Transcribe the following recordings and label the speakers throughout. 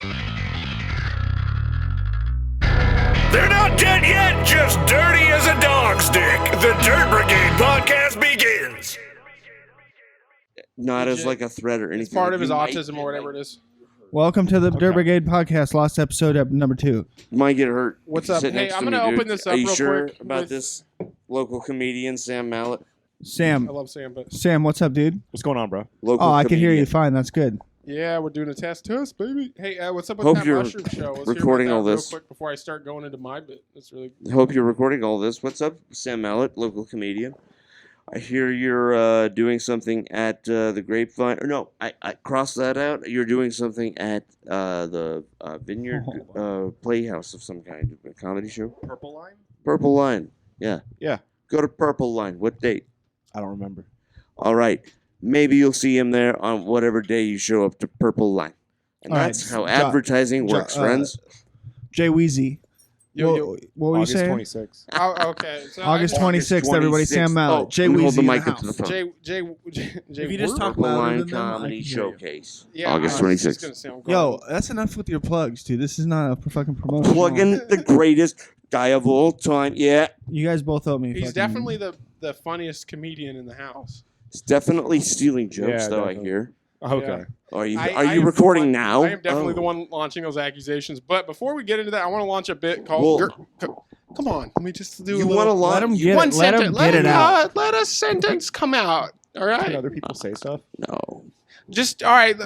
Speaker 1: They're not dead yet, just dirty as a dog's dick. The Dirt Brigade podcast begins.
Speaker 2: Not as like a threat or anything.
Speaker 3: It's part of his
Speaker 2: You might
Speaker 3: autism
Speaker 2: get,
Speaker 3: or whatever
Speaker 2: like,
Speaker 3: it is.
Speaker 4: Welcome to the Dirt Brigade podcast, lost episode number 2.
Speaker 2: You might get hurt.
Speaker 3: What's
Speaker 2: if you
Speaker 3: up?
Speaker 2: sit
Speaker 3: Hey,
Speaker 2: next
Speaker 3: I'm
Speaker 2: to
Speaker 3: gonna
Speaker 2: me, dude.
Speaker 3: open this up
Speaker 2: Are you
Speaker 3: real
Speaker 2: sure
Speaker 3: quick
Speaker 2: about
Speaker 3: with-
Speaker 2: this local comedian, Sam Mallet?
Speaker 4: Sam,
Speaker 3: I love Sam, but
Speaker 4: Sam, what's up, dude?
Speaker 5: What's going on, bro?
Speaker 2: Local
Speaker 4: Oh, I can hear you
Speaker 2: comedian.
Speaker 4: fine. That's good.
Speaker 3: yeah, we're doing a test, baby. Hey, what's up with
Speaker 2: Hope
Speaker 3: that
Speaker 2: you're
Speaker 3: mushroom show? Let's
Speaker 2: recording
Speaker 3: hear about
Speaker 2: all
Speaker 3: that
Speaker 2: this.
Speaker 3: real quick before I start going into my bit. That's really
Speaker 2: Hope you're recording all this. What's up, Sam Mallet, local comedian? I hear you're doing something at the Grapevine. Or no, I crossed that out. You're doing something at the Vineyard Playhouse of some kind, a comedy show.
Speaker 5: Purple Line?
Speaker 2: Purple Line. Yeah.
Speaker 5: Yeah.
Speaker 2: Go to Purple Line. What date?
Speaker 5: I don't remember.
Speaker 2: All right. Maybe you'll see him there on whatever day you show up to Purple Line. And
Speaker 4: All right.
Speaker 2: that's how advertising works, friends.
Speaker 4: Jay Weezy.
Speaker 3: Yo.
Speaker 4: What were you
Speaker 5: August
Speaker 4: saying?
Speaker 5: 26th.
Speaker 3: Oh, okay. So
Speaker 4: August
Speaker 3: I,
Speaker 4: 26th, everybody.
Speaker 2: 26th.
Speaker 4: Sam Mallet.
Speaker 2: Oh,
Speaker 4: Jay
Speaker 2: let me hold
Speaker 4: Weezy
Speaker 2: the
Speaker 4: in
Speaker 2: mic
Speaker 4: the
Speaker 2: up to the
Speaker 4: house.
Speaker 2: phone.
Speaker 3: Jay.
Speaker 4: If you just talk
Speaker 2: Purple
Speaker 4: louder
Speaker 2: Line
Speaker 4: than them, I
Speaker 2: Comedy
Speaker 4: can hear you.
Speaker 2: Showcase.
Speaker 3: Yeah,
Speaker 2: August
Speaker 3: I was just
Speaker 2: 26th.
Speaker 3: gonna say I'm
Speaker 4: Yo,
Speaker 3: going.
Speaker 4: that's enough with your plugs, dude. This is not a fucking promotion.
Speaker 2: Plugging the greatest guy of all time. Yeah.
Speaker 4: You guys both owe me.
Speaker 3: He's
Speaker 4: fucking-
Speaker 3: definitely the funniest comedian in the house.
Speaker 2: It's definitely stealing jokes,
Speaker 5: Yeah,
Speaker 2: though,
Speaker 5: definitely.
Speaker 2: I hear.
Speaker 5: Okay.
Speaker 2: Are you,
Speaker 3: I
Speaker 2: are you
Speaker 3: am
Speaker 2: recording
Speaker 3: the one-
Speaker 2: now?
Speaker 3: I am definitely
Speaker 2: Oh.
Speaker 3: the one launching those accusations. But before we get into that, I want to launch a bit called.
Speaker 2: Well-
Speaker 3: Come on, let me just do
Speaker 2: You
Speaker 3: a
Speaker 2: want to
Speaker 3: little.
Speaker 4: Let him
Speaker 2: launch?
Speaker 4: get
Speaker 3: One
Speaker 4: it. Let him
Speaker 3: sentence.
Speaker 4: get it out.
Speaker 3: Let a sentence come out. All
Speaker 5: Can
Speaker 3: right.
Speaker 5: other people say stuff?
Speaker 2: No.
Speaker 3: Just all right.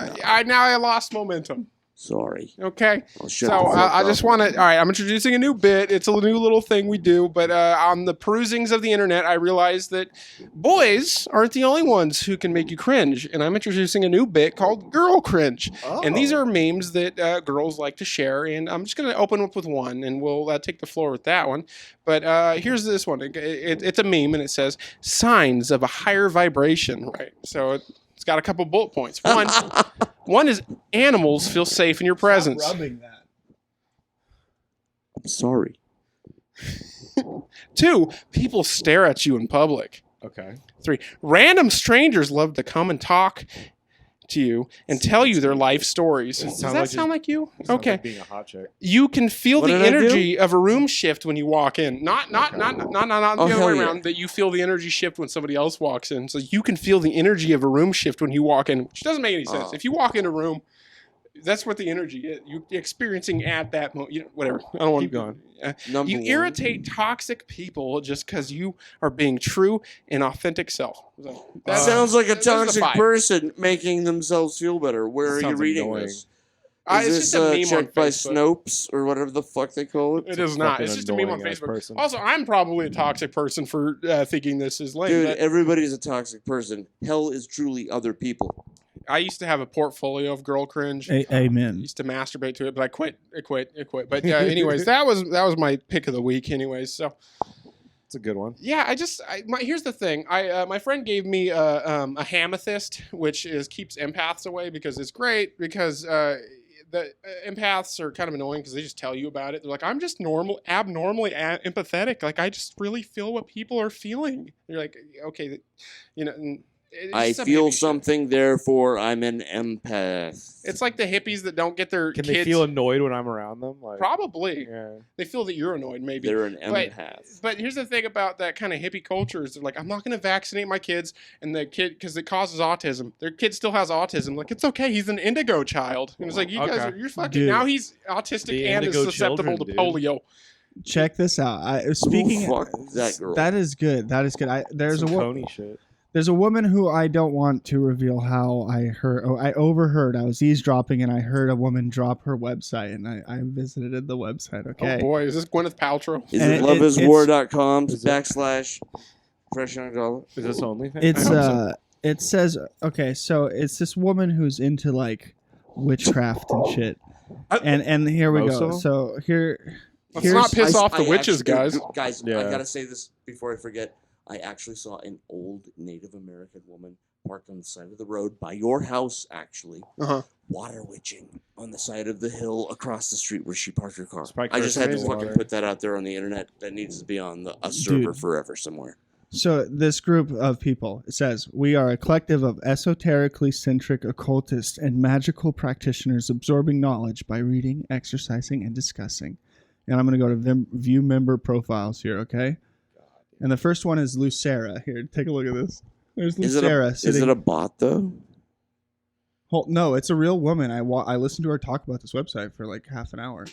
Speaker 3: Now I lost momentum.
Speaker 2: Sorry.
Speaker 3: Okay.
Speaker 2: I'll shut
Speaker 3: So
Speaker 2: the fuck
Speaker 3: I
Speaker 2: up.
Speaker 3: just want to. All right. I'm introducing a new bit. It's a new little thing we do. But on the perusings of the internet, I realized that boys aren't the only ones who can make you cringe. And I'm introducing a new bit called girl cringe. And these
Speaker 5: Oh.
Speaker 3: are memes that girls like to share. And I'm just going to open up with one, and we'll take the floor with that one. But here's this one. It's a meme, and it says signs of a higher vibration. Right. So it's got a couple bullet points. One is animals feel safe in your presence.
Speaker 4: Stop rubbing that.
Speaker 2: I'm sorry.
Speaker 3: 2, people stare at you in public.
Speaker 5: Okay.
Speaker 3: 3, random strangers love to come and talk to you and tell you their life stories. Does
Speaker 5: sounds
Speaker 3: that
Speaker 5: like
Speaker 3: sound like you?
Speaker 5: Sounds
Speaker 3: Okay.
Speaker 5: like being a hot chick.
Speaker 3: You can feel
Speaker 2: What
Speaker 3: the
Speaker 2: did I do?
Speaker 3: energy of a room shift when you walk in. Not
Speaker 2: Oh,
Speaker 3: the other
Speaker 2: hell
Speaker 3: way
Speaker 2: yeah.
Speaker 3: around. That you feel the energy shift when somebody else walks in. So you can feel the energy of a room shift when you walk in, which doesn't make any sense.
Speaker 2: Oh.
Speaker 3: If you walk in a room, that's what the energy is. You're experiencing at that moment. Whatever. I don't want
Speaker 5: Keep going.
Speaker 2: Number
Speaker 3: You
Speaker 2: one.
Speaker 3: irritate toxic people just because you are being true and authentic self. So
Speaker 2: That sounds like a
Speaker 3: those are the
Speaker 2: toxic
Speaker 3: 5.
Speaker 2: person making themselves feel better. Where are you
Speaker 5: Sounds
Speaker 2: reading
Speaker 5: annoying.
Speaker 2: this?
Speaker 3: It's
Speaker 2: Is
Speaker 3: just
Speaker 2: this
Speaker 3: a meme on
Speaker 2: checked by
Speaker 3: Facebook.
Speaker 2: Snopes or whatever the fuck they call it?
Speaker 3: It is not.
Speaker 5: fucking
Speaker 3: It's just a meme on
Speaker 5: annoying-ass
Speaker 3: Facebook.
Speaker 5: person.
Speaker 3: Also, I'm probably a toxic person for thinking this is lame.
Speaker 2: Dude,
Speaker 3: but
Speaker 2: everybody's a toxic person. Hell is truly other people.
Speaker 3: I used to have a portfolio of girl cringe. I
Speaker 4: Amen.
Speaker 3: used to masturbate to it, but I quit. But anyways, that was my pick of the week. Anyways, so
Speaker 5: It's a good one.
Speaker 3: yeah, here's the thing. My friend gave me a Hamethyst, which keeps empaths away because it's great because the empaths are kind of annoying because they just tell you about it. They're like, I'm just abnormally empathetic. Like I just really feel what people are feeling. You're like, okay, and it's
Speaker 2: I
Speaker 3: some
Speaker 2: feel
Speaker 3: hippie shit.
Speaker 2: something, therefore I'm an empath.
Speaker 3: It's like the hippies that don't get their
Speaker 5: Can
Speaker 3: kids.
Speaker 5: they feel annoyed when I'm around them? Like,
Speaker 3: Probably.
Speaker 5: Yeah.
Speaker 3: They feel that you're annoyed, maybe.
Speaker 2: They're an
Speaker 3: But-
Speaker 2: empath.
Speaker 3: But here's the thing about that kind of hippie culture is they're like, I'm not going to vaccinate my kids, and the kid because it causes autism. Their kid still has autism. Like it's okay, he's an indigo child. And it's like you guys
Speaker 5: Okay.
Speaker 3: you're fucking
Speaker 4: Dude.
Speaker 3: now he's autistic
Speaker 5: The
Speaker 3: and is
Speaker 5: indigo
Speaker 3: susceptible
Speaker 5: children,
Speaker 3: to polio.
Speaker 4: Check this out. Speaking
Speaker 2: Who fucked that girl?
Speaker 4: that is good. That is good. There's
Speaker 5: Some
Speaker 4: a
Speaker 5: Coney shit.
Speaker 4: There's a woman who I don't want to reveal how I heard. Oh, I overheard. I was eavesdropping and I heard a woman drop her website, and I visited the website. Okay.
Speaker 3: Oh boy, is this Gwyneth Paltrow?
Speaker 2: Is
Speaker 4: And
Speaker 2: it
Speaker 4: it-
Speaker 2: loveiswar.com
Speaker 5: Is it-
Speaker 2: / fresh young dollar?
Speaker 5: Is this only thing?
Speaker 4: It's
Speaker 3: I hope
Speaker 4: it says okay. So it's this woman who's into like witchcraft and shit. And here we go.
Speaker 5: Moso?
Speaker 4: So here.
Speaker 3: Let's not piss
Speaker 2: I-
Speaker 3: off the
Speaker 2: I
Speaker 3: witches,
Speaker 2: actually-
Speaker 3: guys.
Speaker 2: Guys,
Speaker 5: Yeah.
Speaker 2: I gotta say this before I forget. I actually saw an old Native American woman parked on the side of the road by your house, actually,
Speaker 3: Uh-huh.
Speaker 2: water witching on the side of the hill across the street where she parked her car.
Speaker 5: It's probably
Speaker 2: I just had to
Speaker 5: cursing
Speaker 2: fucking
Speaker 5: water.
Speaker 2: put that out there on the internet. That needs to be on a server
Speaker 4: Dude.
Speaker 2: forever somewhere.
Speaker 4: So this group of people, it says, we are a collective of esoterically centric occultists and magical practitioners absorbing knowledge by reading, exercising, and discussing. And I'm going to go to view member profiles here, okay? And the first one is Lucera. Here, take a look at this. There's Lucera.
Speaker 2: Is it a bot, though?
Speaker 4: No, it's a real woman. I listened to her talk about this website for like half an hour.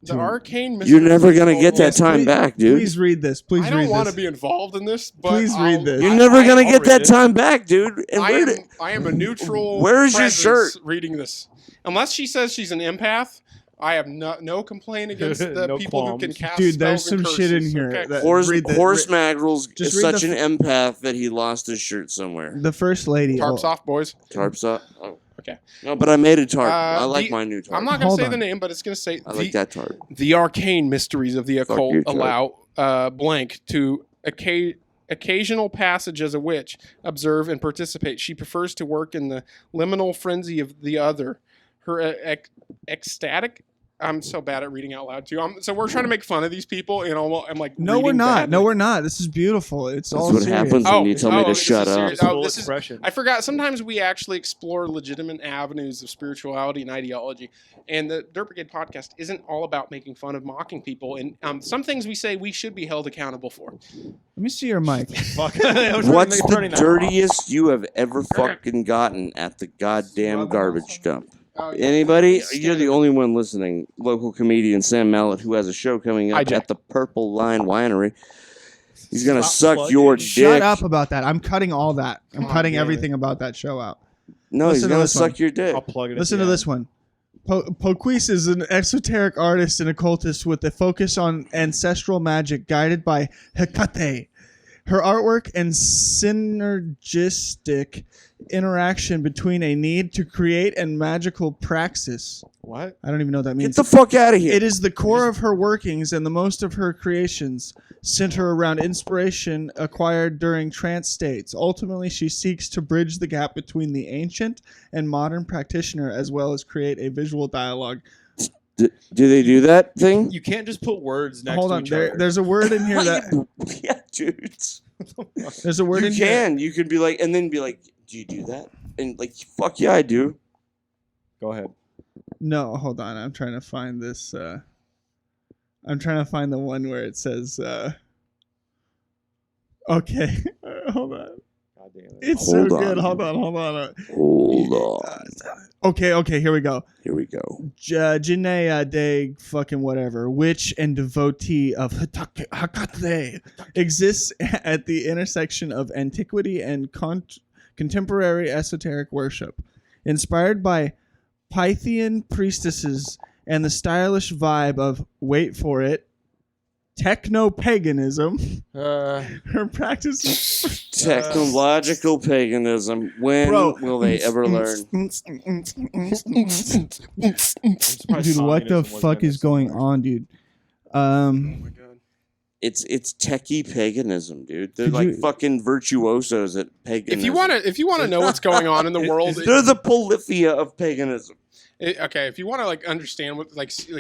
Speaker 3: The arcane mystery.
Speaker 2: You're never going to get that time back, dude.
Speaker 4: Please read this.
Speaker 3: I don't want to be involved in this, but
Speaker 4: Please read this.
Speaker 2: You're never going to get that
Speaker 3: it.
Speaker 2: time back, dude. And
Speaker 3: I am a neutral.
Speaker 2: Where's your
Speaker 3: presence
Speaker 2: shirt?
Speaker 3: Reading this, unless she says she's an empath, I have no complaint against the
Speaker 5: No
Speaker 3: people
Speaker 5: qualms.
Speaker 3: who can cast
Speaker 4: Dude, there's
Speaker 3: spells and
Speaker 4: some shit in
Speaker 3: curses,
Speaker 4: here.
Speaker 3: okay?
Speaker 4: That-
Speaker 2: Horse Maggles
Speaker 4: just
Speaker 2: is
Speaker 4: read
Speaker 2: such
Speaker 4: the
Speaker 2: an empath that he lost his shirt somewhere.
Speaker 4: The first lady.
Speaker 3: Tarps off, boys.
Speaker 2: Tarps up. Oh.
Speaker 3: Okay.
Speaker 2: No, but I made a tarp. I like my new tarp.
Speaker 3: I'm not going to
Speaker 4: Hold
Speaker 3: say
Speaker 4: on.
Speaker 3: the name, but it's going to say
Speaker 2: I like that tarp.
Speaker 3: the arcane mysteries of the occult
Speaker 2: your tarp.
Speaker 3: allow blank to occasional passage as a witch, observe and participate. She prefers to work in the liminal frenzy of the other. Her ecstatic. I'm so bad at reading out loud too. So we're trying to make fun of these people, and I'm like,
Speaker 4: No, we're
Speaker 3: reading
Speaker 4: not.
Speaker 3: badly.
Speaker 4: No, we're not. This is beautiful. It's
Speaker 2: That's
Speaker 4: all
Speaker 2: what
Speaker 4: serious.
Speaker 2: happens when you tell me to
Speaker 3: this is
Speaker 2: shut up.
Speaker 3: serious.
Speaker 5: Full
Speaker 3: This is,
Speaker 5: expression.
Speaker 3: I forgot. Sometimes we actually explore legitimate avenues of spirituality and ideology. And the Dirt Brigade podcast isn't all about making fun of mocking people. And some things we say we should be held accountable for.
Speaker 4: Let me see your mic.
Speaker 5: Fuck.
Speaker 2: What's the dirtiest you have ever fucking gotten at the goddamn garbage dump? Anybody? You're the only one listening. Local comedian Sam Mallet, who has a show coming up at the Purple Line Winery. He's gonna suck your dick.
Speaker 4: Shut up about that. I'm cutting all that. I'm cutting
Speaker 5: damn
Speaker 4: everything about that show out.
Speaker 2: No,
Speaker 4: Listen
Speaker 2: he's
Speaker 4: to
Speaker 2: gonna
Speaker 4: this
Speaker 2: suck
Speaker 4: one.
Speaker 2: your dick.
Speaker 5: I'll plug it.
Speaker 4: Listen to this one. Poquis is an esoteric artist and occultist with a focus on ancestral magic guided by Hecate. Her artwork and synergistic interaction between a need to create and magical praxis.
Speaker 5: What?
Speaker 4: I don't even know what that means.
Speaker 2: Get the fuck out of here.
Speaker 4: It is the core of her workings, and the most of her creations center around inspiration acquired during trance states. Ultimately, she seeks to bridge the gap between the ancient and modern practitioner, as well as create a visual dialogue.
Speaker 2: Do they do that thing?
Speaker 6: You can't just put words next
Speaker 4: Hold
Speaker 6: to
Speaker 4: on,
Speaker 6: each other.
Speaker 4: there's a word in here that
Speaker 2: Yeah, dudes.
Speaker 4: there's a word
Speaker 2: You
Speaker 4: in here.
Speaker 2: can. You could be like, and then be like, do you do that? And like, fuck yeah, I do.
Speaker 5: Go ahead.
Speaker 4: No, hold on. I'm trying to find this. I'm trying to find the one where it says. Okay, hold on.
Speaker 5: God damn it.
Speaker 4: It's
Speaker 2: Hold
Speaker 4: so
Speaker 2: on.
Speaker 4: good. Hold on.
Speaker 2: Hold on.
Speaker 4: Okay. Here we go.
Speaker 2: Here we go.
Speaker 4: Janae de fucking whatever, witch and devotee of Hecate, exists at the intersection of antiquity and contemporary esoteric worship. Inspired by Pythian priestesses and the stylish vibe of, wait for it, techno-paganism, her practices...
Speaker 2: Technological paganism. When
Speaker 4: Bro.
Speaker 2: will they ever learn?
Speaker 5: I'm surprised
Speaker 4: Dude, what the
Speaker 5: communism wasn't
Speaker 4: fuck
Speaker 5: in
Speaker 4: is
Speaker 5: this
Speaker 4: going
Speaker 5: somewhere.
Speaker 4: on, dude?
Speaker 3: Oh my god.
Speaker 2: It's techie paganism, dude. They're
Speaker 4: Could
Speaker 2: like
Speaker 4: you-
Speaker 2: fucking virtuosos at paganism.
Speaker 3: If you want to know what's going on in the world,
Speaker 2: They're the polyphia of paganism.
Speaker 3: okay, if you want to like understand what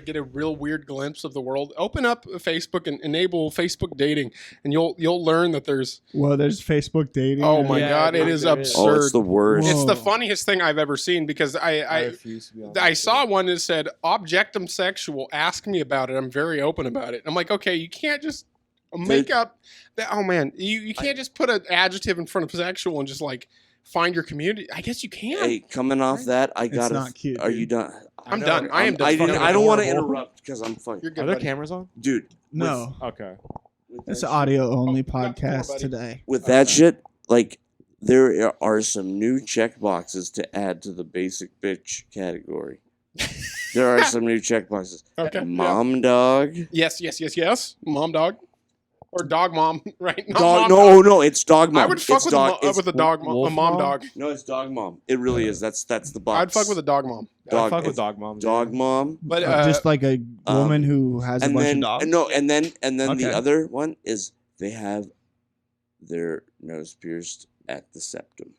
Speaker 3: get a real weird glimpse of the world, open up Facebook and enable Facebook dating, and you'll learn that there's
Speaker 4: Well, there's Facebook dating.
Speaker 3: oh my
Speaker 6: Yeah,
Speaker 3: god, it
Speaker 6: there
Speaker 3: is
Speaker 6: is.
Speaker 3: absurd.
Speaker 2: Oh, it's the worst.
Speaker 3: It's the
Speaker 4: Whoa.
Speaker 3: funniest thing I've ever seen because
Speaker 5: I
Speaker 3: I
Speaker 5: refuse to be on
Speaker 3: I
Speaker 5: that
Speaker 3: saw
Speaker 5: shit.
Speaker 3: one that said objectum sexual. Ask me about it. I'm very open about it. I'm like, okay, you can't just make up that. Oh man, you can't just put an adjective in front of sexual and just like find your community. I guess you can.
Speaker 2: Hey, coming off that, I
Speaker 4: It's
Speaker 2: gotta.
Speaker 4: not cute,
Speaker 2: Are
Speaker 4: dude.
Speaker 2: you done?
Speaker 3: I'm done. I am done.
Speaker 2: I,
Speaker 3: fucking
Speaker 2: I don't want to
Speaker 3: horrible.
Speaker 2: interrupt because I'm fucking.
Speaker 3: You're
Speaker 5: Are
Speaker 3: good,
Speaker 5: there
Speaker 3: buddy.
Speaker 5: cameras on?
Speaker 2: Dude.
Speaker 4: No,
Speaker 5: Okay.
Speaker 4: it's an audio-only
Speaker 3: Oh, nothing more,
Speaker 4: podcast
Speaker 3: buddy.
Speaker 4: today.
Speaker 2: With that shit, like, there are some new check boxes to add to the basic bitch category. There are some new check boxes.
Speaker 3: Okay. yeah.
Speaker 2: Mom dog.
Speaker 3: Yes. Mom dog. Or dog mom, right? Not
Speaker 2: Dog.
Speaker 3: mom dog.
Speaker 2: No, it's dog mom.
Speaker 3: I would fuck
Speaker 2: it's
Speaker 3: with,
Speaker 2: dog.
Speaker 3: a, with a dog mom.
Speaker 5: wolf
Speaker 3: A mom
Speaker 5: mom?
Speaker 3: dog.
Speaker 2: No, it's dog mom. It really is. That's the box.
Speaker 3: I'd fuck with a dog mom.
Speaker 2: dog.
Speaker 5: I fuck with
Speaker 2: it's
Speaker 5: dog mom.
Speaker 2: dog mom.
Speaker 3: But
Speaker 4: Just like a woman who has a
Speaker 2: And
Speaker 4: bunch
Speaker 2: then
Speaker 4: of dogs.
Speaker 2: no, and then
Speaker 4: Okay.
Speaker 2: the other one is they have their nose pierced at the septum.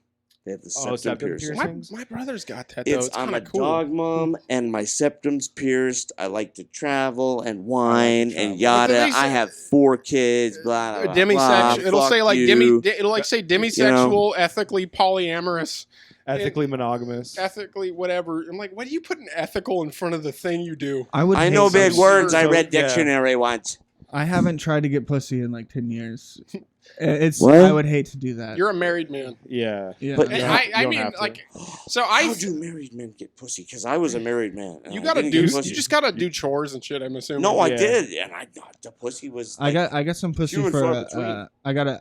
Speaker 2: They have the
Speaker 5: Oh,
Speaker 2: septum
Speaker 5: septum
Speaker 2: piercing.
Speaker 5: piercing?
Speaker 3: My brother's got that though. It's
Speaker 2: I'm
Speaker 3: kind
Speaker 2: a
Speaker 3: of cool.
Speaker 2: dog mom, and my septum's pierced. I like to travel and wine and
Speaker 5: travel.
Speaker 2: yada.
Speaker 3: But they
Speaker 2: I
Speaker 3: say-
Speaker 2: have 4 kids. Blah blah blah.
Speaker 3: Demisexual. It'll
Speaker 2: fuck
Speaker 3: say like
Speaker 2: you.
Speaker 3: It'll like say demisexual, ethically polyamorous,
Speaker 5: Ethically monogamous.
Speaker 3: ethically whatever. I'm like, why do you put an ethical in front of the thing you do?
Speaker 4: I would.
Speaker 2: I
Speaker 4: hate
Speaker 2: know
Speaker 4: some-
Speaker 2: big words. I
Speaker 5: So,
Speaker 2: read
Speaker 5: yeah.
Speaker 2: dictionary once.
Speaker 4: I haven't tried to get pussy in like 10 years. It's.
Speaker 2: What?
Speaker 4: I would hate to do that.
Speaker 3: You're a married man.
Speaker 5: Yeah.
Speaker 4: yeah.
Speaker 2: But-
Speaker 3: And
Speaker 5: You
Speaker 3: I
Speaker 5: don't
Speaker 3: mean,
Speaker 5: have to.
Speaker 3: like, so I.
Speaker 2: How do married men get pussy? Because I was a married man. and
Speaker 3: You
Speaker 2: I
Speaker 3: gotta
Speaker 2: didn't
Speaker 3: do.
Speaker 2: get
Speaker 3: You
Speaker 2: pussy.
Speaker 3: just gotta do chores and shit. I'm assuming.
Speaker 2: No, I
Speaker 5: Yeah.
Speaker 2: did, and the pussy was.
Speaker 4: I got some pussy
Speaker 2: few and
Speaker 4: for
Speaker 2: far between.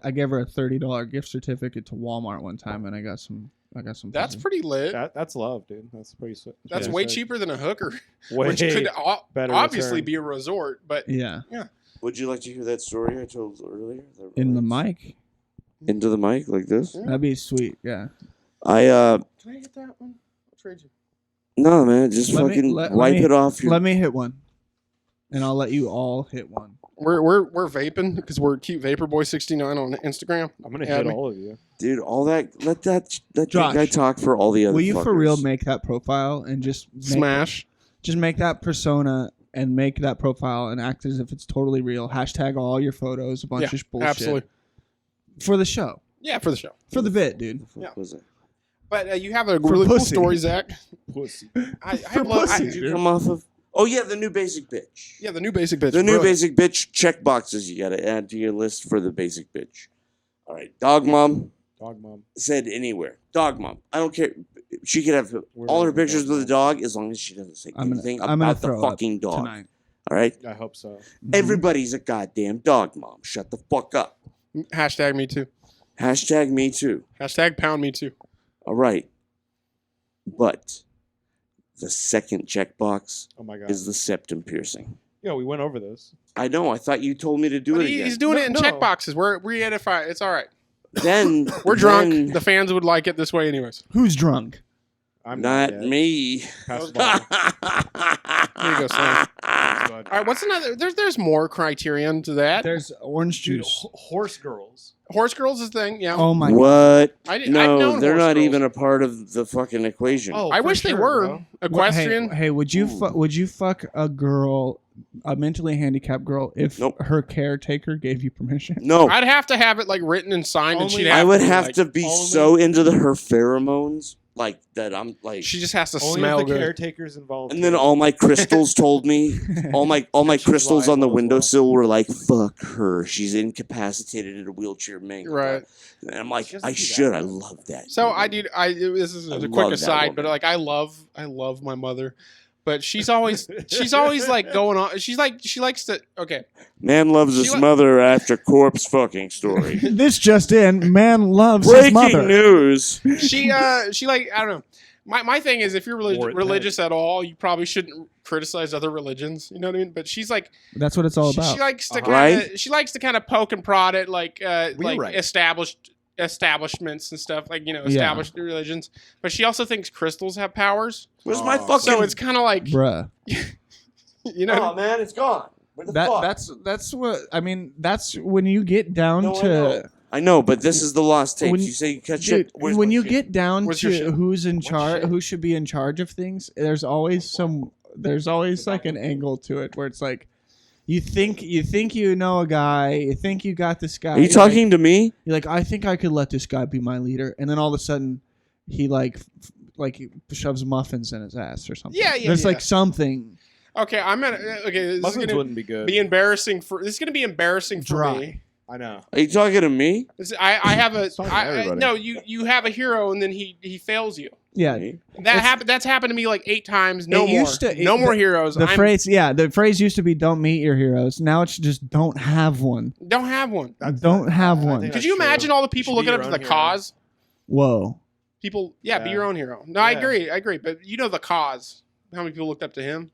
Speaker 4: I gave her a $30 gift certificate to Walmart one time, and I got some
Speaker 3: That's
Speaker 4: pussy.
Speaker 3: pretty lit.
Speaker 5: That's love, dude. That's pretty sweet.
Speaker 3: That's way cheaper than a hooker,
Speaker 5: Way
Speaker 3: which could
Speaker 5: better
Speaker 3: obviously
Speaker 5: return.
Speaker 3: be a resort. But
Speaker 4: Yeah,
Speaker 2: Would you like to hear that story I told earlier? that
Speaker 4: in the
Speaker 2: relates-
Speaker 4: mic.
Speaker 2: Into the mic like this.
Speaker 3: Yeah.
Speaker 4: That'd be sweet. Yeah.
Speaker 2: I
Speaker 3: can I get that one? I'll trade you.
Speaker 2: no man, just
Speaker 4: Let me-
Speaker 2: fucking
Speaker 4: let
Speaker 2: wipe
Speaker 4: me-
Speaker 2: it off your.
Speaker 4: Let me hit one, and I'll let you all hit one.
Speaker 3: We're vaping because we're cute vapor boy 69 on Instagram.
Speaker 5: I'm gonna
Speaker 3: Add
Speaker 5: hit
Speaker 3: me.
Speaker 5: all of you.
Speaker 2: Dude, all that. Let that
Speaker 4: Josh,
Speaker 2: guy talk for all the other.
Speaker 4: Will you for
Speaker 2: fuckers.
Speaker 4: real make that profile and just
Speaker 3: Smash.
Speaker 4: Just make that persona and make that profile and act as if it's totally real. Hashtag all your photos, a bunch
Speaker 3: Yeah,
Speaker 4: of bullshit.
Speaker 3: absolutely.
Speaker 4: For the show.
Speaker 3: Yeah, for the show.
Speaker 4: For the bit, dude.
Speaker 2: The fuck
Speaker 3: Yeah.
Speaker 2: was it?
Speaker 3: But you have a
Speaker 4: For
Speaker 3: really cool
Speaker 4: pussy.
Speaker 3: story, Zach.
Speaker 5: Pussy.
Speaker 3: I
Speaker 4: For
Speaker 3: love.
Speaker 4: pussy,
Speaker 2: Did you come off of? Oh yeah, the new basic bitch.
Speaker 3: Yeah, the new basic bitch.
Speaker 2: The new
Speaker 3: Brilliant.
Speaker 2: basic bitch check boxes you gotta add to your list for the basic bitch. All right, dog mom
Speaker 5: Dog mom.
Speaker 2: said anywhere. Dog mom, I don't care. She could have
Speaker 5: We're
Speaker 2: all her
Speaker 5: ready for
Speaker 2: pictures
Speaker 5: dog
Speaker 2: with the dog as long as she doesn't say
Speaker 4: I'm
Speaker 2: anything
Speaker 4: gonna
Speaker 2: about the
Speaker 4: throw up
Speaker 2: fucking dog.
Speaker 4: tonight.
Speaker 2: All right,
Speaker 5: I hope so.
Speaker 4: Mhm.
Speaker 2: everybody's a goddamn dog mom. Shut the fuck up.
Speaker 3: Hashtag me too.
Speaker 2: Hashtag me too.
Speaker 3: Hashtag pound me too.
Speaker 2: All right, but the second checkbox
Speaker 5: Oh my god.
Speaker 2: is the septum piercing.
Speaker 5: Yeah, we went over this.
Speaker 2: I know. I thought you told me to do
Speaker 3: But
Speaker 2: it again.
Speaker 3: he's doing
Speaker 5: No,
Speaker 3: it in
Speaker 5: no.
Speaker 3: check boxes. We edify. It's all right.
Speaker 2: Then
Speaker 3: We're drunk.
Speaker 2: then-
Speaker 3: The fans would like it this way, anyways.
Speaker 4: Who's drunk?
Speaker 5: I'm
Speaker 2: not
Speaker 5: yet.
Speaker 2: me.
Speaker 5: Pass the bottle.
Speaker 3: Here you go, Slam.
Speaker 5: Thanks, bud.
Speaker 3: All right, what's another? There's more criterion to that.
Speaker 4: There's orange
Speaker 5: Dude,
Speaker 4: juice.
Speaker 5: horse girls.
Speaker 3: Horse girls is a thing. Yeah.
Speaker 4: Oh my god.
Speaker 2: What?
Speaker 3: I've
Speaker 2: No,
Speaker 3: known
Speaker 2: they're
Speaker 3: horse
Speaker 2: not
Speaker 3: girls.
Speaker 2: even a part of the fucking equation.
Speaker 5: Oh,
Speaker 3: I
Speaker 5: for
Speaker 3: wish they
Speaker 5: sure,
Speaker 3: were
Speaker 5: bro.
Speaker 3: equestrian.
Speaker 4: Hey, would you fuck a girl, a mentally handicapped girl, if
Speaker 2: Nope.
Speaker 4: her caretaker gave you permission?
Speaker 2: No,
Speaker 3: I'd have to have it like written and signed, and
Speaker 5: Only-
Speaker 3: she'd
Speaker 2: I
Speaker 3: have
Speaker 2: would
Speaker 3: to,
Speaker 2: have
Speaker 3: like,
Speaker 2: to be
Speaker 5: only-
Speaker 2: so into her pheromones, like that. I'm like,
Speaker 3: She just has to
Speaker 5: Only
Speaker 3: smell
Speaker 5: if the
Speaker 3: good.
Speaker 5: caretaker's involved.
Speaker 2: and then
Speaker 5: too.
Speaker 2: all my crystals told me, all my
Speaker 5: She's
Speaker 2: crystals on the
Speaker 5: liable as well.
Speaker 2: windowsill were like, "Fuck her, she's incapacitated in a wheelchair, man."
Speaker 3: Right.
Speaker 2: And I'm like,
Speaker 5: She doesn't
Speaker 2: I
Speaker 5: do
Speaker 2: should.
Speaker 5: that.
Speaker 2: I love that.
Speaker 3: So I did. This is
Speaker 2: I
Speaker 3: a
Speaker 2: love
Speaker 3: quick
Speaker 2: that
Speaker 3: aside, but
Speaker 2: woman.
Speaker 3: like I love my mother, but she's always like going on. She likes to. Okay,
Speaker 2: Man loves his
Speaker 3: She li-
Speaker 2: mother after corpse fucking story.
Speaker 4: This just in: man loves his
Speaker 2: Breaking
Speaker 4: mother.
Speaker 2: news.
Speaker 3: she like I don't know. My thing is, if you're
Speaker 5: Or it
Speaker 3: religious at all, you probably shouldn't criticize other religions. You know what I mean? But she's like,
Speaker 4: That's what it's all about.
Speaker 3: she likes to
Speaker 5: Uh-huh.
Speaker 3: kind of
Speaker 2: Right?
Speaker 3: she likes to kind of poke and prod at like
Speaker 5: right.
Speaker 3: establishments and stuff, like
Speaker 4: Yeah.
Speaker 3: established religions. But she also thinks crystals have powers.
Speaker 2: Where's my
Speaker 5: Oh.
Speaker 2: fucking?
Speaker 3: So it's kind of like
Speaker 4: Bruh.
Speaker 3: you know.
Speaker 2: Oh man, it's gone. Where the fuck?
Speaker 4: That's what I mean. That's when you get down
Speaker 2: No, I
Speaker 4: to
Speaker 2: know. I know, but this is the lost tapes.
Speaker 4: When-
Speaker 2: You say you catch
Speaker 4: dude,
Speaker 2: shit. Where's
Speaker 4: when
Speaker 2: my
Speaker 4: you
Speaker 2: shit?
Speaker 4: get down
Speaker 3: Where's your
Speaker 4: to
Speaker 3: shit?
Speaker 4: who's in
Speaker 2: What
Speaker 4: charge,
Speaker 2: shit?
Speaker 4: who should be in charge of things. There's always like an angle to it where it's like you think you know a guy, you think you got this guy.
Speaker 2: Are you
Speaker 4: you're
Speaker 2: talking to me?
Speaker 4: You're like, I think I could let this guy be my leader, and then all of a sudden, he like shoves muffins in his ass or something.
Speaker 3: Yeah, yeah,
Speaker 4: There's
Speaker 3: yeah.
Speaker 4: like something
Speaker 3: Okay, I'm gonna. Okay, this is
Speaker 5: Muffins
Speaker 3: gonna
Speaker 5: wouldn't be good.
Speaker 3: be embarrassing for. This is gonna be embarrassing for
Speaker 4: Dry.
Speaker 3: me.
Speaker 5: I know.
Speaker 2: Are you talking to me?
Speaker 3: I have a.
Speaker 5: Sorry, everybody.
Speaker 3: No, you have a hero and then he fails you.
Speaker 4: Yeah.
Speaker 3: That's happened to me like 8 times. No
Speaker 4: It
Speaker 3: more.
Speaker 4: used to-
Speaker 3: no
Speaker 4: it-
Speaker 3: more heroes.
Speaker 4: The phrase used to be "Don't meet your heroes." Now it's just "Don't have one."
Speaker 3: don't have one.
Speaker 4: Don't have
Speaker 5: I
Speaker 4: one.
Speaker 5: think
Speaker 3: Could
Speaker 5: that's
Speaker 3: you
Speaker 5: true.
Speaker 3: imagine all the
Speaker 5: You
Speaker 3: people
Speaker 5: should be
Speaker 3: looking up
Speaker 5: your
Speaker 3: to
Speaker 5: own
Speaker 3: the
Speaker 5: hero.
Speaker 3: cause?
Speaker 4: Whoa.
Speaker 3: People, be
Speaker 5: Yeah.
Speaker 3: your own hero. No, I
Speaker 5: Yeah.
Speaker 3: agree. But you know the cause. How many people looked up to him?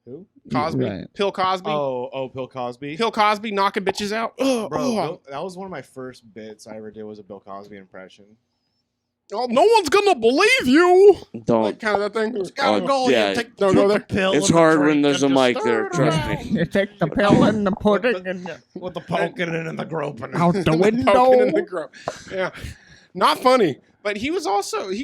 Speaker 5: Who?
Speaker 3: Cosby,
Speaker 4: Right.
Speaker 3: Bill Cosby,
Speaker 5: Bill Cosby.
Speaker 3: Bill Cosby knocking bitches out. Oh,
Speaker 5: Bro, that was one of my first bits I ever did was a Bill Cosby impression.
Speaker 3: oh, no one's gonna believe you.
Speaker 2: Don't.
Speaker 3: Like kind of that thing.
Speaker 2: Oh, yeah.
Speaker 3: Don't go there.
Speaker 2: It's hard when there's a mic there. Trust me.
Speaker 4: You take the pill and the pudding and
Speaker 5: With the poking and the groping.
Speaker 4: out the
Speaker 3: Poking in the
Speaker 4: window.
Speaker 3: grow. Yeah, not funny. But he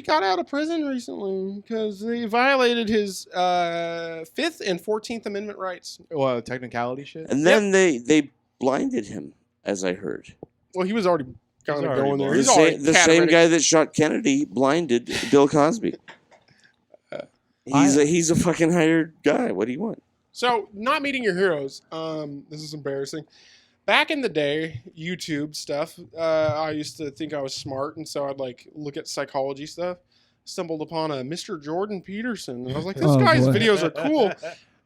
Speaker 3: got out of prison recently because they violated his 5th and 14th Amendment rights.
Speaker 5: Well, technicality shit.
Speaker 2: And then they blinded him, as I heard.
Speaker 3: Well, he was already kind of
Speaker 5: already
Speaker 3: going there.
Speaker 5: blind.
Speaker 3: He's already
Speaker 2: The same guy that shot Kennedy blinded Bill Cosby. He's a fucking hired guy. What do you want?
Speaker 3: So, not meeting your heroes. This is embarrassing. Back in the day, YouTube stuff, I used to think I was smart, and so I'd like look at psychology stuff. Stumbled upon a Mr. Jordan Peterson, and I was like, this guy's
Speaker 4: boy.
Speaker 3: videos are cool.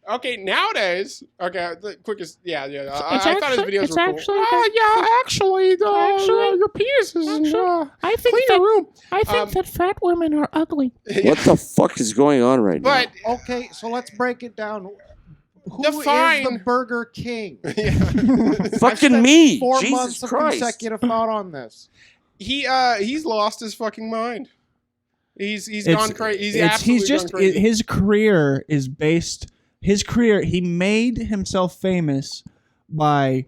Speaker 3: Okay, nowadays, the quickest, yeah. I thought his videos were cool. Actually, your penis is
Speaker 6: I think
Speaker 3: clean your room.
Speaker 6: I think that fat women are ugly.
Speaker 2: What the fuck is going on right
Speaker 3: But
Speaker 5: Okay, so let's break it down. Who
Speaker 3: Define-
Speaker 5: is the Burger King?
Speaker 2: now?
Speaker 5: I've
Speaker 2: Fucking
Speaker 5: spent
Speaker 2: me!
Speaker 5: 4
Speaker 2: Jesus
Speaker 5: months of
Speaker 2: Christ!
Speaker 5: consecutive thought on this.
Speaker 3: he's lost his fucking mind. He's gone crazy. He's absolutely
Speaker 4: he's just
Speaker 3: gone crazy.
Speaker 4: his career is based. His career, he made himself famous by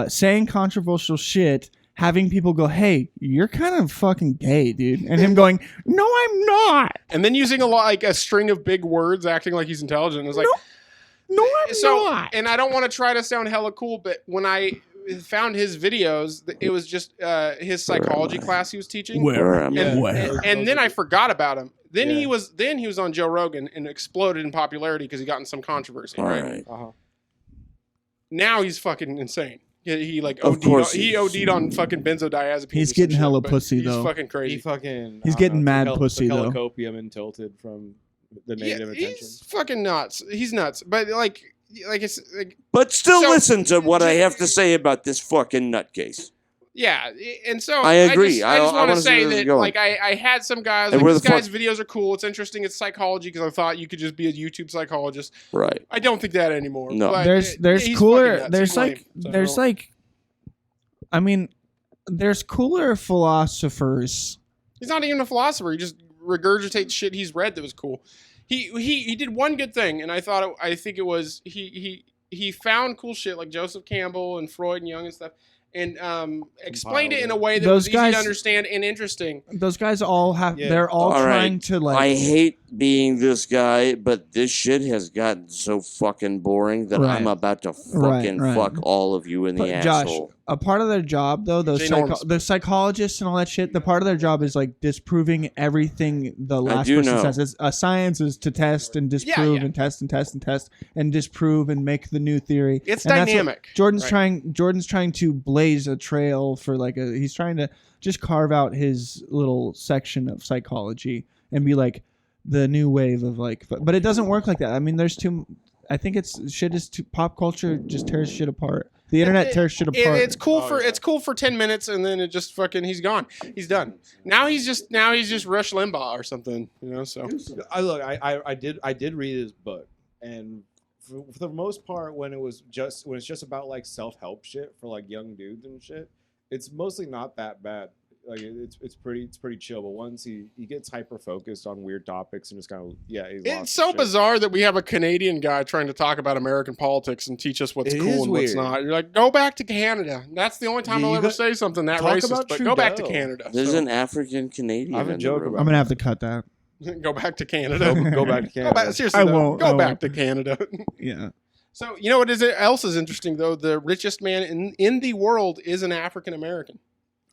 Speaker 4: saying controversial shit, having people go, "Hey, you're kind of fucking gay, dude," and him going, "No, I'm not."
Speaker 3: And then using a string of big words, acting like he's intelligent. It's like,
Speaker 4: No, I'm not.
Speaker 3: And I don't want to try to sound hella cool, but when I found his videos, it was just his psychology class he was teaching.
Speaker 2: Where am I?
Speaker 3: And then I forgot about him. Then
Speaker 5: Yeah.
Speaker 3: he was on Joe Rogan and exploded in popularity because he got in some controversy.
Speaker 2: All
Speaker 3: Right?
Speaker 2: right.
Speaker 5: Uh-huh.
Speaker 3: Now he's fucking insane. He
Speaker 2: Of course
Speaker 3: he OD'd on fucking benzodiazepines.
Speaker 4: He's
Speaker 3: or some
Speaker 4: getting
Speaker 3: shit,
Speaker 4: hella
Speaker 3: but
Speaker 4: pussy,
Speaker 3: he's
Speaker 4: though.
Speaker 3: fucking crazy.
Speaker 5: He fucking.
Speaker 4: He's
Speaker 5: I don't
Speaker 4: getting
Speaker 5: know,
Speaker 4: mad
Speaker 5: took
Speaker 4: pussy,
Speaker 5: took
Speaker 4: though.
Speaker 5: Helicopium and tilted from the native attention.
Speaker 3: He's fucking nuts. He's nuts. But like it's like
Speaker 2: But still
Speaker 3: So-
Speaker 2: listen to what I have to say about this fucking nutcase.
Speaker 3: yeah, and so
Speaker 2: I agree.
Speaker 3: I just
Speaker 2: I
Speaker 3: want
Speaker 2: wanna
Speaker 3: to
Speaker 2: see
Speaker 3: say
Speaker 2: where this
Speaker 3: that
Speaker 2: is going.
Speaker 3: like I had some guys
Speaker 2: And
Speaker 3: like
Speaker 2: where
Speaker 3: this
Speaker 2: the fuck-
Speaker 3: guy's videos are cool. It's interesting. It's psychology because I thought you could just be a YouTube psychologist.
Speaker 2: Right.
Speaker 3: I don't think that anymore.
Speaker 2: No.
Speaker 3: but
Speaker 4: There's
Speaker 3: he's
Speaker 4: cooler.
Speaker 3: fucking nuts.
Speaker 4: There's
Speaker 3: He's
Speaker 4: like
Speaker 3: lame. So I
Speaker 4: there's
Speaker 3: don't-
Speaker 4: like, I mean, there's cooler philosophers.
Speaker 3: he's not even a philosopher. He just regurgitates shit he's read that was cool. He did one good thing, and I think it was he found cool shit like Joseph Campbell and Freud and Jung and stuff, and explained it in a way that
Speaker 4: Those
Speaker 3: was
Speaker 4: guys-
Speaker 3: easy to understand and interesting.
Speaker 4: Those guys all have.
Speaker 5: Yeah.
Speaker 4: They're all
Speaker 2: All
Speaker 4: trying
Speaker 2: right.
Speaker 4: to like.
Speaker 2: I hate being this guy, but this shit has gotten so fucking boring that
Speaker 4: Right.
Speaker 2: I'm about to
Speaker 4: Right,
Speaker 2: fucking
Speaker 4: right.
Speaker 2: fuck all of you in the
Speaker 4: But Josh,
Speaker 2: asshole.
Speaker 4: a part of their job though, those
Speaker 3: Ginormous.
Speaker 4: the psychologists and all that shit, the part of their job is like disproving everything the last
Speaker 2: do
Speaker 4: person
Speaker 2: know.
Speaker 4: says. It's, science is to test and disprove
Speaker 3: yeah.
Speaker 4: and test and test and test and disprove and make the new theory.
Speaker 3: It's
Speaker 4: And that's what
Speaker 3: dynamic.
Speaker 4: Jordan's
Speaker 3: Right.
Speaker 4: trying to blaze a trail for he's trying to just carve out his little section of psychology and be like the new wave of like, but it doesn't work like that. I mean, I think pop culture just tears shit apart. The internet tears shit apart.
Speaker 3: It's cool it's cool for 10 minutes and then it just fucking he's gone. He's done. Now he's just Rush Limbaugh or something, you know. So
Speaker 5: I did read his book, and for the most part, when it's just about like self-help shit for like young dudes and shit, it's mostly not that bad. Like it's pretty chill. But once he gets hyper focused on weird topics and just kind of
Speaker 3: it's so bizarre that we have a Canadian guy trying to talk about American politics and teach us what's
Speaker 5: It
Speaker 3: cool
Speaker 5: is
Speaker 3: and what's
Speaker 5: weird.
Speaker 3: not. You're like, go back to Canada. That's the only time
Speaker 5: Yeah,
Speaker 3: I'll
Speaker 5: you
Speaker 3: ever
Speaker 5: got-
Speaker 3: say something that
Speaker 5: talk
Speaker 3: racist.
Speaker 5: about
Speaker 3: But go back to
Speaker 5: Trudeau.
Speaker 3: Canada.
Speaker 2: There's
Speaker 3: So,
Speaker 2: an African Canadian.
Speaker 5: I have a
Speaker 2: in the
Speaker 5: joke
Speaker 2: room.
Speaker 5: about
Speaker 4: I'm gonna have to cut that.
Speaker 3: go back to Canada.
Speaker 5: go back to
Speaker 3: Go
Speaker 5: Canada.
Speaker 3: back, seriously,
Speaker 4: I
Speaker 3: though,
Speaker 4: won't,
Speaker 3: go
Speaker 4: I
Speaker 3: back
Speaker 4: won't.
Speaker 3: to Canada.
Speaker 4: Yeah.
Speaker 3: So you know what else is interesting though? The richest man in the world is an African American.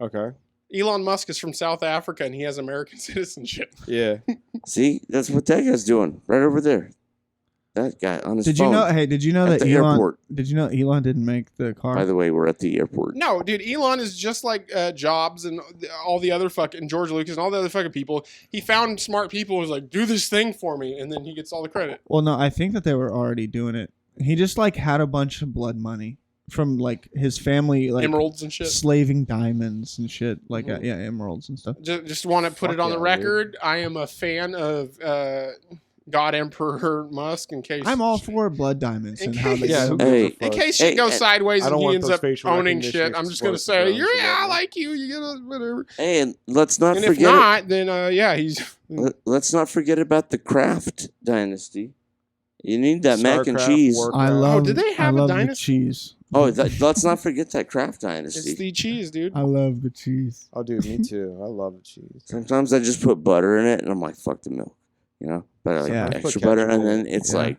Speaker 5: Okay.
Speaker 3: Elon Musk is from South Africa and he has American citizenship.
Speaker 5: Yeah.
Speaker 2: See, that's what that guy's doing right over there. That guy on his
Speaker 4: Did
Speaker 2: phone.
Speaker 4: you know? Hey, did you know
Speaker 2: At
Speaker 4: that
Speaker 2: the
Speaker 4: Elon?
Speaker 2: airport.
Speaker 4: Did you know Elon didn't make the car?
Speaker 2: By the way, we're at the airport.
Speaker 3: No, dude, Elon is just like Jobs and all the other fucking George Lucas and all the other fucking people. He found smart people and was like, do this thing for me, and then he gets all the credit.
Speaker 4: Well, no, I think that they were already doing it. He just like had a bunch of blood money from like his family, like
Speaker 3: Emeralds and shit.
Speaker 4: slaving diamonds and shit, like
Speaker 3: Mhm.
Speaker 4: yeah, emeralds and stuff.
Speaker 3: Just want to put
Speaker 5: Fuck
Speaker 3: it on the
Speaker 5: yeah, dude.
Speaker 3: record. I am a fan of God Emperor Musk. In case
Speaker 4: I'm all for blood diamonds
Speaker 3: In
Speaker 4: and how they
Speaker 3: case-
Speaker 5: Yeah.
Speaker 4: go.
Speaker 5: Who gives
Speaker 2: Hey,
Speaker 5: a fuck?
Speaker 3: In case shit
Speaker 2: Hey,
Speaker 3: goes
Speaker 2: hey,
Speaker 3: sideways
Speaker 5: I
Speaker 3: and
Speaker 5: don't
Speaker 3: he
Speaker 5: want
Speaker 3: ends
Speaker 5: those
Speaker 3: up
Speaker 5: facial
Speaker 3: owning
Speaker 5: recognition
Speaker 3: shit, I'm just gonna say,
Speaker 5: explosive drones
Speaker 3: yeah, I
Speaker 5: together.
Speaker 3: like you. You get a whatever.
Speaker 2: Hey, and let's not
Speaker 3: And if
Speaker 2: forget.
Speaker 3: not, then yeah, he's
Speaker 2: Let's not forget about the Kraft dynasty. You need that mac and
Speaker 5: Starcraft,
Speaker 2: cheese.
Speaker 5: Warcraft.
Speaker 4: I love.
Speaker 3: did they have
Speaker 4: I
Speaker 3: a
Speaker 4: love the
Speaker 3: dynasty?
Speaker 4: cheese.
Speaker 2: Oh, let's not forget that Kraft Dynasty.
Speaker 3: It's the cheese, dude.
Speaker 4: I love the cheese.
Speaker 5: Oh, dude, me too. I love the cheese.
Speaker 2: Sometimes I just put butter in it, and I'm like, fuck the milk, But I like
Speaker 4: Yeah.
Speaker 2: extra
Speaker 5: Put
Speaker 2: butter, and
Speaker 5: ketchup
Speaker 2: then
Speaker 5: on it.
Speaker 2: it's
Speaker 4: Yeah.
Speaker 2: like,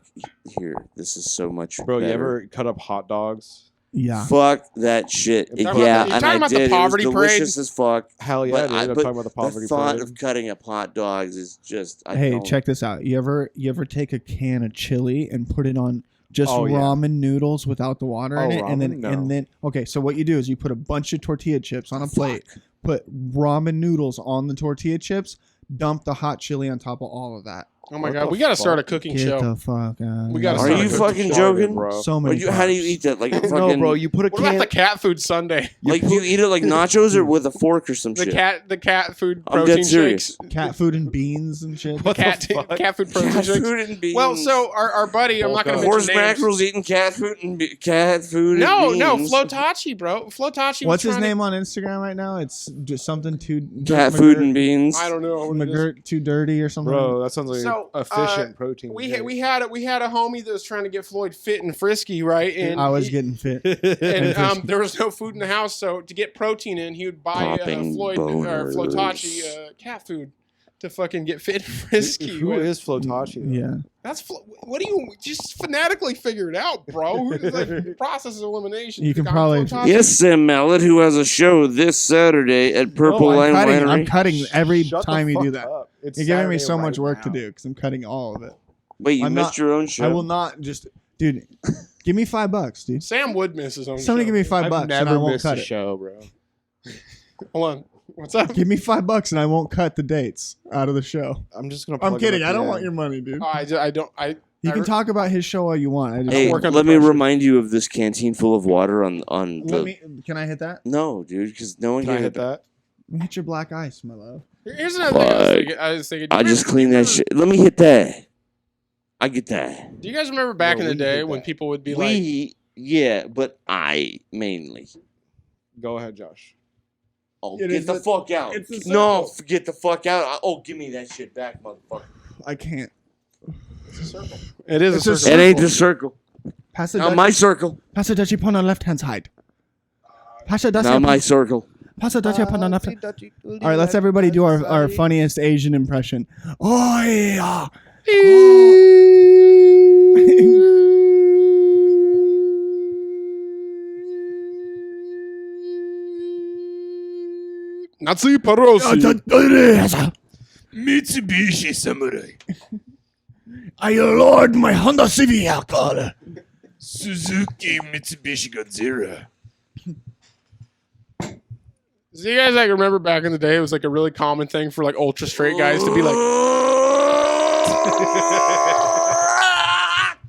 Speaker 2: here, this is so much
Speaker 5: Bro,
Speaker 2: better.
Speaker 5: you ever cut up hot dogs?
Speaker 4: Yeah.
Speaker 2: Fuck that shit.
Speaker 3: You're talking
Speaker 2: Yeah,
Speaker 3: about the-
Speaker 2: and
Speaker 3: you're
Speaker 2: I
Speaker 3: talking about the
Speaker 2: did.
Speaker 3: poverty
Speaker 2: It was
Speaker 3: parade?
Speaker 2: delicious as fuck.
Speaker 5: Hell yeah,
Speaker 2: But
Speaker 5: dude. I'm
Speaker 2: but
Speaker 5: talking about the poverty
Speaker 2: the thought
Speaker 5: parade.
Speaker 2: of cutting up hot dogs is just.
Speaker 4: Hey, check this out. You ever take a can of chili and put it on just
Speaker 5: Oh, yeah.
Speaker 4: ramen noodles without the water in
Speaker 5: Oh,
Speaker 4: it, and
Speaker 5: ramen? No.
Speaker 4: then okay. So what you do is you put a bunch of tortilla chips on a plate, put ramen noodles on the tortilla chips, dump the hot chili on top of all of that.
Speaker 3: Oh my
Speaker 5: What
Speaker 3: god,
Speaker 5: the
Speaker 3: we gotta start a
Speaker 5: fuck?
Speaker 3: cooking
Speaker 4: Get
Speaker 3: show.
Speaker 4: the fuck out.
Speaker 3: We gotta
Speaker 2: Are
Speaker 3: start
Speaker 2: you
Speaker 3: a cooking
Speaker 2: fucking
Speaker 3: show.
Speaker 2: joking?
Speaker 5: bro?
Speaker 4: So many.
Speaker 2: How do you
Speaker 4: times.
Speaker 2: eat that? Like fucking,
Speaker 5: No, bro, you put a
Speaker 3: What about
Speaker 5: can.
Speaker 3: the cat food Sunday?
Speaker 2: Like do you eat it like nachos or with a fork or some
Speaker 3: The
Speaker 2: shit?
Speaker 3: cat food
Speaker 2: I'm
Speaker 3: protein
Speaker 2: dead serious.
Speaker 3: shakes.
Speaker 4: Cat food and beans and shit.
Speaker 5: What the
Speaker 3: Cat
Speaker 5: fuck?
Speaker 3: cat food protein
Speaker 2: Cat
Speaker 3: shakes.
Speaker 2: food and beans.
Speaker 3: Well, so our buddy, I'm not going to
Speaker 5: Horse
Speaker 3: mention
Speaker 2: horse
Speaker 3: names.
Speaker 2: mackerels eating cat food and cat food.
Speaker 3: No,
Speaker 2: and
Speaker 3: no,
Speaker 2: beans.
Speaker 3: Flotachi, bro. Flotachi.
Speaker 4: What's
Speaker 3: was
Speaker 4: his
Speaker 3: trying
Speaker 4: name on Instagram right now? It's just something too
Speaker 2: Cat food and beans.
Speaker 3: I don't know. What it is.
Speaker 4: McGirt too dirty or something.
Speaker 5: Bro, that sounds like
Speaker 3: So,
Speaker 5: efficient protein.
Speaker 3: We had a homie that was trying to get Floyd fit and frisky, right? And
Speaker 4: I was
Speaker 3: he-
Speaker 4: getting fit.
Speaker 3: and there was no food in the house, so to get protein in, he would buy
Speaker 2: Popping
Speaker 3: Floyd or
Speaker 2: boners.
Speaker 3: Flotachi cat food to fucking get fit and frisky.
Speaker 5: Who is Flotachi? though?
Speaker 4: Yeah.
Speaker 3: That's what do you just phonetically figure it out, bro? It's like process of elimination.
Speaker 4: You can
Speaker 3: Got
Speaker 4: probably-
Speaker 3: Flotachi.
Speaker 2: Yes, Sam Mallet, who has a show this Saturday at Purple
Speaker 4: I'm
Speaker 2: Line
Speaker 4: cutting.
Speaker 2: Winery.
Speaker 4: I'm cutting every
Speaker 5: Shut the
Speaker 4: time you do
Speaker 5: fuck
Speaker 4: that.
Speaker 5: up. It's
Speaker 4: You're giving me
Speaker 5: Saturday
Speaker 4: so much
Speaker 5: right
Speaker 4: work to
Speaker 5: now.
Speaker 4: do because I'm cutting all of it.
Speaker 2: Wait, you
Speaker 4: I'm
Speaker 2: missed
Speaker 4: not-
Speaker 2: your own show?
Speaker 4: I will not just, dude. Give me $5, dude.
Speaker 3: Sam would miss his own.
Speaker 4: Somebody
Speaker 3: show.
Speaker 4: give me $5
Speaker 5: I've
Speaker 4: and I
Speaker 5: never
Speaker 4: won't
Speaker 5: missed
Speaker 4: cut
Speaker 5: a
Speaker 4: it.
Speaker 5: show, bro.
Speaker 3: Hold on. What's up?
Speaker 4: Give me $5 and I won't cut the dates out of the show.
Speaker 5: I'm just gonna.
Speaker 4: I'm
Speaker 5: plug it
Speaker 4: kidding.
Speaker 5: at
Speaker 4: I
Speaker 5: the
Speaker 4: don't
Speaker 5: end.
Speaker 4: want your money, dude.
Speaker 3: I don't.
Speaker 4: You can talk about his show all you want. I just
Speaker 2: Hey,
Speaker 3: work
Speaker 2: let
Speaker 3: under
Speaker 2: me
Speaker 3: pressure.
Speaker 2: remind you of this canteen full of water on the.
Speaker 4: Can I hit that?
Speaker 2: No, dude, because no one
Speaker 5: Can I
Speaker 2: can
Speaker 5: hit that?
Speaker 4: Let me hit your black ice, my love.
Speaker 3: Here's another thing I was thinking.
Speaker 2: I just clean that shit. Let me hit that. I get that.
Speaker 3: Do you guys remember back
Speaker 5: Bro,
Speaker 3: in the
Speaker 5: we
Speaker 3: day
Speaker 5: did
Speaker 3: when
Speaker 5: that.
Speaker 3: people would be like,
Speaker 2: Yeah, but I mainly.
Speaker 5: Go ahead, Josh.
Speaker 2: Oh,
Speaker 4: It
Speaker 2: get
Speaker 4: is
Speaker 2: the
Speaker 4: a-
Speaker 2: fuck out.
Speaker 4: it's a
Speaker 2: No,
Speaker 4: circle.
Speaker 2: get the fuck out. Oh, give me that shit back, motherfucker.
Speaker 4: I can't.
Speaker 3: it is
Speaker 4: It's
Speaker 3: a
Speaker 4: a
Speaker 3: circle.
Speaker 2: It ain't the circle.
Speaker 4: Pass the
Speaker 2: Not my circle.
Speaker 4: Pass the Dutchie upon the left hand side. Pass the
Speaker 2: Not my circle.
Speaker 4: Pass the Dutchie upon the left hand. All right, let's everybody do our funniest Asian impression. Oh yeah.
Speaker 3: Nazi Parosi.
Speaker 1: Mitsubishi Samurai.
Speaker 4: I lord my Honda Civic alcohol.
Speaker 1: Suzuki Mitsubishi Godzilla.
Speaker 3: Do you guys like remember back in the day? It was like a really common thing for like ultra straight guys to be like,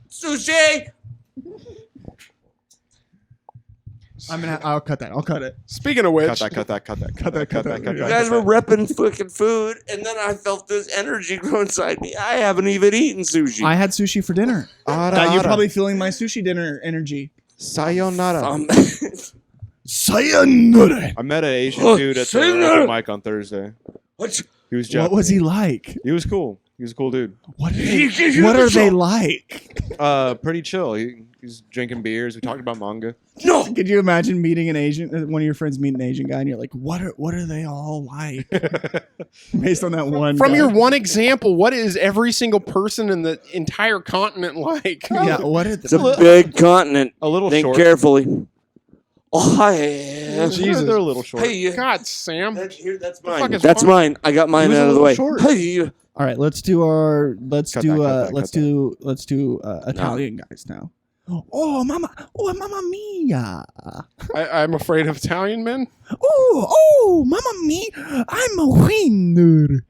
Speaker 2: Sushi.
Speaker 4: I'll cut that. I'll cut it.
Speaker 3: speaking of which,
Speaker 5: Cut that.
Speaker 2: You guys were repping fucking food, and then I felt this energy grow inside me. I haven't even eaten sushi.
Speaker 4: I had sushi for dinner. You're probably feeling my sushi dinner energy.
Speaker 5: Sayonara.
Speaker 4: Sayonara.
Speaker 5: I met an Asian
Speaker 2: Oh,
Speaker 5: dude at
Speaker 2: sayonara.
Speaker 5: the mic on Thursday.
Speaker 2: What?
Speaker 5: He was
Speaker 4: What
Speaker 5: Japanese.
Speaker 4: was he like?
Speaker 5: He was cool. He was a cool dude.
Speaker 4: What are
Speaker 2: He
Speaker 4: they,
Speaker 2: gives you
Speaker 4: what
Speaker 2: the
Speaker 4: are they
Speaker 2: shot.
Speaker 4: like?
Speaker 5: Pretty chill. He's drinking beers. We talked about manga.
Speaker 2: No.
Speaker 4: Could you imagine meeting an Asian, one of your friends meet an Asian guy, and you're like, what are they all like? Based on that one.
Speaker 3: from
Speaker 4: guy.
Speaker 3: your one example, what is every single person in the entire continent like?
Speaker 4: Yeah, what are
Speaker 2: It's a big continent.
Speaker 5: A little
Speaker 2: Think
Speaker 5: short.
Speaker 2: carefully. Oh, hi.
Speaker 3: Jesus.
Speaker 5: They're a little short.
Speaker 2: Hey,
Speaker 3: God, Sam.
Speaker 2: that's
Speaker 3: fuck
Speaker 2: mine.
Speaker 3: is
Speaker 2: That's
Speaker 3: wrong?
Speaker 2: mine. I got mine
Speaker 5: He was a
Speaker 2: out of the
Speaker 5: little
Speaker 2: way.
Speaker 5: short.
Speaker 2: Hey.
Speaker 4: All right, let's do
Speaker 5: Cut that.
Speaker 4: Italian guys now. Oh, mamma mia!
Speaker 3: I'm afraid of Italian men.
Speaker 4: Oh, mamma mia! I'm a winner.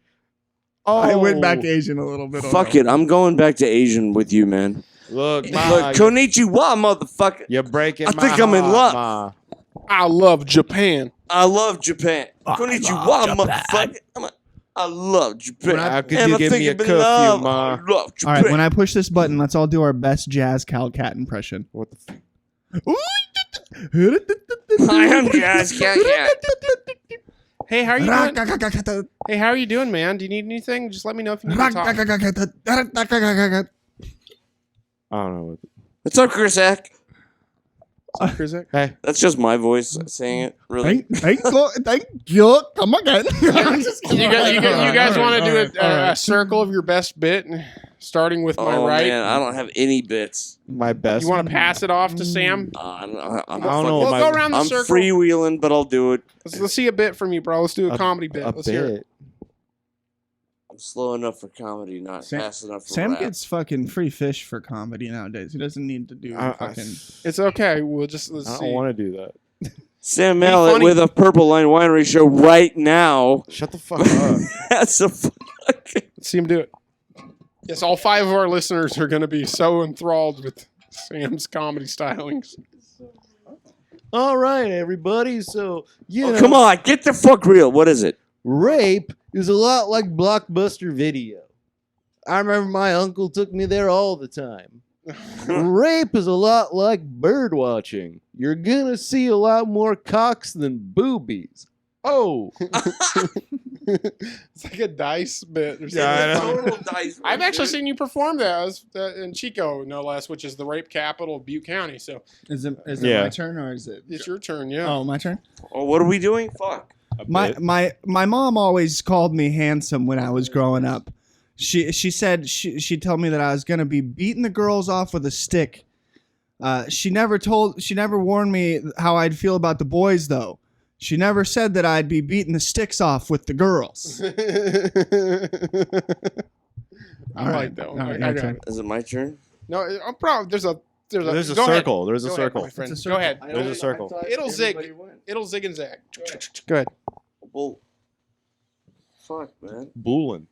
Speaker 5: Oh,
Speaker 4: I went back Asian a little bit.
Speaker 2: Fuck it. I'm going back to Asian with you, man.
Speaker 5: Look,
Speaker 2: Look,
Speaker 5: Ma,
Speaker 2: konnichiwa, motherfucker.
Speaker 5: you're breaking
Speaker 2: I
Speaker 5: my
Speaker 2: think I'm in
Speaker 5: heart,
Speaker 2: love.
Speaker 5: Ma.
Speaker 3: I love Japan.
Speaker 2: I love Japan. Konnichiwa,
Speaker 4: love
Speaker 2: motherfucker. I love Japan.
Speaker 5: How could
Speaker 2: And
Speaker 5: you
Speaker 2: I
Speaker 5: give
Speaker 2: think
Speaker 5: me a
Speaker 2: I'm in
Speaker 5: curfew,
Speaker 2: love.
Speaker 5: Ma?
Speaker 2: I love
Speaker 4: All
Speaker 2: Japan.
Speaker 4: right, when I push this button, let's all do our best jazz cat impression.
Speaker 5: What the?
Speaker 2: I am Jazz Cat Cat.
Speaker 3: Hey, how are you doing? Hey, how are you doing, man? Do you need anything? Just let me know if you need to talk.
Speaker 5: I don't know.
Speaker 2: What's up, Chris Ack?
Speaker 3: Chris Zach?
Speaker 5: Hey,
Speaker 2: That's just my voice saying it. Really.
Speaker 4: Thank you. Come again.
Speaker 3: You guys want to do a circle of your best bit, starting with my
Speaker 2: Oh
Speaker 3: right?
Speaker 2: man, I don't have any bits.
Speaker 5: my best.
Speaker 3: You want to pass it off to Sam?
Speaker 2: I don't
Speaker 5: I don't know.
Speaker 3: We'll
Speaker 5: my-
Speaker 3: go around the
Speaker 2: I'm
Speaker 3: circle.
Speaker 2: freewheeling, but I'll do it.
Speaker 3: Let's see a bit from you, bro. Let's do a comedy bit.
Speaker 5: A
Speaker 3: Let's hear it.
Speaker 5: bit.
Speaker 2: I'm slow enough for comedy, not
Speaker 4: Sam-
Speaker 2: fast enough for
Speaker 4: Sam
Speaker 2: rap.
Speaker 4: gets fucking free fish for comedy nowadays. He doesn't need to do fucking.
Speaker 3: It's okay. Let's
Speaker 5: I
Speaker 3: see.
Speaker 5: don't want to do that.
Speaker 2: Sam
Speaker 3: Be
Speaker 2: Mallet
Speaker 3: funny.
Speaker 2: with a Purple Line Winery show right now.
Speaker 5: Shut the fuck up.
Speaker 2: That's a fucking.
Speaker 3: Let's see him do it. Yes, all 5 of our listeners are going to be so enthralled with Sam's comedy stylings.
Speaker 5: All right, everybody. So you know,
Speaker 2: Come on, get the fuck real. What is it?
Speaker 5: rape is a lot like Blockbuster Video. I remember my uncle took me there all the time. Rape is a lot like bird watching. You're gonna see a lot more cocks than boobies. Oh,
Speaker 3: It's like a dice bit or something.
Speaker 5: Yeah, I know.
Speaker 2: Total dice
Speaker 3: I've
Speaker 2: roll,
Speaker 3: actually
Speaker 2: dude.
Speaker 3: seen you perform that in Chico, no less, which is the rape capital of Butte County. So
Speaker 4: Is it
Speaker 5: Yeah.
Speaker 4: my turn or is it?
Speaker 3: it's your turn, yeah.
Speaker 4: Oh, my turn.
Speaker 2: Oh, what are we doing? Fuck.
Speaker 4: My mom always called me handsome when I was growing up. She said she told me that I was gonna be beating the girls off with a stick. She never warned me how I'd feel about the boys though. She never said that I'd be beating the sticks off with the girls.
Speaker 3: I like that one.
Speaker 4: All right,
Speaker 3: I
Speaker 4: your
Speaker 3: got
Speaker 4: turn.
Speaker 3: it.
Speaker 2: Is it my turn?
Speaker 3: No, I'm proud. There's a
Speaker 5: there's a
Speaker 3: go ahead.
Speaker 5: circle. There's a
Speaker 3: Go ahead,
Speaker 5: circle.
Speaker 3: my friend.
Speaker 4: It's a
Speaker 3: Go ahead.
Speaker 5: There's a circle.
Speaker 3: It'll zig. It'll zig and zag. Go ahead.
Speaker 2: Well, fuck, man.
Speaker 5: Bullin.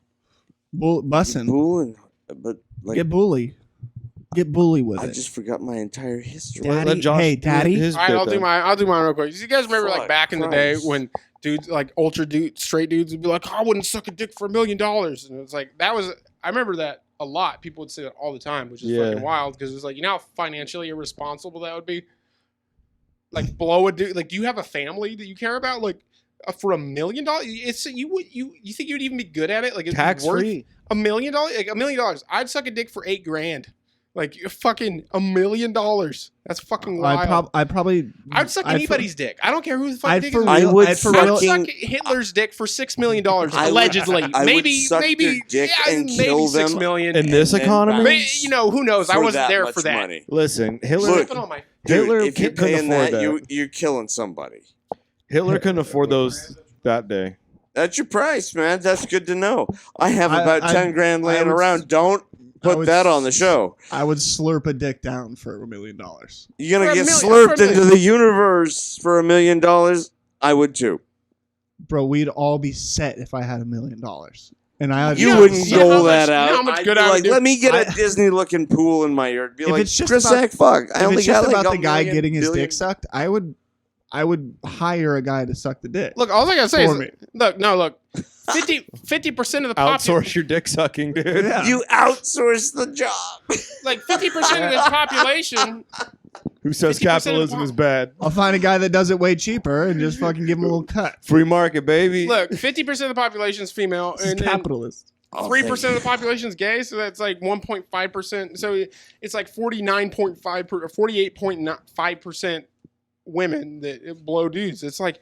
Speaker 4: Bussin'.
Speaker 2: Fooling, but like
Speaker 4: Get bully. Get bully with
Speaker 2: I
Speaker 4: it.
Speaker 2: just forgot my entire history.
Speaker 4: Daddy,
Speaker 5: Let Josh
Speaker 4: hey,
Speaker 5: do
Speaker 4: Daddy.
Speaker 5: his
Speaker 3: All right,
Speaker 5: bit
Speaker 3: I'll do
Speaker 5: then.
Speaker 3: mine. I'll do mine real quick. You guys remember, like
Speaker 2: Fuck
Speaker 3: back in the day
Speaker 2: Christ.
Speaker 3: when dudes, like straight dudes, would be like, "I wouldn't suck a dick for $1 million," and it's like that was. I remember that a lot. People would say that all the time, which is
Speaker 5: Yeah.
Speaker 3: fucking wild because it's like, you know how financially irresponsible that would be. Like blow a dude. Like, do you have a family that you care about? Like. For $1 million, it's you think you'd even be good at it? Like, it's
Speaker 5: Tax
Speaker 3: worth
Speaker 5: free.
Speaker 3: $1 million, like $1 million. I'd suck a dick for $8,000. Like, you're fucking $1 million. That's fucking wild.
Speaker 4: I probably.
Speaker 3: I'd suck anybody's dick. I don't care who the fuck
Speaker 4: I'd
Speaker 3: dick
Speaker 4: for
Speaker 3: is.
Speaker 2: I
Speaker 4: real-
Speaker 2: would
Speaker 4: I'd for
Speaker 3: I'd
Speaker 4: real-
Speaker 2: fucking-
Speaker 3: suck Hitler's dick for $6 million,
Speaker 2: I would-
Speaker 3: allegedly.
Speaker 2: I would
Speaker 3: maybe,
Speaker 2: suck
Speaker 3: maybe,
Speaker 2: their dick
Speaker 3: yeah,
Speaker 2: and
Speaker 3: maybe
Speaker 2: kill
Speaker 3: $6
Speaker 2: them
Speaker 3: million.
Speaker 5: In this
Speaker 2: And then
Speaker 5: economy,
Speaker 3: But, you know, who knows? I
Speaker 2: for
Speaker 3: wasn't
Speaker 2: that
Speaker 3: there
Speaker 2: much
Speaker 3: for that.
Speaker 2: money.
Speaker 5: listen, Hitler.
Speaker 2: Look,
Speaker 3: Flipping on my-
Speaker 2: Dude,
Speaker 5: Hitler
Speaker 2: if you're
Speaker 5: couldn't
Speaker 2: paying
Speaker 5: afford
Speaker 2: that,
Speaker 5: that.
Speaker 2: you're killing somebody.
Speaker 5: Hitler couldn't afford those that day.
Speaker 2: That's your price, man. That's good to know. I have
Speaker 4: I-
Speaker 2: about
Speaker 4: I-
Speaker 2: 10 grand laying
Speaker 4: I would-
Speaker 2: around. Don't put
Speaker 4: would
Speaker 2: that on the show.
Speaker 4: I would slurp a dick down for $1 million.
Speaker 2: You're gonna
Speaker 3: For a
Speaker 2: get
Speaker 3: million-
Speaker 2: slurped
Speaker 3: for a
Speaker 2: into the universe for $1 million. I would too.
Speaker 4: Bro, we'd all be set if I had $1 million. And I
Speaker 2: You
Speaker 3: know-
Speaker 2: wouldn't
Speaker 3: you know how
Speaker 2: dole
Speaker 3: much-
Speaker 2: that
Speaker 3: you know
Speaker 2: out.
Speaker 3: how much
Speaker 2: I'd
Speaker 3: good
Speaker 2: be
Speaker 3: I would
Speaker 2: like,
Speaker 3: do?
Speaker 2: let me get a
Speaker 4: I-
Speaker 2: Disney-looking pool in my yard. Be
Speaker 4: If
Speaker 2: like,
Speaker 4: it's just
Speaker 2: Chris
Speaker 4: about-
Speaker 2: Sack, fuck. I
Speaker 4: if
Speaker 2: only
Speaker 4: it's just
Speaker 2: got like
Speaker 4: about
Speaker 2: a
Speaker 4: the guy
Speaker 2: million,
Speaker 4: getting his
Speaker 2: billion.
Speaker 4: dick sucked, I would hire a guy to suck the dick.
Speaker 3: Look, all I gotta say
Speaker 4: For
Speaker 3: is, look, 50% of the population,
Speaker 5: Outsource your dick sucking, dude.
Speaker 4: Yeah.
Speaker 2: You outsource the job.
Speaker 3: like 50% of the population.
Speaker 5: Who says
Speaker 3: 50%
Speaker 5: capitalism
Speaker 3: of-
Speaker 5: is bad?
Speaker 4: I'll find a guy that does it way cheaper and just fucking give him a little cut.
Speaker 5: Free market, baby.
Speaker 3: Look, 50% of the population is female,
Speaker 4: This is
Speaker 3: and
Speaker 4: capitalist.
Speaker 3: 3% of the population is gay, so that's like 1.5%. So it's like 48.5% women that blow dudes. It's like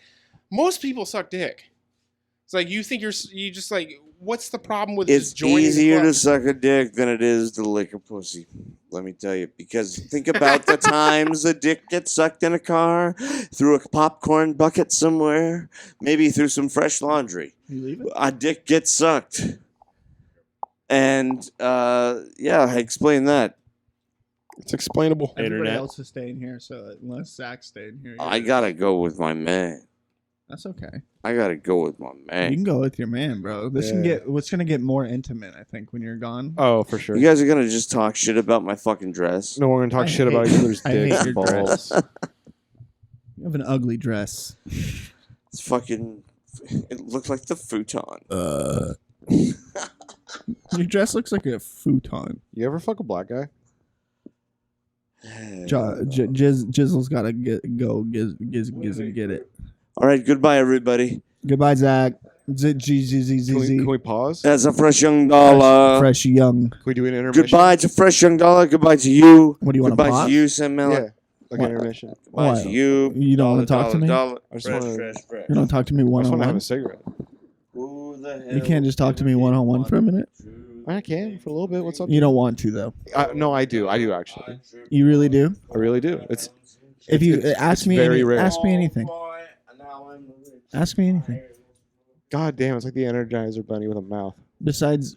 Speaker 3: most people suck dick. It's like you think you just like, what's the problem with
Speaker 2: It's
Speaker 3: just joining the
Speaker 2: easier
Speaker 3: club?
Speaker 2: to suck a dick than it is to lick a pussy. Let me tell you. Because think about the times a dick gets sucked in a car, through a popcorn bucket somewhere, maybe through some fresh laundry.
Speaker 4: You leaving?
Speaker 2: A dick gets sucked. And, yeah, I explained that.
Speaker 3: It's explainable.
Speaker 4: Everybody
Speaker 5: Internet.
Speaker 4: else is staying here, so unless Zach's staying here,
Speaker 2: I gotta go with my man.
Speaker 4: that's okay.
Speaker 2: I gotta go with my
Speaker 4: You
Speaker 2: man.
Speaker 4: can go with your man, bro. This can
Speaker 5: Yeah.
Speaker 4: get what's gonna get more intimate, I think, when you're gone.
Speaker 5: Oh, for sure.
Speaker 2: You guys are gonna just talk shit about my fucking dress.
Speaker 5: No, we're gonna talk
Speaker 4: I
Speaker 5: shit about
Speaker 4: hate-
Speaker 5: each other's
Speaker 4: I hate
Speaker 5: dicks
Speaker 4: your
Speaker 5: and balls.
Speaker 4: dress. You have an ugly dress.
Speaker 2: It's fucking. It looks like the futon.
Speaker 4: Your dress looks like a futon.
Speaker 5: You ever fuck a black guy?
Speaker 4: Jizzle's gotta go get it.
Speaker 2: All right, goodbye, everybody.
Speaker 4: Goodbye, Zach.
Speaker 5: Can we pause? Can
Speaker 2: That's a fresh young dollar.
Speaker 4: Fresh young.
Speaker 5: we do an intermission?
Speaker 2: Goodbye to fresh young dollar. Goodbye to you.
Speaker 4: What do you want to
Speaker 2: Goodbye
Speaker 4: pause?
Speaker 2: to you, Sam Mallet.
Speaker 5: Yeah. Like
Speaker 4: What?
Speaker 5: intermission.
Speaker 4: What?
Speaker 2: You
Speaker 4: You don't wanna talk to me?
Speaker 5: I just
Speaker 2: Fresh,
Speaker 5: wanna-
Speaker 2: fresh, fresh.
Speaker 4: You don't talk to me
Speaker 5: I
Speaker 4: one
Speaker 5: just
Speaker 4: on
Speaker 5: want to have
Speaker 4: one.
Speaker 5: a cigarette.
Speaker 2: Who the hell
Speaker 4: You can't just talk to me one on one for a minute.
Speaker 5: I can for a little bit. What's up?
Speaker 4: You don't want to though.
Speaker 5: No, I do. I do actually.
Speaker 4: You really do.
Speaker 5: I really do. It's
Speaker 4: If you
Speaker 5: it's-
Speaker 4: ask
Speaker 5: it's
Speaker 4: me,
Speaker 5: very rare.
Speaker 4: ask me anything.
Speaker 2: Boy, now I'm rich.
Speaker 4: Ask me anything.
Speaker 5: God damn. It's like the Energizer Bunny with a mouth.
Speaker 4: Besides,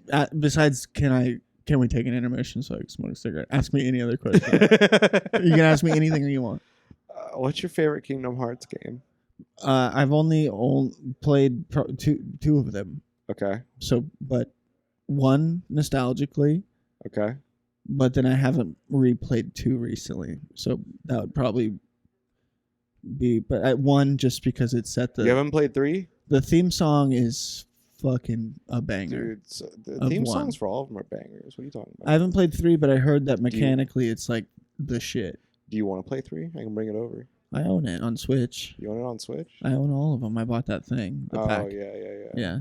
Speaker 4: can we take an intermission so I can smoke a cigarette? Ask me any other question. You can ask me anything you want.
Speaker 5: What's your favorite Kingdom Hearts game?
Speaker 4: I've only played two of them.
Speaker 5: Okay.
Speaker 4: So, but one nostalgically,
Speaker 5: Okay.
Speaker 4: but then I haven't replayed 2 recently. So that would probably be. But at 1 just because it set
Speaker 5: You haven't played 3?
Speaker 4: the theme song is fucking a banger.
Speaker 5: Dude, so the
Speaker 4: Of
Speaker 5: theme
Speaker 4: 1.
Speaker 5: songs for all of them are bangers. What are you talking about?
Speaker 4: I haven't played 3, but I heard that
Speaker 5: you-
Speaker 4: mechanically it's like the shit.
Speaker 5: Do you want to play 3? I can bring it over.
Speaker 4: I own it on Switch.
Speaker 5: You want it on Switch?
Speaker 4: I own all of them. I bought that thing. The
Speaker 5: Oh,
Speaker 4: pack.
Speaker 5: yeah.
Speaker 4: Yeah.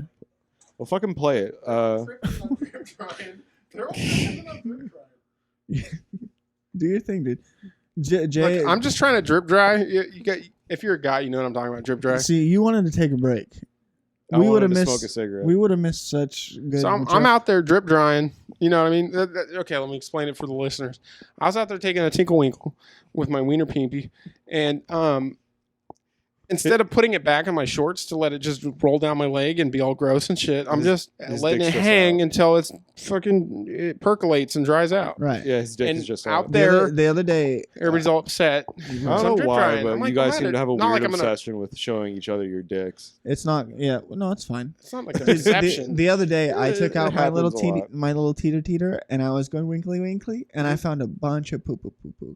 Speaker 5: Well, fucking play it.
Speaker 4: Do your thing, dude. Jay,
Speaker 3: Look, I'm just trying to drip dry. You got, if you're a guy, you know what I'm talking about. Drip dry.
Speaker 4: see. You wanted to take a break.
Speaker 5: I
Speaker 4: We would
Speaker 5: wanted
Speaker 4: have
Speaker 5: to smoke a
Speaker 4: missed.
Speaker 5: cigarette.
Speaker 4: We would have missed such good.
Speaker 3: So I'm
Speaker 4: material.
Speaker 3: out there drip drying. You know what I mean? Okay, let me explain it for the listeners. I was out there taking a tinkle winkle with my wiener peepee, and instead of putting it back in my shorts to let it just roll down my leg and be all gross and shit, I'm just
Speaker 5: his
Speaker 3: letting it
Speaker 5: dick's just
Speaker 3: hang
Speaker 5: out.
Speaker 3: until it percolates and dries out.
Speaker 4: Right.
Speaker 5: Yeah, his dick
Speaker 3: And
Speaker 5: is just
Speaker 3: out
Speaker 5: out.
Speaker 3: there,
Speaker 4: The other day,
Speaker 3: everybody's all upset.
Speaker 5: I
Speaker 3: So I'm
Speaker 5: don't know
Speaker 3: drip
Speaker 5: why,
Speaker 3: drying.
Speaker 5: but
Speaker 3: I'm like,
Speaker 5: you guys
Speaker 3: I'm
Speaker 5: seem
Speaker 3: at
Speaker 5: to
Speaker 3: it.
Speaker 5: have a
Speaker 3: Not
Speaker 5: weird
Speaker 3: like I'm gonna-
Speaker 5: obsession with showing each other your dicks.
Speaker 4: it's not. Yeah. No, it's fine.
Speaker 3: It's not like a
Speaker 4: The,
Speaker 3: deception.
Speaker 4: the other day, I
Speaker 5: It
Speaker 4: took out my little
Speaker 5: happens a lot.
Speaker 4: my little teeter, and I was going winkly winkly, and I found a bunch of poo poo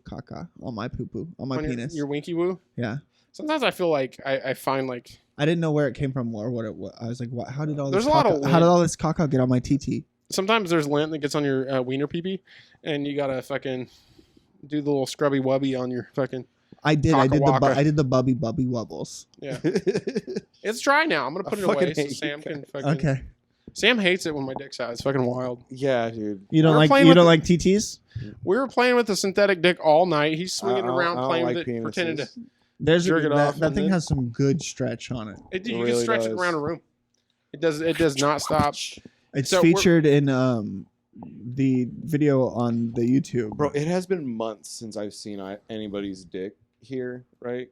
Speaker 4: caca on my poo poo on my
Speaker 3: On
Speaker 4: penis.
Speaker 3: your winky woo.
Speaker 4: Yeah.
Speaker 3: Sometimes I feel like I find like
Speaker 4: I didn't know where it came from or what it was. I was like, what? How did all
Speaker 3: There's
Speaker 4: this?
Speaker 3: a lot
Speaker 4: Caca,
Speaker 3: of
Speaker 4: how did
Speaker 3: lint.
Speaker 4: all this caca get on my TT?
Speaker 3: sometimes there's lint that gets on your wiener peepee, and you gotta fucking do the little scrubby wubby on your fucking.
Speaker 4: I did.
Speaker 3: Caca waka.
Speaker 4: I did the bubby wubbles.
Speaker 3: Yeah, it's dry now. I'm gonna put
Speaker 5: I
Speaker 3: it away
Speaker 5: fucking
Speaker 3: so
Speaker 5: hate you
Speaker 3: Sam can
Speaker 5: guys.
Speaker 3: fucking.
Speaker 4: Okay.
Speaker 3: Sam hates it when my dick's out. It's fucking wild.
Speaker 5: Yeah, dude.
Speaker 4: You don't
Speaker 3: We're
Speaker 4: like
Speaker 3: playing
Speaker 4: you
Speaker 3: with
Speaker 4: don't
Speaker 3: the-
Speaker 4: like TTs?
Speaker 3: We were playing with the synthetic dick all night. He's swinging
Speaker 5: I
Speaker 3: around
Speaker 5: don't
Speaker 3: playing
Speaker 5: like
Speaker 3: with it, pretending to.
Speaker 5: penises.
Speaker 4: There's
Speaker 3: Jerk it off
Speaker 4: that
Speaker 3: and
Speaker 4: thing
Speaker 3: then-
Speaker 4: has some good stretch on it.
Speaker 3: You
Speaker 5: It
Speaker 3: can
Speaker 5: really
Speaker 3: stretch it
Speaker 5: does.
Speaker 3: around a room. It does. It does not stop.
Speaker 4: It's
Speaker 3: So we're-
Speaker 4: featured in the video on the YouTube.
Speaker 5: Bro, it has been months since I've seen anybody's dick here, right?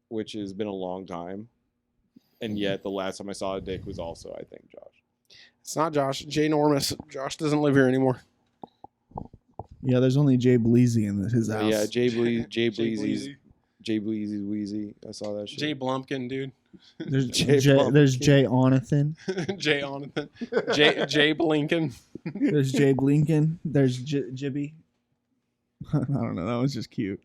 Speaker 5: Which has been a long time. And yet the last time I saw a dick was also, I think, Josh.
Speaker 3: It's not Josh. Jay Normus. Josh doesn't live here anymore.
Speaker 4: Yeah, there's only Jay Bleezy in his house.
Speaker 5: Yeah, Jay Bleezy's
Speaker 3: Bleezy.
Speaker 5: Jay Bleezy's Wheezy. I saw that shit.
Speaker 3: Jay Blumpkin, dude.
Speaker 4: There's
Speaker 5: Jay
Speaker 4: there's
Speaker 5: Blumpkin.
Speaker 4: Jay Onathan.
Speaker 3: Jay Onathan. Jay Blinken.
Speaker 4: There's Jay Blinken. There's Jibby. I don't know. That was just cute.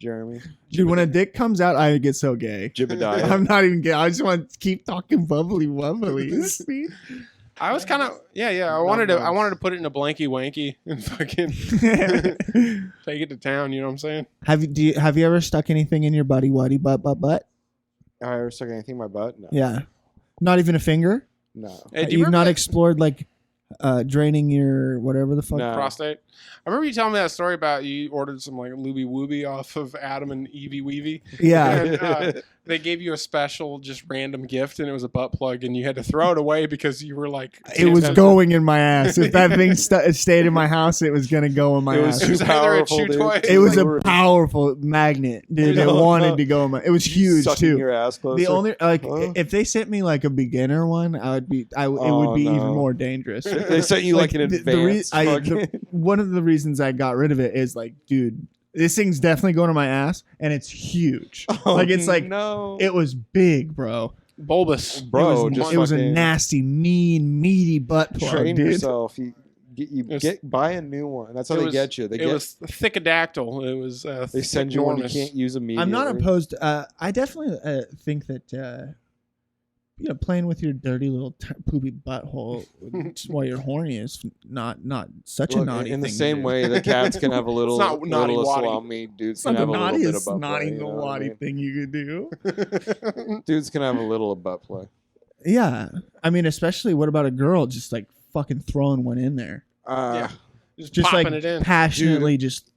Speaker 5: Jeremy.
Speaker 4: Dude, when a dick comes out, I get so gay.
Speaker 5: Jibediah.
Speaker 4: I'm not even gay. I just want to keep talking bubbly wubblies.
Speaker 3: I was kind of I wanted to put it in a blanky wanky and fucking take it to town. You know what I'm saying?
Speaker 4: Have you ever stuck anything in your buddy waddy butt?
Speaker 5: I ever stuck anything in my butt? No.
Speaker 4: Yeah. Not even a finger?
Speaker 5: No.
Speaker 3: Hey, do you
Speaker 4: You've
Speaker 3: remember
Speaker 4: not
Speaker 3: that
Speaker 4: explored like draining your whatever the fuck?
Speaker 5: No.
Speaker 3: prostate? I remember you telling me that story about you ordered some like Looby Wooby off of Adam and Evie Weevy.
Speaker 4: Yeah.
Speaker 3: And, they gave you a special, just random gift, and it was a butt plug, and you had to throw it away because you were like,
Speaker 4: It was going in my ass. If that thing stayed in my house, it was gonna go in my
Speaker 5: It was
Speaker 4: ass.
Speaker 3: It was
Speaker 5: too
Speaker 3: either a
Speaker 5: powerful,
Speaker 3: chew
Speaker 5: dude.
Speaker 3: toy-
Speaker 4: It was
Speaker 5: Like,
Speaker 4: a powerful magnet, dude. It
Speaker 5: No,
Speaker 4: wanted
Speaker 5: no.
Speaker 4: to go in my. It was huge
Speaker 5: sucking
Speaker 4: too.
Speaker 5: your ass closer.
Speaker 4: The only like
Speaker 5: Huh?
Speaker 4: if they sent me like a beginner one, it would be
Speaker 5: Oh,
Speaker 4: even
Speaker 5: no.
Speaker 4: more dangerous.
Speaker 5: They sent you like an advanced.
Speaker 4: One of the reasons I got rid of it is like, dude, this thing's definitely going to my ass, and it's huge. Like it's like
Speaker 5: no.
Speaker 4: it was big, bro.
Speaker 3: bulbous.
Speaker 5: Bro,
Speaker 4: it was,
Speaker 5: just
Speaker 4: it was a
Speaker 5: fucking
Speaker 4: nasty, mean, meaty butt plug,
Speaker 5: train
Speaker 4: dude.
Speaker 5: yourself.
Speaker 3: was-
Speaker 5: Buy a new one. That's how
Speaker 3: It
Speaker 5: they
Speaker 3: was-
Speaker 5: get you. They
Speaker 3: It was thickadactyl. It was.
Speaker 5: they send you one you
Speaker 3: enormous.
Speaker 5: can't use immediately.
Speaker 4: I'm not opposed. I definitely think that playing with your dirty little poopy butthole while you're horny is not such a
Speaker 5: Look,
Speaker 4: naughty
Speaker 5: in the
Speaker 4: thing to
Speaker 5: same
Speaker 4: do.
Speaker 5: way the cats can have a little,
Speaker 3: not naughty
Speaker 5: little
Speaker 3: waddy.
Speaker 5: salami. Dudes
Speaker 4: It's
Speaker 5: can
Speaker 4: not
Speaker 5: have
Speaker 4: the
Speaker 5: a little bit of
Speaker 4: naughtiest,
Speaker 5: butt
Speaker 4: naughty,
Speaker 5: play. You know what I
Speaker 4: naughty
Speaker 5: mean?
Speaker 4: thing you could do.
Speaker 5: Dudes can have a little of butt play.
Speaker 4: Yeah, I mean, especially what about a girl just like fucking throwing one in there,
Speaker 3: Yeah. Just
Speaker 4: just
Speaker 3: popping
Speaker 4: like
Speaker 3: it in.
Speaker 4: passionately, just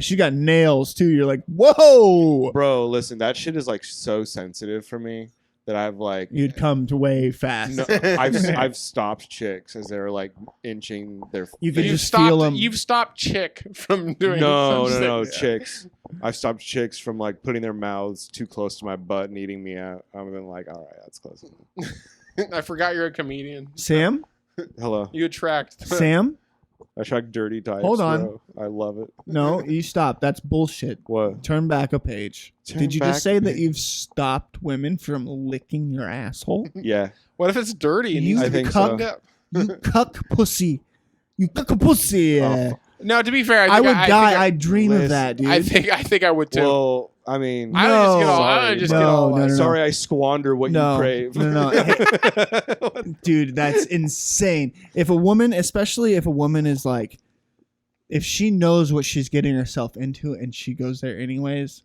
Speaker 4: She got nails too. You're like, whoa.
Speaker 5: Bro, listen, that shit is like so sensitive for me that I've like
Speaker 4: You'd come to way fast.
Speaker 5: no, I've stopped chicks as they're like inching their.
Speaker 4: You could
Speaker 3: You've
Speaker 4: just feel them.
Speaker 3: You've stopped chick from doing
Speaker 5: No,
Speaker 3: such
Speaker 5: no,
Speaker 3: things.
Speaker 5: chicks. I've stopped chicks from like putting their mouths too close to my butt and eating me out. I've been like, all right, that's close enough.
Speaker 3: I forgot you're a comedian.
Speaker 4: Sam?
Speaker 5: Hello,
Speaker 3: You attract.
Speaker 4: Sam?
Speaker 5: I track dirty types.
Speaker 4: Hold on.
Speaker 5: Bro. I love it.
Speaker 4: No, you stop. That's bullshit.
Speaker 5: What?
Speaker 4: Turn back a page.
Speaker 5: Turn
Speaker 4: Did you
Speaker 5: back
Speaker 4: just say
Speaker 5: a
Speaker 4: that
Speaker 5: page.
Speaker 4: you've stopped women from licking your asshole?
Speaker 5: Yeah,
Speaker 3: What if it's dirty and
Speaker 4: You
Speaker 3: needs
Speaker 5: I
Speaker 3: to be
Speaker 5: think
Speaker 3: cleaned
Speaker 5: so.
Speaker 3: up?
Speaker 4: You cuck pussy. You cuck a pussy.
Speaker 5: Oh,
Speaker 3: No, to be fair,
Speaker 4: I would die.
Speaker 3: think
Speaker 4: I dream of
Speaker 5: Listen,
Speaker 4: that, dude.
Speaker 3: I think I would too.
Speaker 5: well, I mean,
Speaker 3: I would just get all. I
Speaker 5: sorry,
Speaker 3: would just
Speaker 5: bro.
Speaker 3: get all.
Speaker 4: No, no,
Speaker 5: sorry, I squander what
Speaker 4: No.
Speaker 5: you crave.
Speaker 4: No, no. Dude, that's insane. If a woman, especially if a woman is like, if she knows what she's getting herself into and she goes there anyways,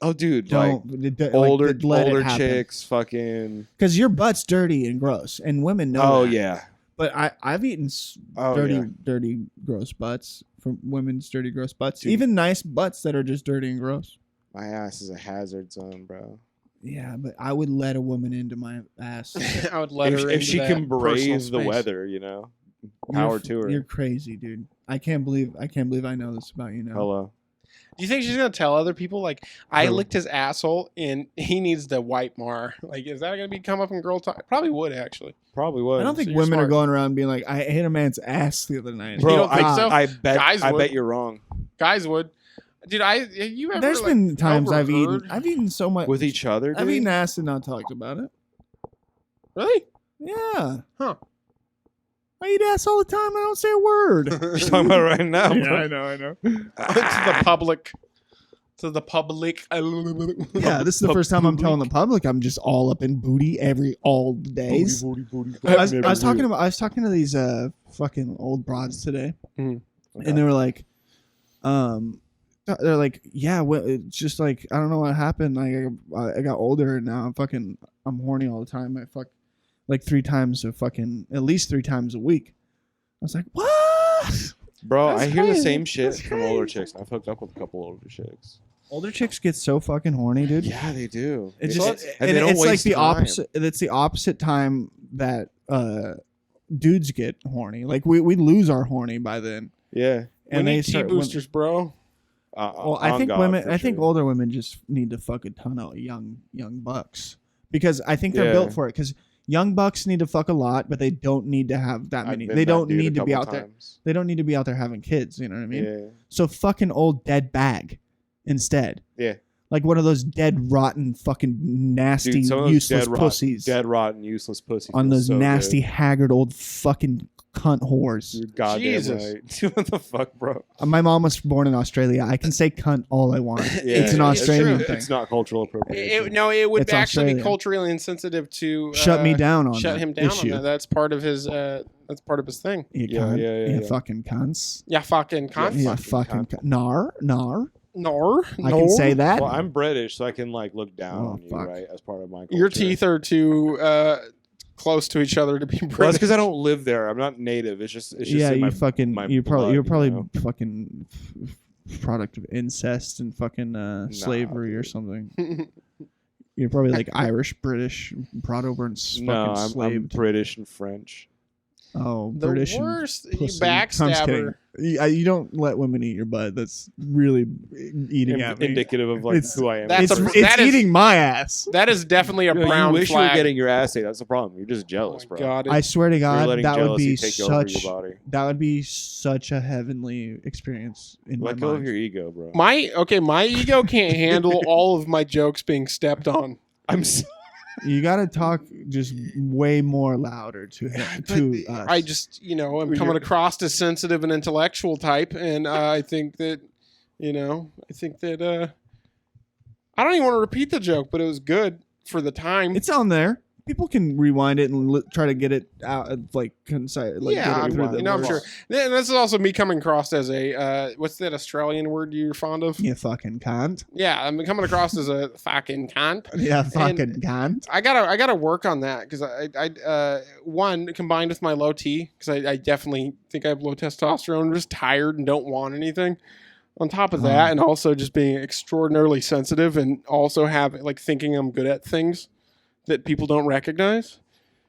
Speaker 5: Oh, dude, like
Speaker 4: don't
Speaker 5: older
Speaker 4: let
Speaker 5: older
Speaker 4: it happen.
Speaker 5: chicks, fucking.
Speaker 4: Because your butt's dirty and gross, and women know.
Speaker 5: Oh
Speaker 4: that.
Speaker 5: yeah.
Speaker 4: But I've eaten
Speaker 5: Oh,
Speaker 4: dirty,
Speaker 5: yeah.
Speaker 4: dirty, gross butts from women's dirty, gross butts.
Speaker 5: Dude.
Speaker 4: Even nice butts that are just dirty and gross.
Speaker 5: My ass is a hazard zone, bro.
Speaker 4: Yeah, but I would let a woman into my ass.
Speaker 3: I would let her
Speaker 5: If
Speaker 3: into
Speaker 5: she
Speaker 3: that
Speaker 5: can
Speaker 3: personal
Speaker 5: brave the
Speaker 3: space.
Speaker 5: weather, power to her.
Speaker 4: You're crazy, dude. I can't believe I know this about you now.
Speaker 5: Hello.
Speaker 3: Do you think she's gonna tell other people like I
Speaker 5: Who?
Speaker 3: licked his asshole and he needs to wipe more? Like, is that gonna be come up in girl talk? Probably would actually.
Speaker 5: Probably was.
Speaker 4: I don't think
Speaker 3: you're
Speaker 4: women are
Speaker 3: smart.
Speaker 4: going around being like, I hit a man's ass the other night.
Speaker 5: Bro,
Speaker 3: You don't think
Speaker 5: I,
Speaker 3: so?
Speaker 5: I bet.
Speaker 3: Guys
Speaker 5: I
Speaker 3: would.
Speaker 5: bet you're wrong.
Speaker 3: Guys would. Dude, have you ever?
Speaker 4: There's
Speaker 3: like,
Speaker 4: been times I've
Speaker 3: overheard-
Speaker 4: eaten so much.
Speaker 5: With each other, dude.
Speaker 4: I've eaten ass and not talked about it.
Speaker 3: Really?
Speaker 4: Yeah.
Speaker 3: Huh.
Speaker 4: I eat ass all the time. I don't say a word.
Speaker 5: You're talking about right now, bro.
Speaker 4: know.
Speaker 3: to the public. To the public.
Speaker 4: Yeah, this is the first time I'm telling the public I'm just all up in booty all the days. I was talking to these fucking old broads today,
Speaker 3: Mhm.
Speaker 4: and they were like, they're like, yeah, it's just like I don't know what happened. Like I got older and now I'm horny all the time. I fuck like at least 3 times a week. I was like, what?
Speaker 5: Bro,
Speaker 4: That's
Speaker 5: I hear the
Speaker 4: crazy.
Speaker 5: same shit
Speaker 4: That's
Speaker 5: from older
Speaker 4: crazy.
Speaker 5: chicks. I've hooked up with a couple older chicks.
Speaker 4: Older chicks get so fucking horny, dude.
Speaker 5: Yeah, they do.
Speaker 4: It's
Speaker 5: It's-
Speaker 4: just
Speaker 5: and
Speaker 4: and
Speaker 5: they don't
Speaker 4: it's like
Speaker 5: waste
Speaker 4: the
Speaker 5: time.
Speaker 4: opposite. It's the opposite time that dudes get horny. Like we lose our horny by then,
Speaker 5: Yeah.
Speaker 3: We need T boosters, bro.
Speaker 4: Well, I
Speaker 5: on
Speaker 4: think
Speaker 5: God,
Speaker 4: women.
Speaker 5: for
Speaker 4: I think
Speaker 5: sure.
Speaker 4: older women just need to fuck a ton of young bucks because I think they're
Speaker 5: Yeah.
Speaker 4: built for it. Because young bucks need to fuck a lot, but they don't need to have that
Speaker 5: I've
Speaker 4: many.
Speaker 5: been
Speaker 4: They
Speaker 5: that
Speaker 4: don't
Speaker 5: dude a
Speaker 4: need to be
Speaker 5: couple
Speaker 4: out there.
Speaker 5: times.
Speaker 4: They don't need to be out there having kids. You know what I mean?
Speaker 5: Yeah.
Speaker 4: So fucking old dead bag instead.
Speaker 5: Yeah.
Speaker 4: Like one of those dead, rotten, fucking nasty,
Speaker 5: Dude, some of those
Speaker 4: useless
Speaker 5: dead,
Speaker 4: pussies.
Speaker 5: dead, rotten, useless pussies.
Speaker 4: On
Speaker 5: feel
Speaker 4: those
Speaker 5: so
Speaker 4: nasty,
Speaker 5: good.
Speaker 4: haggard old fucking cunt whores.
Speaker 5: You're goddamn
Speaker 3: Jesus.
Speaker 5: right. What the fuck, bro?
Speaker 4: My mom was born in Australia. I can say cunt all I want. It's an
Speaker 3: it's
Speaker 4: Australian
Speaker 3: true.
Speaker 4: thing.
Speaker 5: It's not cultural appropriation.
Speaker 3: It would
Speaker 4: It's
Speaker 3: actually be
Speaker 4: Australian.
Speaker 3: culturally insensitive to
Speaker 4: Shut me down on
Speaker 3: shut
Speaker 4: that
Speaker 3: him down
Speaker 4: issue.
Speaker 3: on that. That's part of his. That's part of his thing.
Speaker 4: You
Speaker 5: Yeah,
Speaker 4: cunt.
Speaker 5: yeah,
Speaker 4: You
Speaker 5: yeah.
Speaker 4: fucking cunts.
Speaker 3: Yeah, fucking cunt.
Speaker 4: Yeah,
Speaker 5: fucking
Speaker 4: fucking cunt. Nar.
Speaker 3: Nor.
Speaker 4: I can say that.
Speaker 5: Well, I'm British, so I can like look down
Speaker 4: Oh,
Speaker 5: on you,
Speaker 4: fuck.
Speaker 5: right? As part of my culture.
Speaker 3: Your teeth are too close to each other to be British.
Speaker 5: Well, that's because I don't live there. I'm not native. It's just
Speaker 4: Yeah,
Speaker 5: in
Speaker 4: you
Speaker 5: my,
Speaker 4: fucking.
Speaker 5: my
Speaker 4: You're
Speaker 5: blood,
Speaker 4: probably
Speaker 5: you know?
Speaker 4: fucking product of incest and fucking slavery or
Speaker 5: dude.
Speaker 4: something. You're probably like Irish, British, brought over and fucking
Speaker 5: No, I'm
Speaker 4: slaved.
Speaker 5: British and French.
Speaker 4: Oh,
Speaker 3: The
Speaker 4: British and
Speaker 3: worst, you
Speaker 4: pussy. I'm just
Speaker 3: backstabber.
Speaker 4: kidding. You don't let women eat your butt. That's really eating at me.
Speaker 5: Indicative of like
Speaker 4: It's-
Speaker 5: who I am.
Speaker 3: That's
Speaker 4: It's,
Speaker 3: a-
Speaker 4: it's
Speaker 3: that is-
Speaker 4: eating my ass.
Speaker 3: That is definitely a
Speaker 5: No,
Speaker 3: brown
Speaker 5: you wish
Speaker 3: flag.
Speaker 5: you were getting your ass ate. That's the problem. You're just
Speaker 3: Oh
Speaker 5: jealous,
Speaker 3: my
Speaker 5: bro.
Speaker 3: God,
Speaker 4: I swear to
Speaker 5: You're
Speaker 4: God,
Speaker 5: letting
Speaker 4: that would be
Speaker 5: jealousy take over
Speaker 4: such.
Speaker 5: your body.
Speaker 4: That would be such a heavenly experience in
Speaker 5: Let
Speaker 4: my
Speaker 5: go of
Speaker 4: mind.
Speaker 5: your ego, bro.
Speaker 3: my ego can't handle all of my jokes being stepped on.
Speaker 5: I'm so,
Speaker 4: You got to talk just way more louder to him. To us.
Speaker 3: I just, I'm coming across as sensitive and intellectual type, and I think that, I don't even want to repeat the joke, but it was good for the time.
Speaker 4: It's on there. People can rewind it and try to get it out, like concise. Like
Speaker 3: yeah,
Speaker 4: get it through the
Speaker 3: I'm
Speaker 4: words.
Speaker 3: sure. And this is also me coming across as a what's that Australian word you're fond of?
Speaker 4: You fucking cunt.
Speaker 3: Yeah, I'm coming across as a fucking cunt.
Speaker 4: Yeah, fucking cunt.
Speaker 3: I gotta work on that because I one combined with my low T because I definitely think I have low testosterone. I'm just tired and don't want anything. On top of that, and also just being extraordinarily sensitive, and also thinking I'm good at things that people don't recognize.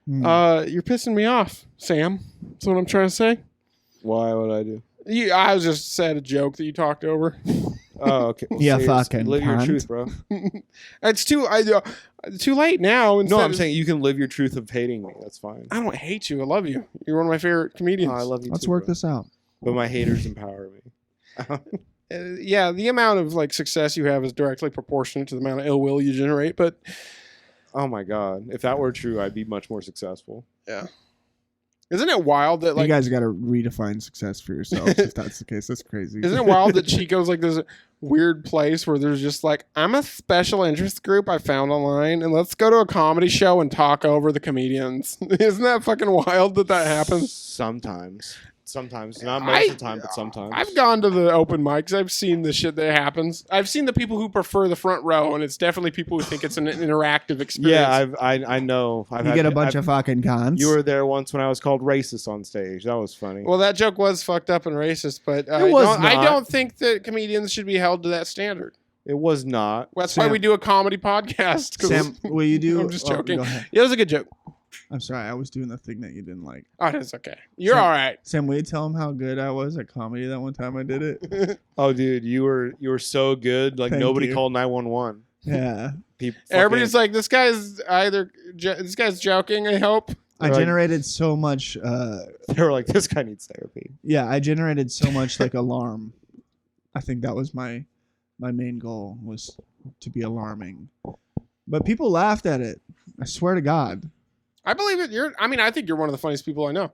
Speaker 3: You're pissing me off, Sam. That's what I'm trying to say.
Speaker 5: Why would I do?
Speaker 3: I was just said a joke that you talked over.
Speaker 5: Oh, okay. Well,
Speaker 4: Yeah,
Speaker 5: say
Speaker 4: fucking
Speaker 5: live your
Speaker 4: cunt.
Speaker 5: truth, bro.
Speaker 3: It's too late now.
Speaker 5: No, I'm saying you can live your truth of hating me. That's fine.
Speaker 3: I don't hate you. I love you. You're one of my favorite comedians.
Speaker 5: Oh, I love you.
Speaker 4: Let's
Speaker 5: too,
Speaker 4: work
Speaker 5: bro.
Speaker 4: this out.
Speaker 5: But my haters empower me.
Speaker 3: Yeah, the amount of success you have is directly proportionate to the amount of ill will you generate. But
Speaker 5: Oh my god, if that were true, I'd be much more successful.
Speaker 3: yeah, isn't it wild that
Speaker 4: You guys got to redefine success for yourselves. If that's the case, that's crazy.
Speaker 3: Isn't it wild that Chico's this weird place where there's just I'm a special interest group I found online, and let's go to a comedy show and talk over the comedians. Isn't that fucking wild that happens?
Speaker 5: Sometimes, not most of the time, but sometimes.
Speaker 3: I've gone to the open mics. I've seen the shit that happens. I've seen the people who prefer the front row, and it's definitely people who think it's an interactive experience.
Speaker 5: Yeah, I know.
Speaker 4: You get a bunch of fucking cons.
Speaker 5: You were there once when I was called racist on stage. That was funny.
Speaker 3: Well, that joke was fucked up and racist, but
Speaker 5: It was
Speaker 3: I
Speaker 5: not.
Speaker 3: don't think that comedians should be held to that standard.
Speaker 5: It was not.
Speaker 3: That's
Speaker 4: Sam-
Speaker 3: why we do a comedy podcast. 'Cause-
Speaker 4: Sam, will you do?
Speaker 3: I'm just
Speaker 4: oh,
Speaker 3: joking.
Speaker 4: go ahead.
Speaker 3: It was a good joke.
Speaker 4: I'm sorry, I was doing the thing that you didn't like.
Speaker 3: Oh, that's okay. You're
Speaker 4: Sam-
Speaker 3: all right.
Speaker 4: Sam, will you tell him how good I was at comedy that one time I did it?
Speaker 5: Oh, dude, you were so good. Like
Speaker 4: Thank
Speaker 5: nobody
Speaker 4: you.
Speaker 5: called 911.
Speaker 4: Yeah.
Speaker 5: People.
Speaker 3: Everybody's like, this guy's joking. I hope.
Speaker 4: I
Speaker 5: Like-
Speaker 4: generated so much.
Speaker 5: They were like, this guy needs therapy.
Speaker 4: Yeah, I generated so much alarm. I think that was my main goal, was to be alarming. But people laughed at it. I swear to God.
Speaker 3: I believe it. I think you're one of the funniest people I know.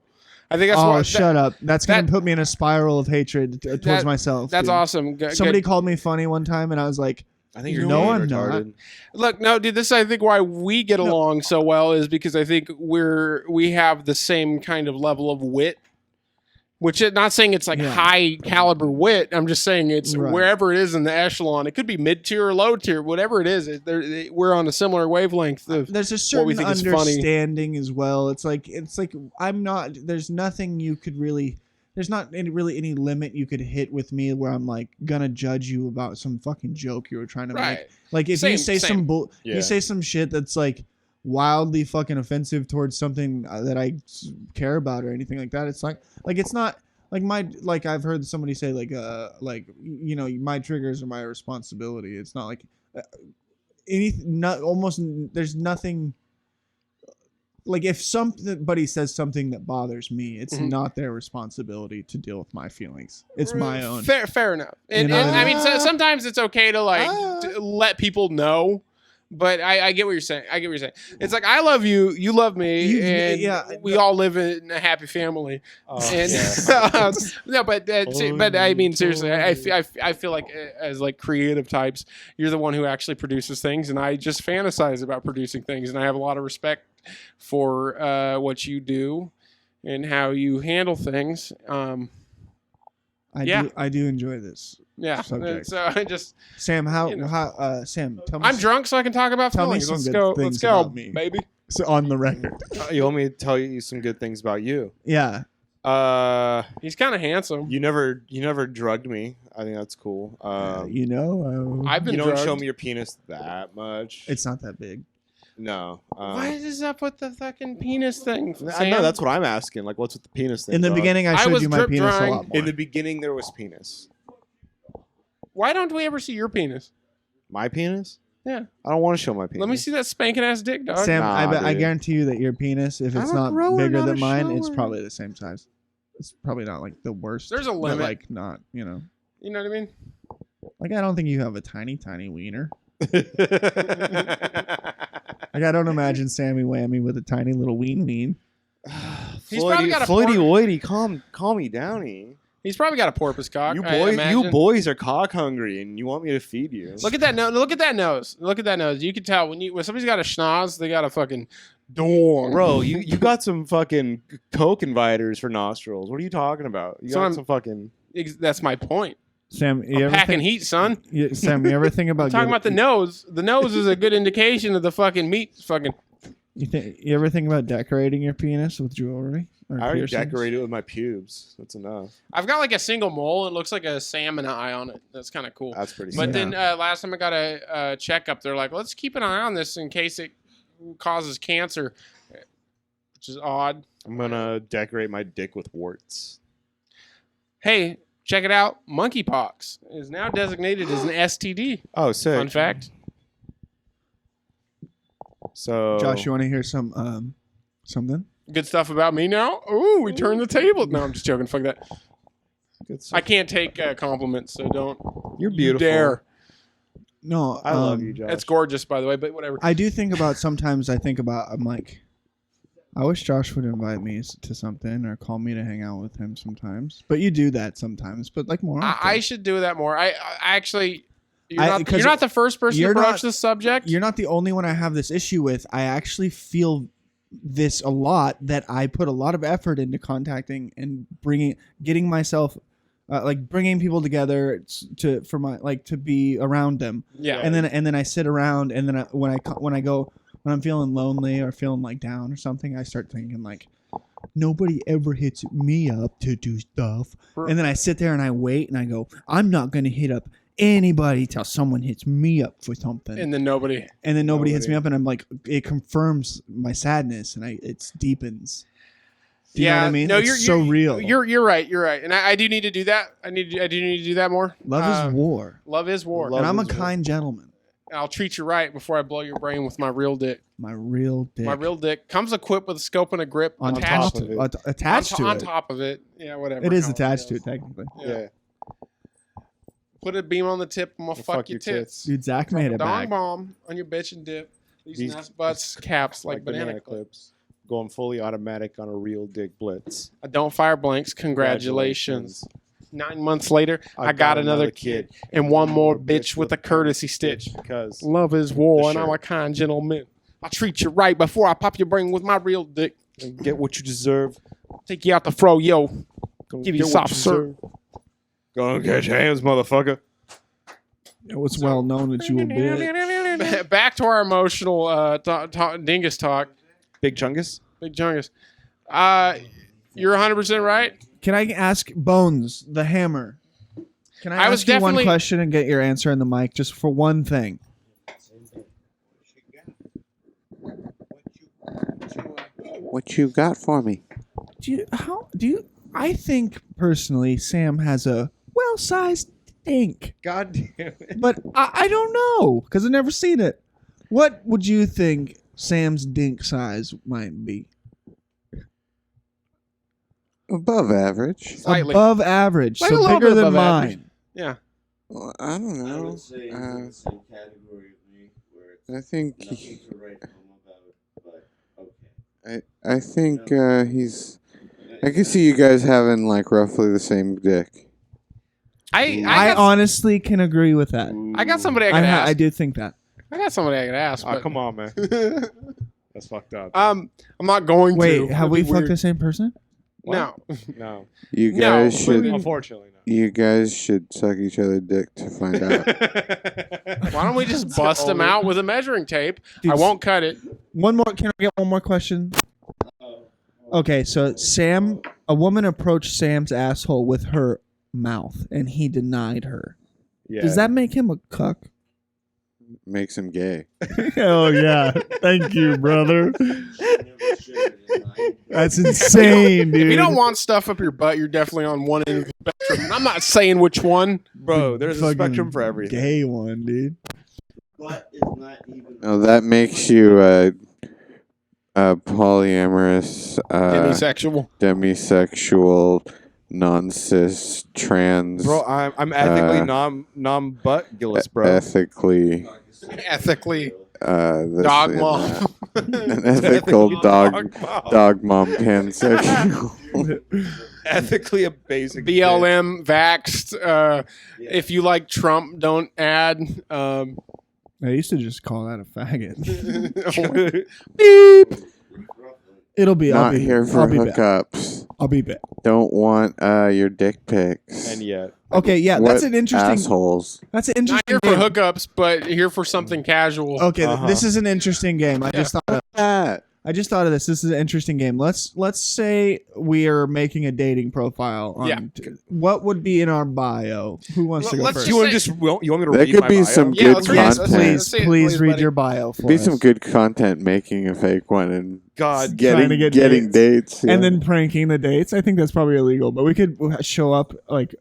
Speaker 3: I think that's
Speaker 4: Oh,
Speaker 3: why.
Speaker 4: shut up. That's going
Speaker 3: that-
Speaker 4: to put me in a spiral of hatred towards
Speaker 3: That-
Speaker 4: myself.
Speaker 3: That's
Speaker 4: dude.
Speaker 3: awesome.
Speaker 4: Somebody called me funny one time, and I was like,
Speaker 5: I think
Speaker 4: you're
Speaker 5: you're
Speaker 4: No,
Speaker 5: being
Speaker 4: I'm not.
Speaker 5: retarded.
Speaker 3: Look, no, dude. This I think why we get
Speaker 4: No.
Speaker 3: along so well is because I think we have the same kind of level of wit. Which is not saying it's
Speaker 4: Yeah.
Speaker 3: high caliber wit. I'm just saying it's
Speaker 4: Right.
Speaker 3: wherever it is in the echelon. It could be mid tier or low tier, whatever it is. We're on a similar wavelength. Of,
Speaker 4: there's a
Speaker 3: what we
Speaker 4: certain
Speaker 3: think is funny.
Speaker 4: understanding as well. It's like I'm not. There's nothing you could really. There's not really any limit you could hit with me where I'm gonna judge you about some fucking joke you were trying to make.
Speaker 3: right.
Speaker 4: Like if you say
Speaker 3: Same.
Speaker 5: Yeah.
Speaker 4: you say some shit that's wildly fucking offensive towards something that I care about or anything like that. It's it's not I've heard somebody say my triggers are my responsibility. It's not there's nothing. If somebody says something that bothers me, it's
Speaker 3: Mhm.
Speaker 4: not their responsibility to deal with my feelings. It's my own.
Speaker 3: Fair enough. And,
Speaker 4: know what
Speaker 3: and
Speaker 4: I
Speaker 3: I
Speaker 4: mean?
Speaker 3: mean, sometimes it's okay to to let people know. But I get what you're saying. It's I love you, you love me, and we all live in a happy family.
Speaker 5: Oh,
Speaker 3: And
Speaker 5: yeah.
Speaker 3: no, but I mean seriously, I feel like as creative types, you're the one who actually produces things, and I just fantasize about producing things, and I have a lot of respect for what you do and how you handle things.
Speaker 4: I do enjoy this.
Speaker 3: Yeah,
Speaker 4: Subject.
Speaker 3: so I just
Speaker 4: Sam,
Speaker 3: You know.
Speaker 4: Sam, tell me.
Speaker 3: I'm drunk, so I can talk about
Speaker 4: Tell me
Speaker 3: feelings.
Speaker 4: some
Speaker 3: Let's
Speaker 4: good
Speaker 3: go,
Speaker 4: things
Speaker 3: let's go,
Speaker 4: about me.
Speaker 3: baby.
Speaker 4: So on the record.
Speaker 5: You want me to tell you some good things about you?
Speaker 4: Yeah.
Speaker 3: He's kind of handsome.
Speaker 5: You never drugged me. I think that's cool.
Speaker 3: I've been
Speaker 5: you don't
Speaker 3: drugged.
Speaker 5: show me your penis that much.
Speaker 4: It's not that big.
Speaker 5: No.
Speaker 3: Why does that put the fucking penis thing?
Speaker 5: I know that's what I'm asking. What's with the penis thing?
Speaker 4: In the
Speaker 5: dog?
Speaker 4: beginning, I
Speaker 3: I
Speaker 4: showed
Speaker 3: was
Speaker 4: you my
Speaker 3: drip
Speaker 4: penis
Speaker 3: drying.
Speaker 4: a lot more.
Speaker 5: In the beginning, there was penis.
Speaker 3: Why don't we ever see your penis?
Speaker 5: My penis?
Speaker 3: Yeah.
Speaker 5: I don't want to show my penis.
Speaker 3: Let me see that spanking ass dick, dog.
Speaker 4: Sam,
Speaker 5: Nah,
Speaker 4: I
Speaker 5: dude.
Speaker 4: guarantee you that your penis, if it's
Speaker 3: I'm a
Speaker 4: not
Speaker 3: grower,
Speaker 4: bigger
Speaker 3: not
Speaker 4: than
Speaker 3: a
Speaker 4: mine, it's
Speaker 3: shower.
Speaker 4: probably the same size. It's probably not the worst.
Speaker 3: There's a
Speaker 4: but,
Speaker 3: limit.
Speaker 4: not,
Speaker 3: You know what I mean?
Speaker 4: I don't think you have a tiny, tiny wiener. I don't imagine Sammy Whammy with a tiny little ween.
Speaker 3: He's probably got a
Speaker 5: Floydie
Speaker 3: pork-
Speaker 5: Woody, calm me downy.
Speaker 3: He's probably got a porpoise cock.
Speaker 5: You
Speaker 3: I
Speaker 5: boys,
Speaker 3: imagine.
Speaker 5: boys are cock hungry, and you want me to feed you.
Speaker 3: Look at that nose. Look at that nose. Look at that nose. You can tell when somebody's got a schnoz, they got a fucking dong.
Speaker 5: Bro, you got some fucking coke inviters for nostrils. What are you talking about? You
Speaker 3: So
Speaker 5: got
Speaker 3: I'm-
Speaker 5: some fucking.
Speaker 3: That's my point.
Speaker 4: Sam, you
Speaker 3: I'm
Speaker 4: ever
Speaker 3: packing
Speaker 4: think,
Speaker 3: heat, son.
Speaker 4: Sam, you ever think about
Speaker 3: I'm talking about the nose. The nose is a good indication of the fucking meat. Fucking.
Speaker 4: You ever think about decorating your penis with jewelry? Or
Speaker 5: I already
Speaker 4: piercings?
Speaker 5: decorated with my pubes. That's enough.
Speaker 3: I've got like a single mole. It looks like a salmon eye on it. That's kind of cool.
Speaker 5: That's pretty.
Speaker 3: But
Speaker 5: sick.
Speaker 3: then last time I got a checkup, they're like, let's keep an eye on this in case it causes cancer, which is odd.
Speaker 5: I'm gonna decorate my dick with warts.
Speaker 3: Hey, check it out. Monkeypox is now designated as an STD.
Speaker 5: Oh, sick.
Speaker 3: Fun fact.
Speaker 5: So,
Speaker 4: Josh, you want to hear something?
Speaker 3: Good stuff about me now. Ooh, we turned the table. No, I'm just joking. Fuck that.
Speaker 5: good
Speaker 3: I
Speaker 5: stuff.
Speaker 3: can't take compliments, so don't
Speaker 5: You're
Speaker 3: you
Speaker 5: beautiful.
Speaker 3: dare.
Speaker 4: No,
Speaker 5: I love you, Josh.
Speaker 3: It's gorgeous, by the way, but whatever.
Speaker 4: I do think about sometimes. I'm like, I wish Josh would invite me to something or call me to hang out with him sometimes. But you do that sometimes, but like more often.
Speaker 3: I should do that more. I actually, you're
Speaker 4: I-
Speaker 3: not,
Speaker 4: because
Speaker 3: you're not the first person to
Speaker 4: you're
Speaker 3: broach
Speaker 4: not-
Speaker 3: this subject.
Speaker 4: You're not the only one I have this issue with. I actually feel this a lot, that I put a lot of effort into contacting and getting myself, bringing people together to be around them.
Speaker 3: Yeah.
Speaker 4: And then I sit around, and then when I'm feeling lonely or feeling like down or something, I start thinking like, nobody ever hits me up to do stuff. And then I sit there and I wait and I go, I'm not going to hit up anybody till someone hits me up for something.
Speaker 3: And then nobody.
Speaker 4: Hits me up, and I'm like, it confirms my sadness, and it deepens. Do you know what I mean?
Speaker 3: No,
Speaker 4: It's
Speaker 3: you're
Speaker 4: so real.
Speaker 3: You're right. You're right. And I do need to do that. I do need to do that more.
Speaker 4: Love is war,
Speaker 3: Love is war.
Speaker 5: Love
Speaker 4: and I'm a
Speaker 5: is war.
Speaker 4: kind gentleman.
Speaker 3: I'll treat you right before I blow your brain with my real dick.
Speaker 4: My real dick.
Speaker 3: My real dick comes equipped with a scope and a grip
Speaker 4: on
Speaker 3: attached
Speaker 4: top
Speaker 5: of it.
Speaker 4: attached to
Speaker 3: on
Speaker 4: it.
Speaker 3: top of it. Yeah, whatever.
Speaker 4: It is
Speaker 3: Call
Speaker 4: attached to
Speaker 3: else.
Speaker 4: it technically.
Speaker 5: Yeah.
Speaker 3: Put a beam on the tip. I'm gonna fuck your tits.
Speaker 4: Dude, Zach made it
Speaker 3: Dong
Speaker 4: back.
Speaker 3: bomb on your bitch and dip. These
Speaker 5: These-
Speaker 3: nuts butts caps like banana clips.
Speaker 5: clips. Going fully automatic on a real dick blitz.
Speaker 3: I don't fire blanks. Congratulations. 9 months later, I got another kid and one more bitch with a courtesy stitch.
Speaker 5: Because
Speaker 3: Love is war,
Speaker 5: The
Speaker 3: and I'm
Speaker 5: shirt.
Speaker 3: a kind gentleman. I'll treat you right before I pop your brain with my real dick.
Speaker 5: get what you deserve.
Speaker 3: Take you out the fro, yo.
Speaker 5: Gonna
Speaker 3: Give you
Speaker 5: get what
Speaker 3: soft serve.
Speaker 5: deserve. Gonna catch hands, motherfucker.
Speaker 4: It was well known that you were bitch.
Speaker 3: Back to our emotional dingus talk.
Speaker 5: Big Chungus.
Speaker 3: Big Jungus. You're 100% right.
Speaker 4: Can I ask Bones the Hammer? Can I
Speaker 3: I was
Speaker 4: ask you one
Speaker 3: definitely-
Speaker 4: question and get your answer in the mic just for one thing?
Speaker 2: What you got for me?
Speaker 4: I think personally Sam has a well-sized dink,
Speaker 5: God damn it.
Speaker 4: but I don't know because I've never seen it. What would you think Sam's dink size might be?
Speaker 2: Above average.
Speaker 3: Slightly.
Speaker 4: Above average,
Speaker 3: Like a
Speaker 4: so
Speaker 3: little
Speaker 4: bigger
Speaker 3: bit
Speaker 4: than
Speaker 3: above average.
Speaker 4: mine.
Speaker 3: Yeah.
Speaker 2: Well, I don't know.
Speaker 7: I would say he's in the same category of me, where it's
Speaker 2: I think
Speaker 7: nothing to write home about, but okay.
Speaker 2: I think he's. I can see you guys having like roughly the same dick.
Speaker 3: I
Speaker 4: I
Speaker 3: got,
Speaker 4: honestly can agree with that.
Speaker 3: I got somebody I could ask.
Speaker 4: I do think that.
Speaker 3: I got somebody I could ask.
Speaker 5: Oh,
Speaker 3: But,
Speaker 5: come on, man. That's fucked up.
Speaker 3: I'm not going to.
Speaker 4: Wait, have
Speaker 3: It'd
Speaker 4: we
Speaker 3: be
Speaker 4: fucked
Speaker 3: weird.
Speaker 4: the same person?
Speaker 3: No.
Speaker 5: No.
Speaker 2: You
Speaker 3: No,
Speaker 2: guys
Speaker 3: but
Speaker 2: should.
Speaker 5: Unfortunately, no.
Speaker 2: You guys should suck each other dick to find out.
Speaker 3: Why don't we just bust them out with a measuring tape?
Speaker 4: Dude,
Speaker 3: I won't cut it.
Speaker 4: One more. Can I get one more question? Okay, so a woman approached Sam's asshole with her mouth, and he denied her.
Speaker 5: Yeah.
Speaker 4: Does that make him a cuck?
Speaker 2: Makes him gay.
Speaker 4: Oh yeah, thank you, brother. That's insane, dude.
Speaker 3: If you don't want stuff up your butt, you're definitely on one end of the spectrum. And I'm not saying which one.
Speaker 5: Bro, there's a
Speaker 4: Fucking
Speaker 5: spectrum for everything.
Speaker 4: Gay one, dude.
Speaker 7: But it's not even.
Speaker 2: No, that makes you a polyamorous,
Speaker 3: Demisexual.
Speaker 2: demisexual, non-cis, trans,
Speaker 5: Bro, I'm ethically non-butt-gillis, bro.
Speaker 2: ethically,
Speaker 3: Ethically.
Speaker 2: this
Speaker 3: Dog
Speaker 2: and
Speaker 3: mom.
Speaker 2: that. An ethical dog mom pansexual.
Speaker 5: Ethically a basic
Speaker 3: BLM, vaxxed. If you like Trump, don't add.
Speaker 4: I used to just call that a faggot.
Speaker 5: bitch.
Speaker 4: It'll be.
Speaker 2: Not
Speaker 4: I'll be
Speaker 2: here for
Speaker 4: I'll be back.
Speaker 2: hookups.
Speaker 4: I'll be back.
Speaker 2: Don't want your dick pics.
Speaker 5: And yet.
Speaker 4: Okay, yeah,
Speaker 2: What
Speaker 4: that's an interesting.
Speaker 2: assholes.
Speaker 4: That's an
Speaker 3: Not
Speaker 4: interesting.
Speaker 3: here for
Speaker 4: game.
Speaker 3: hookups, but here for something casual.
Speaker 4: Okay,
Speaker 5: Uh-huh.
Speaker 4: this is an interesting game. I just thought.
Speaker 2: That
Speaker 4: I just thought of this. This is an interesting game. Let's say we are making a dating profile. What would be in our bio? Who wants to go
Speaker 3: Let's
Speaker 4: first?
Speaker 5: Do you want to you want me to
Speaker 8: There
Speaker 5: read
Speaker 8: could
Speaker 5: my
Speaker 8: be
Speaker 5: bio?
Speaker 8: some
Speaker 3: Yeah,
Speaker 8: good
Speaker 3: let's read it.
Speaker 8: content.
Speaker 3: Let's see it.
Speaker 4: Please,
Speaker 3: Let's see it.
Speaker 4: please
Speaker 3: Please,
Speaker 4: read
Speaker 3: buddy.
Speaker 4: your bio for
Speaker 8: Be
Speaker 4: us.
Speaker 8: some good content making a fake one and
Speaker 5: God,
Speaker 4: trying to get
Speaker 8: getting dates.
Speaker 4: and
Speaker 8: yeah.
Speaker 4: then pranking the dates. I think that's probably illegal, but we could show up like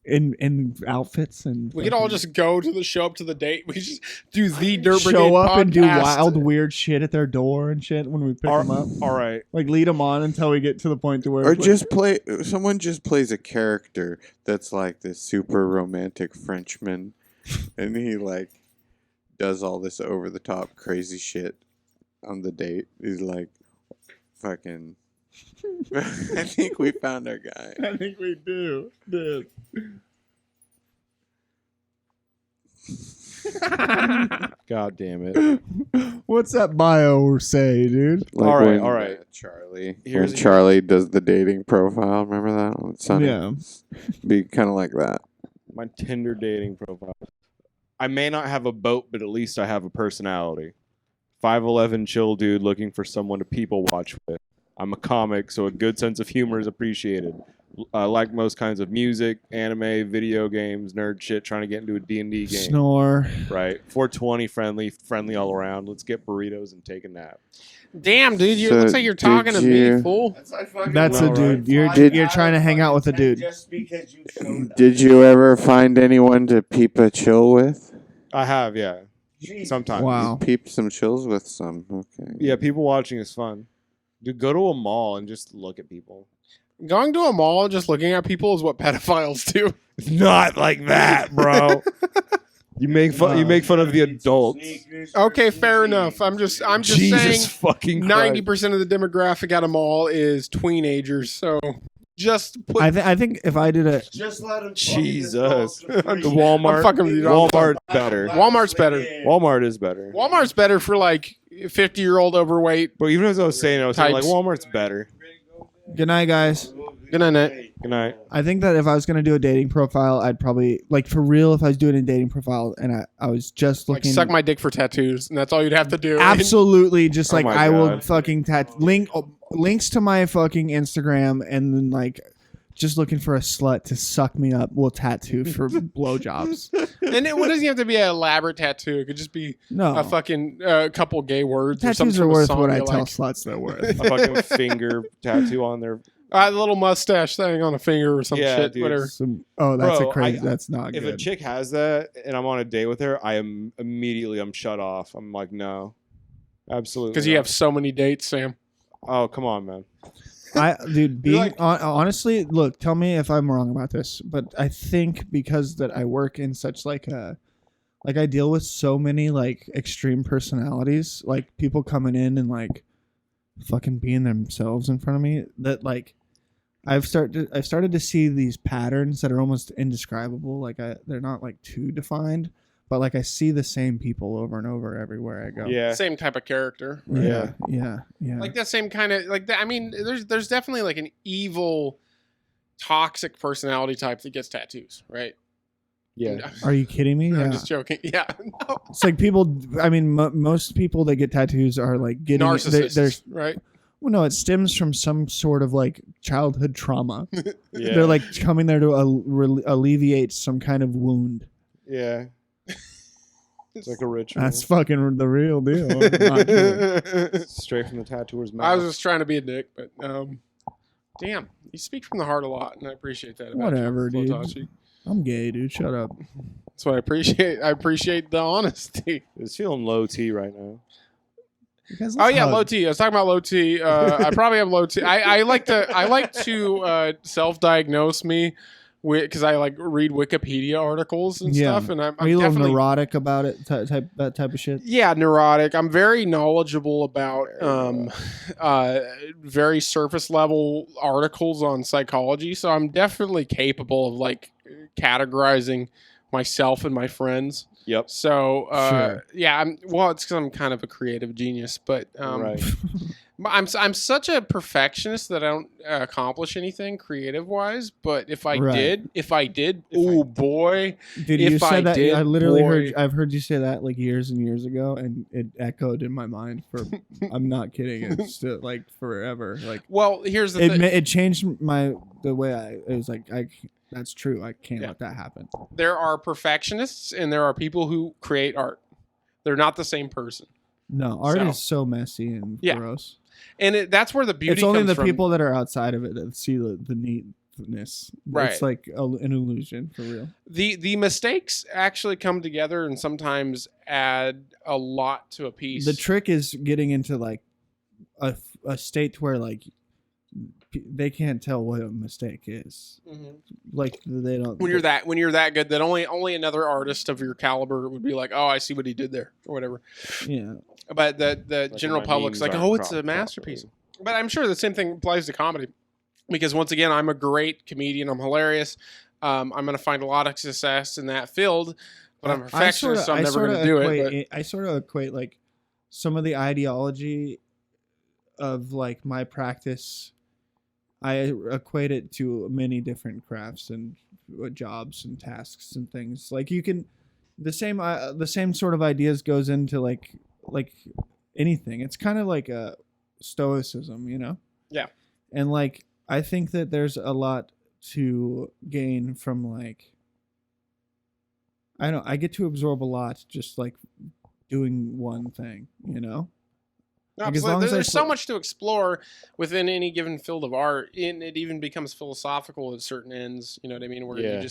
Speaker 4: in outfits and
Speaker 3: We could all just go to show up to the date. We could just do the Dirt Brigade
Speaker 4: show up and do
Speaker 3: podcast.
Speaker 4: wild, weird shit at their door and shit when we pick them up.
Speaker 5: all right.
Speaker 4: Like lead them on until we get to the point to where
Speaker 8: Or
Speaker 4: it's like-
Speaker 8: just play. Someone just plays a character that's like this super romantic Frenchman, and he like does all this over the top crazy shit on the date. He's like, fucking. I think we found our guy.
Speaker 4: I think we do. Dude.
Speaker 5: God damn it.
Speaker 4: What's that bio say, dude?
Speaker 8: Like
Speaker 5: All right,
Speaker 8: when,
Speaker 5: all right.
Speaker 8: Charlie.
Speaker 5: Here's
Speaker 8: When
Speaker 5: a-
Speaker 8: Charlie does the dating profile, remember that on Sunday?
Speaker 4: Yeah.
Speaker 8: Be kind of like that.
Speaker 5: My Tinder dating profile. I may not have a boat, but at least I have a personality. 5'11" chill dude looking for someone to people watch with. I'm a comic, so a good sense of humor is appreciated. I like most kinds of music, anime, video games, nerd shit, trying to get into a D&D game.
Speaker 4: Snore.
Speaker 5: Right. 420 friendly all around. Let's get burritos and take a nap.
Speaker 3: Damn, dude, you
Speaker 8: So,
Speaker 3: looks like you're talking to
Speaker 8: did
Speaker 3: me,
Speaker 8: you-
Speaker 3: fool.
Speaker 4: That's a dude. You're
Speaker 8: Did-
Speaker 4: you're trying to hang out with a dude.
Speaker 7: Just because you showed up.
Speaker 8: Did you ever find anyone to peep a chill with?
Speaker 5: I have, yeah.
Speaker 7: Jesus.
Speaker 5: Sometimes.
Speaker 4: Wow.
Speaker 8: Peep some chills with some. Okay.
Speaker 5: Yeah, people watching is fun. Dude, go to a mall and just look at people.
Speaker 3: Going to a mall and just looking at people is what pedophiles do.
Speaker 5: Not like that, bro. You make fun of the adults.
Speaker 3: Okay, fair enough. I'm just
Speaker 5: Jesus
Speaker 3: saying
Speaker 5: fucking Christ.
Speaker 3: 90% of the demographic at a mall is tweenagers. So just put
Speaker 4: I think if I did a
Speaker 7: Just let him.
Speaker 5: Jesus. The
Speaker 3: I'm
Speaker 5: Walmart.
Speaker 3: fucking with you, dog.
Speaker 5: Walmart's better.
Speaker 3: Walmart's better.
Speaker 5: Walmart is better.
Speaker 3: Walmart's better for like 50-year-old overweight.
Speaker 5: But even as I was saying, like
Speaker 3: Types.
Speaker 5: Walmart's better.
Speaker 4: good night, guys.
Speaker 3: Good night, Nick.
Speaker 5: Good night.
Speaker 4: I think that if I was gonna do a dating profile, I'd probably like for real. If I was doing a dating profile and I was just
Speaker 3: Like
Speaker 4: looking,
Speaker 3: suck my dick for tattoos, and that's all you'd have to do.
Speaker 4: absolutely just
Speaker 5: Oh
Speaker 4: like
Speaker 5: my
Speaker 4: I will
Speaker 5: God.
Speaker 4: fucking links to my fucking Instagram and then like just looking for a slut to suck me up. Will tattoo for blowjobs.
Speaker 3: And what doesn't have to be an elaborate tattoo? It could just be
Speaker 4: No,
Speaker 3: a fucking couple gay words. or some
Speaker 4: tattoos
Speaker 3: sort
Speaker 4: are
Speaker 3: of
Speaker 4: worth
Speaker 3: song
Speaker 4: what I
Speaker 3: you
Speaker 4: tell
Speaker 3: like.
Speaker 4: sluts they're worth.
Speaker 5: A fucking finger tattoo on their.
Speaker 3: A little mustache thing on a finger or some
Speaker 5: Yeah,
Speaker 3: shit.
Speaker 5: dude.
Speaker 3: Whatever.
Speaker 4: Oh, that's
Speaker 5: Bro,
Speaker 4: a crazy.
Speaker 5: I-
Speaker 4: That's not
Speaker 5: If
Speaker 4: good.
Speaker 5: a chick has that and I'm on a date with her, I am immediately I'm shut off. I'm like, no, absolutely.
Speaker 3: Because you
Speaker 5: not.
Speaker 3: have so many dates, Sam.
Speaker 5: Oh, come on, man.
Speaker 4: Dude, being
Speaker 5: like-
Speaker 4: honestly, look, tell me if I'm wrong about this, but I think because that I work in such like I deal with so many like extreme personalities, like people coming in and like fucking being themselves in front of me, that like I've started to see these patterns that are almost indescribable. Like they're not like too defined, but like I see the same people over and over everywhere I go.
Speaker 5: Yeah.
Speaker 3: Same type of character.
Speaker 4: Yeah.
Speaker 3: Like that same kind of like that. I mean, there's definitely like an evil, toxic personality type that gets tattoos, right?
Speaker 5: Yeah.
Speaker 4: Are you kidding me?
Speaker 3: I'm
Speaker 4: Yeah.
Speaker 3: just joking. Yeah. No.
Speaker 4: It's like people. I mean, most people that get tattoos are like getting
Speaker 3: Narcissists,
Speaker 4: They're,
Speaker 3: right?
Speaker 4: well, no, it stems from some sort of like childhood trauma.
Speaker 5: Yeah.
Speaker 4: They're like coming there to alleviate some kind of wound.
Speaker 5: Yeah. It's like a ritual.
Speaker 4: That's fucking the real deal. Not kidding.
Speaker 5: Straight from the tattooer's mouth.
Speaker 3: I was just trying to be a dick, but damn, you speak from the heart a lot, and I appreciate that. About
Speaker 4: Whatever,
Speaker 3: you,
Speaker 4: dude.
Speaker 3: Flotachi.
Speaker 4: I'm gay, dude. Shut up.
Speaker 3: That's what I appreciate. I appreciate the honesty.
Speaker 5: It's feeling low T right now.
Speaker 4: You guys,
Speaker 3: Oh
Speaker 4: let's
Speaker 3: yeah,
Speaker 4: hug.
Speaker 3: low T. I was talking about low T. I probably have low T. I like to self-diagnose me because I like read Wikipedia articles and
Speaker 4: Yeah.
Speaker 3: stuff, and I'm
Speaker 4: Are you a little
Speaker 3: definitely
Speaker 4: neurotic about it? That type of shit.
Speaker 3: yeah neurotic. I'm very knowledgeable about very surface level articles on psychology, so I'm definitely capable of like categorizing myself and my friends.
Speaker 5: Yep.
Speaker 3: So
Speaker 4: Sure.
Speaker 3: yeah, it's because I'm kind of a creative genius, but
Speaker 5: Right.
Speaker 3: I'm such a perfectionist that I don't accomplish anything creative wise. But if I
Speaker 4: Right.
Speaker 3: did, oh boy,
Speaker 4: Dude,
Speaker 3: if
Speaker 4: you said
Speaker 3: I
Speaker 4: that.
Speaker 3: did,
Speaker 4: I literally
Speaker 3: boy.
Speaker 4: I've heard you say that like years and years ago, and it echoed in my mind for. I'm not kidding. It's still like forever. Like
Speaker 3: Well, here's the
Speaker 4: it.
Speaker 3: thing.
Speaker 4: It changed the way it was like That's true. I can't
Speaker 3: Yeah.
Speaker 4: let that happen.
Speaker 3: There are perfectionists and there are people who create art. They're not the same person.
Speaker 4: No, art
Speaker 3: So-
Speaker 4: is so messy and
Speaker 3: Yeah.
Speaker 4: gross.
Speaker 3: And that's where the beauty
Speaker 4: It's only
Speaker 3: comes
Speaker 4: the
Speaker 3: from.
Speaker 4: people that are outside of it that see the neatness.
Speaker 3: Right.
Speaker 4: It's like an illusion for real.
Speaker 3: The mistakes actually come together and sometimes add a lot to a piece.
Speaker 4: The trick is getting into like a state where like they can't tell what a mistake is.
Speaker 3: Mhm.
Speaker 4: Like they don't.
Speaker 3: When you're that good, that only another artist of your caliber would be like, oh, I see what he did there, or whatever.
Speaker 4: Yeah.
Speaker 3: But the
Speaker 5: Like
Speaker 3: general
Speaker 5: when my
Speaker 3: public's
Speaker 5: memes
Speaker 3: like,
Speaker 5: aren't
Speaker 3: oh, it's a
Speaker 5: cropped
Speaker 3: masterpiece.
Speaker 5: properly.
Speaker 3: But I'm sure the same thing applies to comedy, because once again, I'm a great comedian. I'm hilarious. I'm going to find a lot of success in that field, but I'm a perfectionist, so I'm never going to do it.
Speaker 4: I sort of equate like some of the ideology of like my practice. I equate it to many different crafts and jobs and tasks and things. Like you can, the same sort of ideas goes into like anything. It's kind of like a stoicism, you know?
Speaker 3: Yeah.
Speaker 4: And like I think that there's a lot to gain from like I get to absorb a lot just like doing one thing, you know? Like, as
Speaker 3: Absolutely.
Speaker 4: long as
Speaker 3: There's
Speaker 4: I
Speaker 3: so
Speaker 4: put-
Speaker 3: much to explore within any given field of art, and it even becomes philosophical at certain ends. You know what I mean? Where
Speaker 5: Yeah.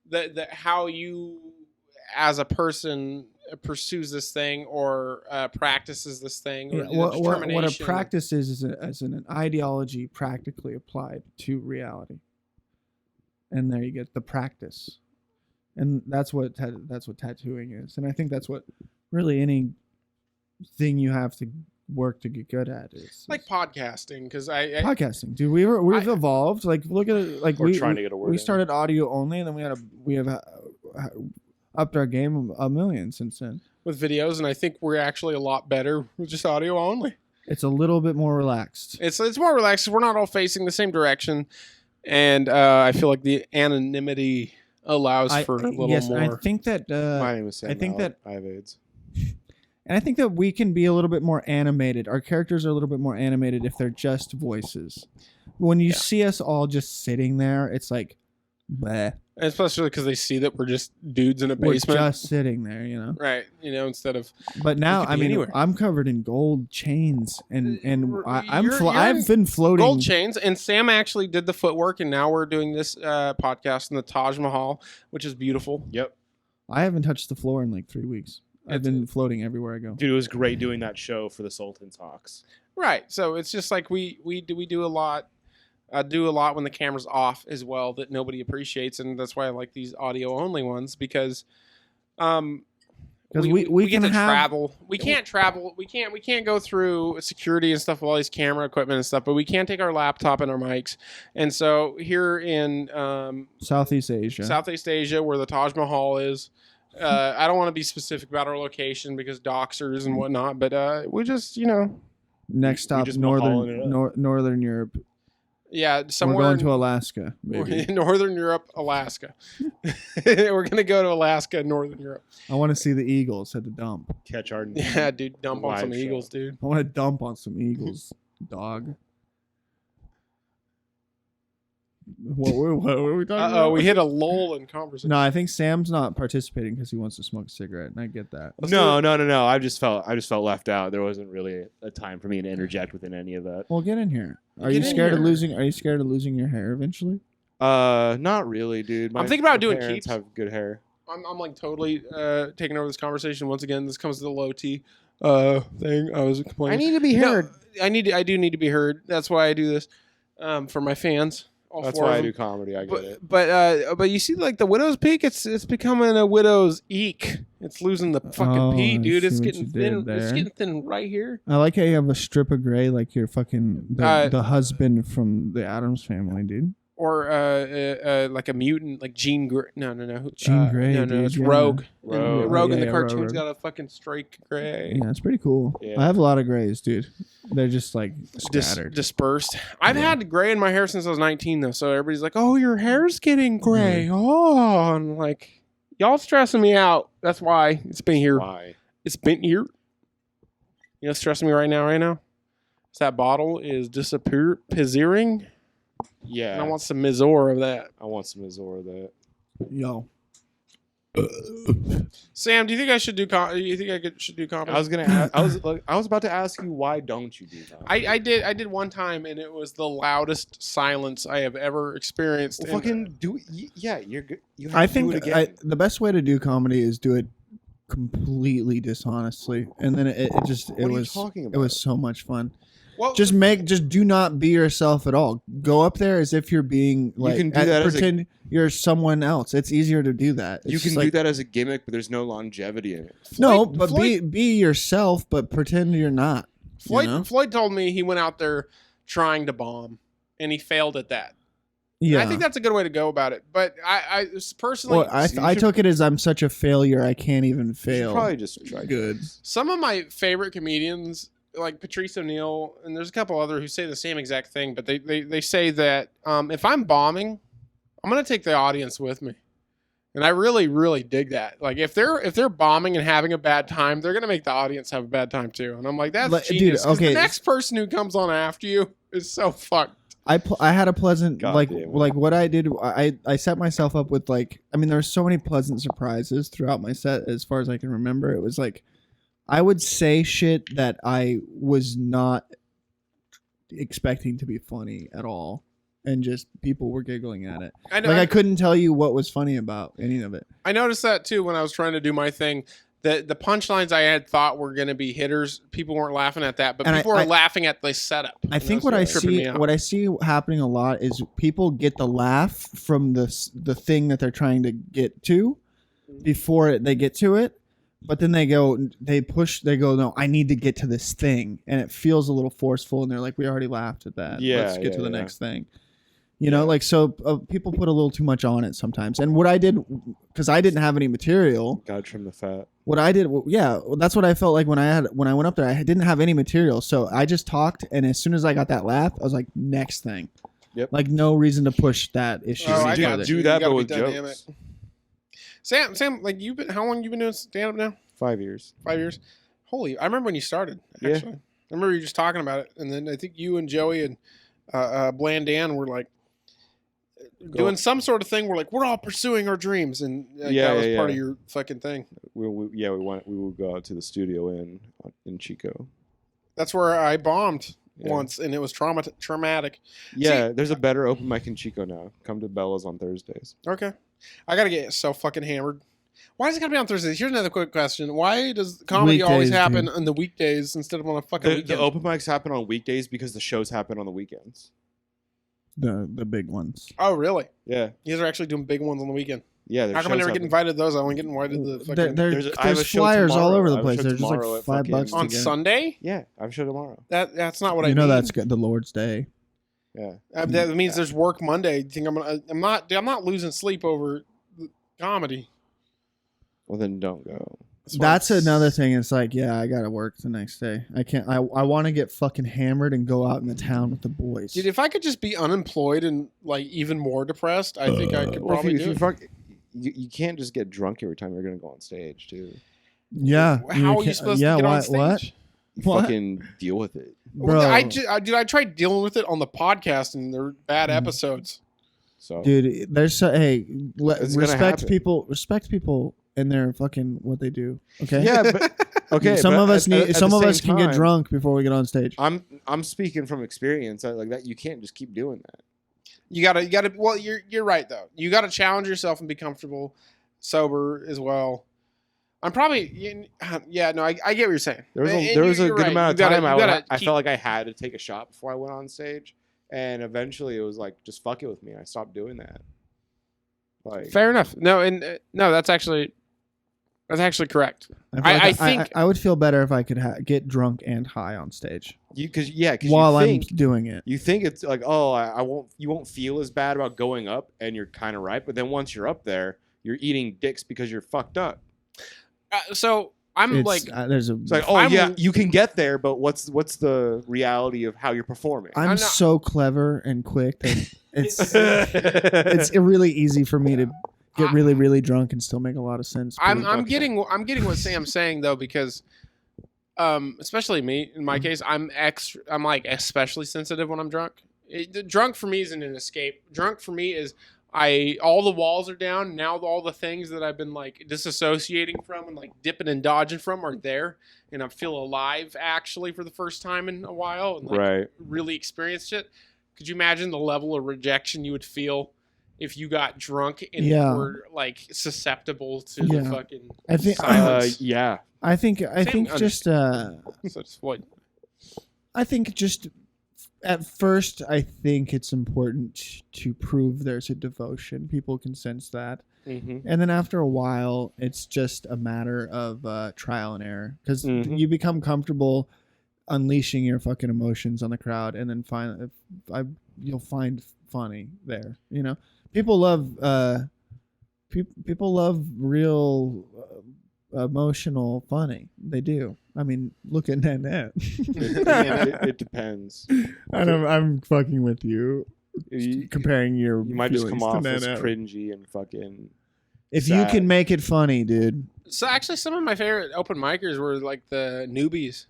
Speaker 3: the how you as a person pursues this thing or practices this thing. Or
Speaker 4: Yeah, what a
Speaker 3: determination.
Speaker 4: practice is as an ideology practically applied to reality, and there you get the practice, and that's what tattooing is, and I think that's what really any thing you have to work to get good at is
Speaker 3: Like podcasting, because I
Speaker 4: podcasting. Dude, we've evolved. Like look at it. Like
Speaker 5: We're trying to get a word
Speaker 4: we
Speaker 5: in.
Speaker 4: started audio only, and then we have upped our game a million since then.
Speaker 3: with videos, and I think we're actually a lot better with just audio only.
Speaker 4: It's a little bit more relaxed.
Speaker 3: It's more relaxed. We're not all facing the same direction, and I feel like the anonymity allows for a little
Speaker 4: yes,
Speaker 3: more.
Speaker 4: I think that
Speaker 5: My name is Sam.
Speaker 4: I think
Speaker 5: Mallett.
Speaker 4: that-
Speaker 5: I have AIDS.
Speaker 4: and I think that we can be a little bit more animated. Our characters are a little bit more animated if they're just voices. When you see us all just sitting there, it's like, bleh.
Speaker 3: Especially because they see that we're just dudes in a
Speaker 4: We're
Speaker 3: basement,
Speaker 4: just sitting there, you know.
Speaker 3: right? You know, instead of
Speaker 4: But now,
Speaker 3: could
Speaker 4: I
Speaker 3: be
Speaker 4: mean,
Speaker 3: anywhere.
Speaker 4: I'm covered in gold chains, and
Speaker 3: You're
Speaker 4: I've
Speaker 3: in
Speaker 4: been floating.
Speaker 3: gold chains, and Sam actually did the footwork, and now we're doing this podcast in the Taj Mahal, which is beautiful.
Speaker 5: Yep.
Speaker 4: I haven't touched the floor in like 3 weeks. I've been floating everywhere I go.
Speaker 5: Dude, it was great doing that show for the Sultan Talks.
Speaker 3: Right. So it's just like we do a lot. I do a lot when the camera's off as well that nobody appreciates, and that's why I like these audio only ones because we
Speaker 4: can
Speaker 3: get to
Speaker 4: have-
Speaker 3: travel. We can't travel. We can't go through security and stuff with all these camera equipment and stuff, but we can take our laptop and our mics. And so here in
Speaker 4: Southeast Asia.
Speaker 3: Southeast Asia, where the Taj Mahal is. I don't want to be specific about our location because doxers and whatnot, but we just,
Speaker 4: Next stop,
Speaker 5: just Mahaling it up.
Speaker 4: Northern Europe.
Speaker 3: yeah, somewhere
Speaker 4: We're going
Speaker 3: in-
Speaker 4: to Alaska.
Speaker 3: We're
Speaker 4: Maybe.
Speaker 3: in Northern Europe, Alaska. We're gonna go to Alaska, Northern Europe.
Speaker 4: I want to see the eagles at the dump.
Speaker 5: Catch our
Speaker 3: Yeah, dude, dump on
Speaker 5: Live
Speaker 3: some
Speaker 5: show.
Speaker 3: eagles, dude.
Speaker 4: I want to dump on some eagles, dog. What were we talking about?
Speaker 3: Oh, we hit a lull in conversation.
Speaker 4: No, I think Sam's not participating because he wants to smoke a cigarette, and I get that.
Speaker 5: No. I just felt left out. There wasn't really a time for me to interject within any of that.
Speaker 4: Well, get in here. Are
Speaker 3: Get
Speaker 4: you
Speaker 3: in
Speaker 4: scared of
Speaker 3: here.
Speaker 4: losing? Are you scared of losing your hair eventually?
Speaker 5: Not really, dude.
Speaker 3: I'm thinking about
Speaker 5: my
Speaker 3: doing
Speaker 5: parents
Speaker 3: keeps.
Speaker 5: Have good hair.
Speaker 3: I'm like totally taking over this conversation once again. This comes to the low T thing. I was complaining.
Speaker 5: to be
Speaker 3: No, I do need to be heard. That's why I do this for my fans. All
Speaker 5: That's
Speaker 3: four
Speaker 5: why
Speaker 3: of
Speaker 5: I
Speaker 3: them.
Speaker 5: do comedy. I get it.
Speaker 3: But you see, like the widow's peak, it's becoming a widow's eek. It's losing the fucking
Speaker 4: Oh,
Speaker 3: pee,
Speaker 4: I
Speaker 3: dude. It's
Speaker 4: see what
Speaker 3: getting
Speaker 4: you
Speaker 3: thin.
Speaker 4: did
Speaker 3: It's
Speaker 4: there.
Speaker 3: getting thin right here.
Speaker 4: I like how you have a strip of gray, like you're fucking
Speaker 3: Uh,
Speaker 4: the husband from the Addams Family, dude.
Speaker 3: like a mutant, like Jean Grey. No.
Speaker 4: Jean Grey,
Speaker 3: No,
Speaker 4: dude,
Speaker 3: it's
Speaker 4: yeah.
Speaker 3: Rogue.
Speaker 5: Rogue.
Speaker 3: Rogue in
Speaker 4: Yeah,
Speaker 3: the
Speaker 4: yeah,
Speaker 3: cartoon's
Speaker 4: Rogue.
Speaker 3: got a fucking straight gray.
Speaker 4: Yeah, it's pretty cool.
Speaker 5: Yeah.
Speaker 4: I have a lot of grays, dude. They're just like
Speaker 3: Dis-
Speaker 4: scattered.
Speaker 3: dispersed. I've
Speaker 4: Yeah.
Speaker 3: had gray in my hair since I was 19, though. So everybody's like, "Oh, your hair's getting gray." Oh, I'm like, y'all stressing me out. That's why it's been here.
Speaker 5: Why?
Speaker 3: It's been here. You know, what's stressing me right now. Is that bottle is disappearing.
Speaker 5: Yeah.
Speaker 3: And I want some Mizor of that.
Speaker 5: I want some Azor of that.
Speaker 4: Yo.
Speaker 3: Sam, do you think I should do? You think I should do comedy?
Speaker 5: I was gonna. Ask, I was about to ask you why don't you do that?
Speaker 3: I did one time, and it was the loudest silence I have ever experienced.
Speaker 5: Well,
Speaker 3: in-
Speaker 5: fucking do. Yeah, you're good. You have
Speaker 4: I
Speaker 5: to
Speaker 4: think
Speaker 5: do it again.
Speaker 4: the best way to do comedy is do it completely dishonestly, and then it just
Speaker 5: What are you talking
Speaker 4: it
Speaker 5: about?
Speaker 4: was so much fun.
Speaker 3: well,
Speaker 4: Just do not be yourself at all. Go up there as if you're being like
Speaker 5: can do that as a-
Speaker 4: pretend you're someone else. It's easier to do that.
Speaker 5: You
Speaker 4: It's
Speaker 5: can
Speaker 4: just
Speaker 5: do
Speaker 4: like,
Speaker 5: that as a gimmick, but there's no longevity in it.
Speaker 4: No,
Speaker 3: Floyd-
Speaker 4: but
Speaker 3: Floyd-
Speaker 4: be yourself, but pretend you're not.
Speaker 3: Floyd,
Speaker 4: you know?
Speaker 3: Floyd told me he went out there trying to bomb, and he failed at that. And
Speaker 4: Yeah.
Speaker 3: I think that's a good way to go about it. But I personally,
Speaker 4: Well, I
Speaker 5: So you should-
Speaker 4: took it as I'm such a failure. I can't even
Speaker 5: You should
Speaker 4: fail.
Speaker 5: probably just try.
Speaker 4: Good.
Speaker 3: some of my favorite comedians, like Patrice O'Neill, and there's a couple other who say the same exact thing, but they say that if I'm bombing, I'm gonna take the audience with me. And I really, really dig that. Like if they're bombing and having a bad time, they're gonna make the audience have a bad time too. And I'm like, that's
Speaker 4: Like, dude,
Speaker 3: genius. 'Cause
Speaker 4: okay.
Speaker 3: the next person who comes on after you is so fucked.
Speaker 4: I had a pleasant
Speaker 5: God
Speaker 4: like
Speaker 5: damn it.
Speaker 4: like what I did. I set myself up with like I mean there were so many pleasant surprises throughout my set as far as I can remember. It was like I would say shit that I was not expecting to be funny at all, and just people were giggling at it.
Speaker 3: I know.
Speaker 4: Like I couldn't tell you what was funny about any of it.
Speaker 3: I noticed that too when I was trying to do my thing. The punchlines I had thought were going to be hitters, people weren't laughing at that, but
Speaker 4: And
Speaker 3: people
Speaker 4: I
Speaker 3: were laughing at the setup.
Speaker 4: I
Speaker 3: And
Speaker 4: think
Speaker 3: that's
Speaker 4: what I
Speaker 3: tripping me
Speaker 4: see
Speaker 3: out.
Speaker 4: what I see happening a lot is people get the laugh from the thing that they're trying to get to before they get to it, but then they go no, I need to get to this thing, and it feels a little forceful, and they're like, we already laughed at that.
Speaker 5: Yeah,
Speaker 4: Let's get to the
Speaker 5: yeah.
Speaker 4: next thing. You know, like so people put a little too much on it sometimes. And what I did, because I didn't have any material,
Speaker 5: Gotta trim the fat.
Speaker 4: what I did, that's what I felt like when I went up there. I didn't have any material, so I just talked, and as soon as I got that laugh, I was like, next thing.
Speaker 5: Yep.
Speaker 4: Like no reason to push that issue.
Speaker 3: Oh, I
Speaker 4: any
Speaker 3: got
Speaker 4: further.
Speaker 3: you.
Speaker 5: Do
Speaker 3: You
Speaker 5: that,
Speaker 3: gotta
Speaker 5: but
Speaker 3: be
Speaker 5: with
Speaker 3: dynamic.
Speaker 5: jokes.
Speaker 3: Sam, like how long you been doing stand up now?
Speaker 5: 5 years.
Speaker 3: 5 years. Holy, I remember when you started.
Speaker 5: Yeah.
Speaker 3: Actually, I remember you just talking about it, and then I think you and Joey and Blandan were like doing some sort of thing. We're like, we're all pursuing our dreams, and
Speaker 5: Yeah,
Speaker 3: that was
Speaker 5: yeah,
Speaker 3: part
Speaker 5: yeah.
Speaker 3: of your fucking thing.
Speaker 5: We will go out to the studio in Chico.
Speaker 3: That's where I bombed
Speaker 5: Yeah.
Speaker 3: once, and it was traumatic.
Speaker 5: Yeah, there's a better open mic in Chico now. Come to Bella's on Thursdays.
Speaker 3: Okay, I gotta get so fucking hammered. Why does it gotta be on Thursdays? Here's another quick question: why does comedy always
Speaker 4: Weekdays,
Speaker 3: happen
Speaker 4: dude.
Speaker 3: on the weekdays instead of on a fucking
Speaker 5: The
Speaker 3: weekend?
Speaker 5: open mics happen on weekdays because the shows happen on the weekends.
Speaker 4: The big ones.
Speaker 3: Oh, really?
Speaker 5: Yeah,
Speaker 3: You guys are actually doing big ones on the weekend.
Speaker 5: yeah. there's
Speaker 3: How come I
Speaker 5: shows
Speaker 3: never get
Speaker 5: happen.
Speaker 3: invited to those? I only get invited to the fucking
Speaker 5: There's a- I have a
Speaker 4: There's
Speaker 5: show
Speaker 4: flyers all
Speaker 5: tomorrow.
Speaker 4: over
Speaker 5: I
Speaker 4: the
Speaker 5: have a
Speaker 4: place.
Speaker 5: show
Speaker 4: They're just
Speaker 5: tomorrow
Speaker 4: like
Speaker 5: at
Speaker 4: $5
Speaker 5: fucking-
Speaker 4: to
Speaker 3: on
Speaker 4: get in.
Speaker 3: Sunday.
Speaker 5: Yeah, I have a show tomorrow.
Speaker 3: That's not what I
Speaker 4: You know
Speaker 3: mean.
Speaker 4: that's good. The Lord's Day.
Speaker 5: Yeah.
Speaker 3: That means there's work Monday. You think I'm not losing sleep over comedy.
Speaker 5: Well, then don't go.
Speaker 4: That's another thing. It's like, yeah, I gotta work the next day. I can't. I want to get fucking hammered and go out in the town with the boys.
Speaker 3: Dude, if I could just be unemployed and like even more depressed, I think I could
Speaker 5: Well,
Speaker 3: probably do it.
Speaker 5: you can't just get drunk every time you're gonna go on stage, too.
Speaker 4: Yeah.
Speaker 3: How are you
Speaker 4: can't-
Speaker 3: supposed
Speaker 4: yeah,
Speaker 3: to get on
Speaker 4: what-
Speaker 3: stage?
Speaker 4: What?
Speaker 5: You
Speaker 4: What?
Speaker 5: fucking deal with it.
Speaker 4: Bro,
Speaker 3: I tried dealing with it on the podcast, and they're bad episodes.
Speaker 5: So
Speaker 4: dude, there's so, hey,
Speaker 5: It's gonna
Speaker 4: respect
Speaker 5: happen.
Speaker 4: people and their fucking what they do. Okay.
Speaker 5: yeah, but okay.
Speaker 4: Some
Speaker 5: but
Speaker 4: of us
Speaker 5: at
Speaker 4: some
Speaker 5: the
Speaker 4: of
Speaker 5: same
Speaker 4: us can get
Speaker 5: time,
Speaker 4: drunk before we get on stage.
Speaker 5: I'm speaking from experience. Like that, you can't just keep doing that.
Speaker 3: You gotta. Well, you're right though. You gotta challenge yourself and be comfortable, sober as well. I'm probably yeah. No, I get what you're saying.
Speaker 5: There was
Speaker 3: And
Speaker 5: a, there was a
Speaker 3: you're
Speaker 5: good
Speaker 3: right.
Speaker 5: amount of
Speaker 3: You gotta-
Speaker 5: time
Speaker 3: you gotta
Speaker 5: I
Speaker 3: keep-
Speaker 5: felt like I had to take a shot before I went on stage, and eventually it was like just fuck it with me. I stopped doing that. Like
Speaker 3: Fair enough. No, and no, that's actually That's actually correct.
Speaker 4: I
Speaker 3: think
Speaker 4: I would feel better if I could get drunk and high on stage
Speaker 5: Because
Speaker 4: while
Speaker 5: you think,
Speaker 4: I'm doing it.
Speaker 5: you think it's like, oh, you won't feel as bad about going up, and you're kind of right. But then once you're up there, you're eating dicks because you're fucked up.
Speaker 3: so. I'm
Speaker 4: There's a.
Speaker 5: It's like,
Speaker 3: I'm-
Speaker 5: you can get there, but what's the reality of how you're performing?
Speaker 4: I'm
Speaker 3: not-
Speaker 4: so clever and quick that it's really easy for me to get really, really drunk and still make a lot of sense.
Speaker 3: I'm getting what Sam's saying though, because especially me in my case, I'm like especially sensitive when I'm drunk. Drunk for me isn't an escape. Drunk for me is all the walls are down. Now all the things that I've been like disassociating from and like dipping and dodging from are there, and I feel alive actually for the first time in a while, and like really experienced it. Could you imagine the level of rejection you would feel if you got drunk and were like susceptible to the fucking
Speaker 4: I think
Speaker 3: silence?
Speaker 4: I think just I think just at first I think it's important to prove there's a devotion. People can sense that.
Speaker 3: Mm-hmm.
Speaker 4: And then after a while, it's just a matter of trial and error, because you become comfortable unleashing your fucking emotions on the crowd, and then you'll find funny there. You know, people love people love real emotional funny. They do. I mean, look at Nanette.
Speaker 5: it depends.
Speaker 4: I'm fucking with you. Comparing your
Speaker 5: you might just come off as
Speaker 4: Nanette.
Speaker 5: cringy and fucking.
Speaker 4: If
Speaker 5: sad.
Speaker 4: you can make it funny, dude.
Speaker 3: So actually, some of my favorite open micers were like the newbies,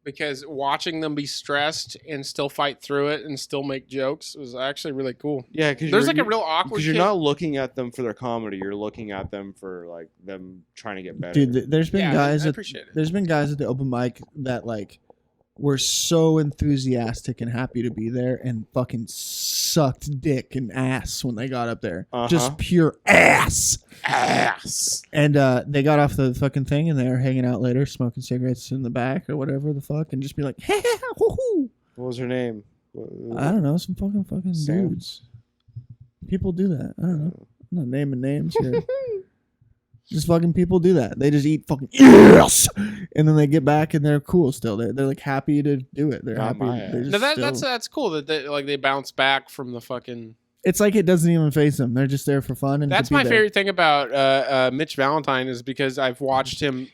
Speaker 3: because watching them be stressed and still fight through it and still make jokes was actually really cool.
Speaker 5: Yeah, because
Speaker 3: there's like a real awkward.
Speaker 5: Because you're
Speaker 3: kid.
Speaker 5: not looking at them for their comedy. You're looking at them for like them trying to get better.
Speaker 4: Dude, there's been guys.
Speaker 3: I appreciate it.
Speaker 4: There's been guys at the open mic that like were so enthusiastic and happy to be there, and fucking sucked dick and ass when they got up there. Just pure ass. And they got off the fucking thing, and they were hanging out later, smoking cigarettes in the back or whatever the fuck, and just be like, hey, woohoo.
Speaker 5: What was her name?
Speaker 4: I don't know, some fucking
Speaker 5: Sam?
Speaker 4: dudes. People do that. I don't know. I'm not naming names here. Just fucking people do that. They just eat fucking yes, and then they get back and they're cool still. They're like happy to do it. They're
Speaker 5: Not
Speaker 4: happy.
Speaker 5: my
Speaker 4: They're
Speaker 5: ass.
Speaker 4: just
Speaker 3: No,
Speaker 4: still-
Speaker 3: that's cool that they bounce back from the fucking.
Speaker 4: It's like it doesn't even faze them. They're just there for fun. And
Speaker 3: That's
Speaker 4: to be
Speaker 3: my
Speaker 4: there.
Speaker 3: favorite thing about Mitch Valentine, is because I've watched him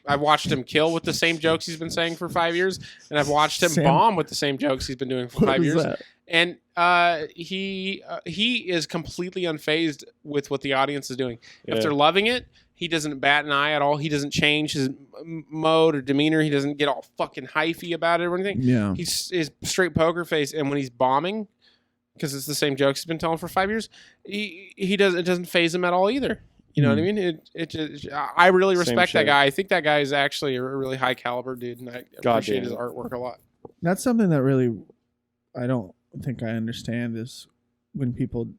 Speaker 3: kill with the same jokes he's been saying for 5 years, and I've watched him bomb with the same jokes he's been doing for
Speaker 4: What
Speaker 3: 5
Speaker 4: was
Speaker 3: years.
Speaker 4: that?
Speaker 3: And he is completely unfazed with what the audience is doing. If they're loving it, he doesn't bat an eye at all. He doesn't change his mode or demeanor. He doesn't get all fucking hyphy about it or anything.
Speaker 4: Yeah.
Speaker 3: He's straight poker face. And when he's bombing, because it's the same jokes he's been telling for 5 years, it doesn't faze him at all either. You know what I mean? I really respect that
Speaker 5: shit.
Speaker 3: guy. I think that guy is actually a really high caliber dude, and I appreciate his artwork a lot.
Speaker 4: That's something that really I don't think I understand, is when people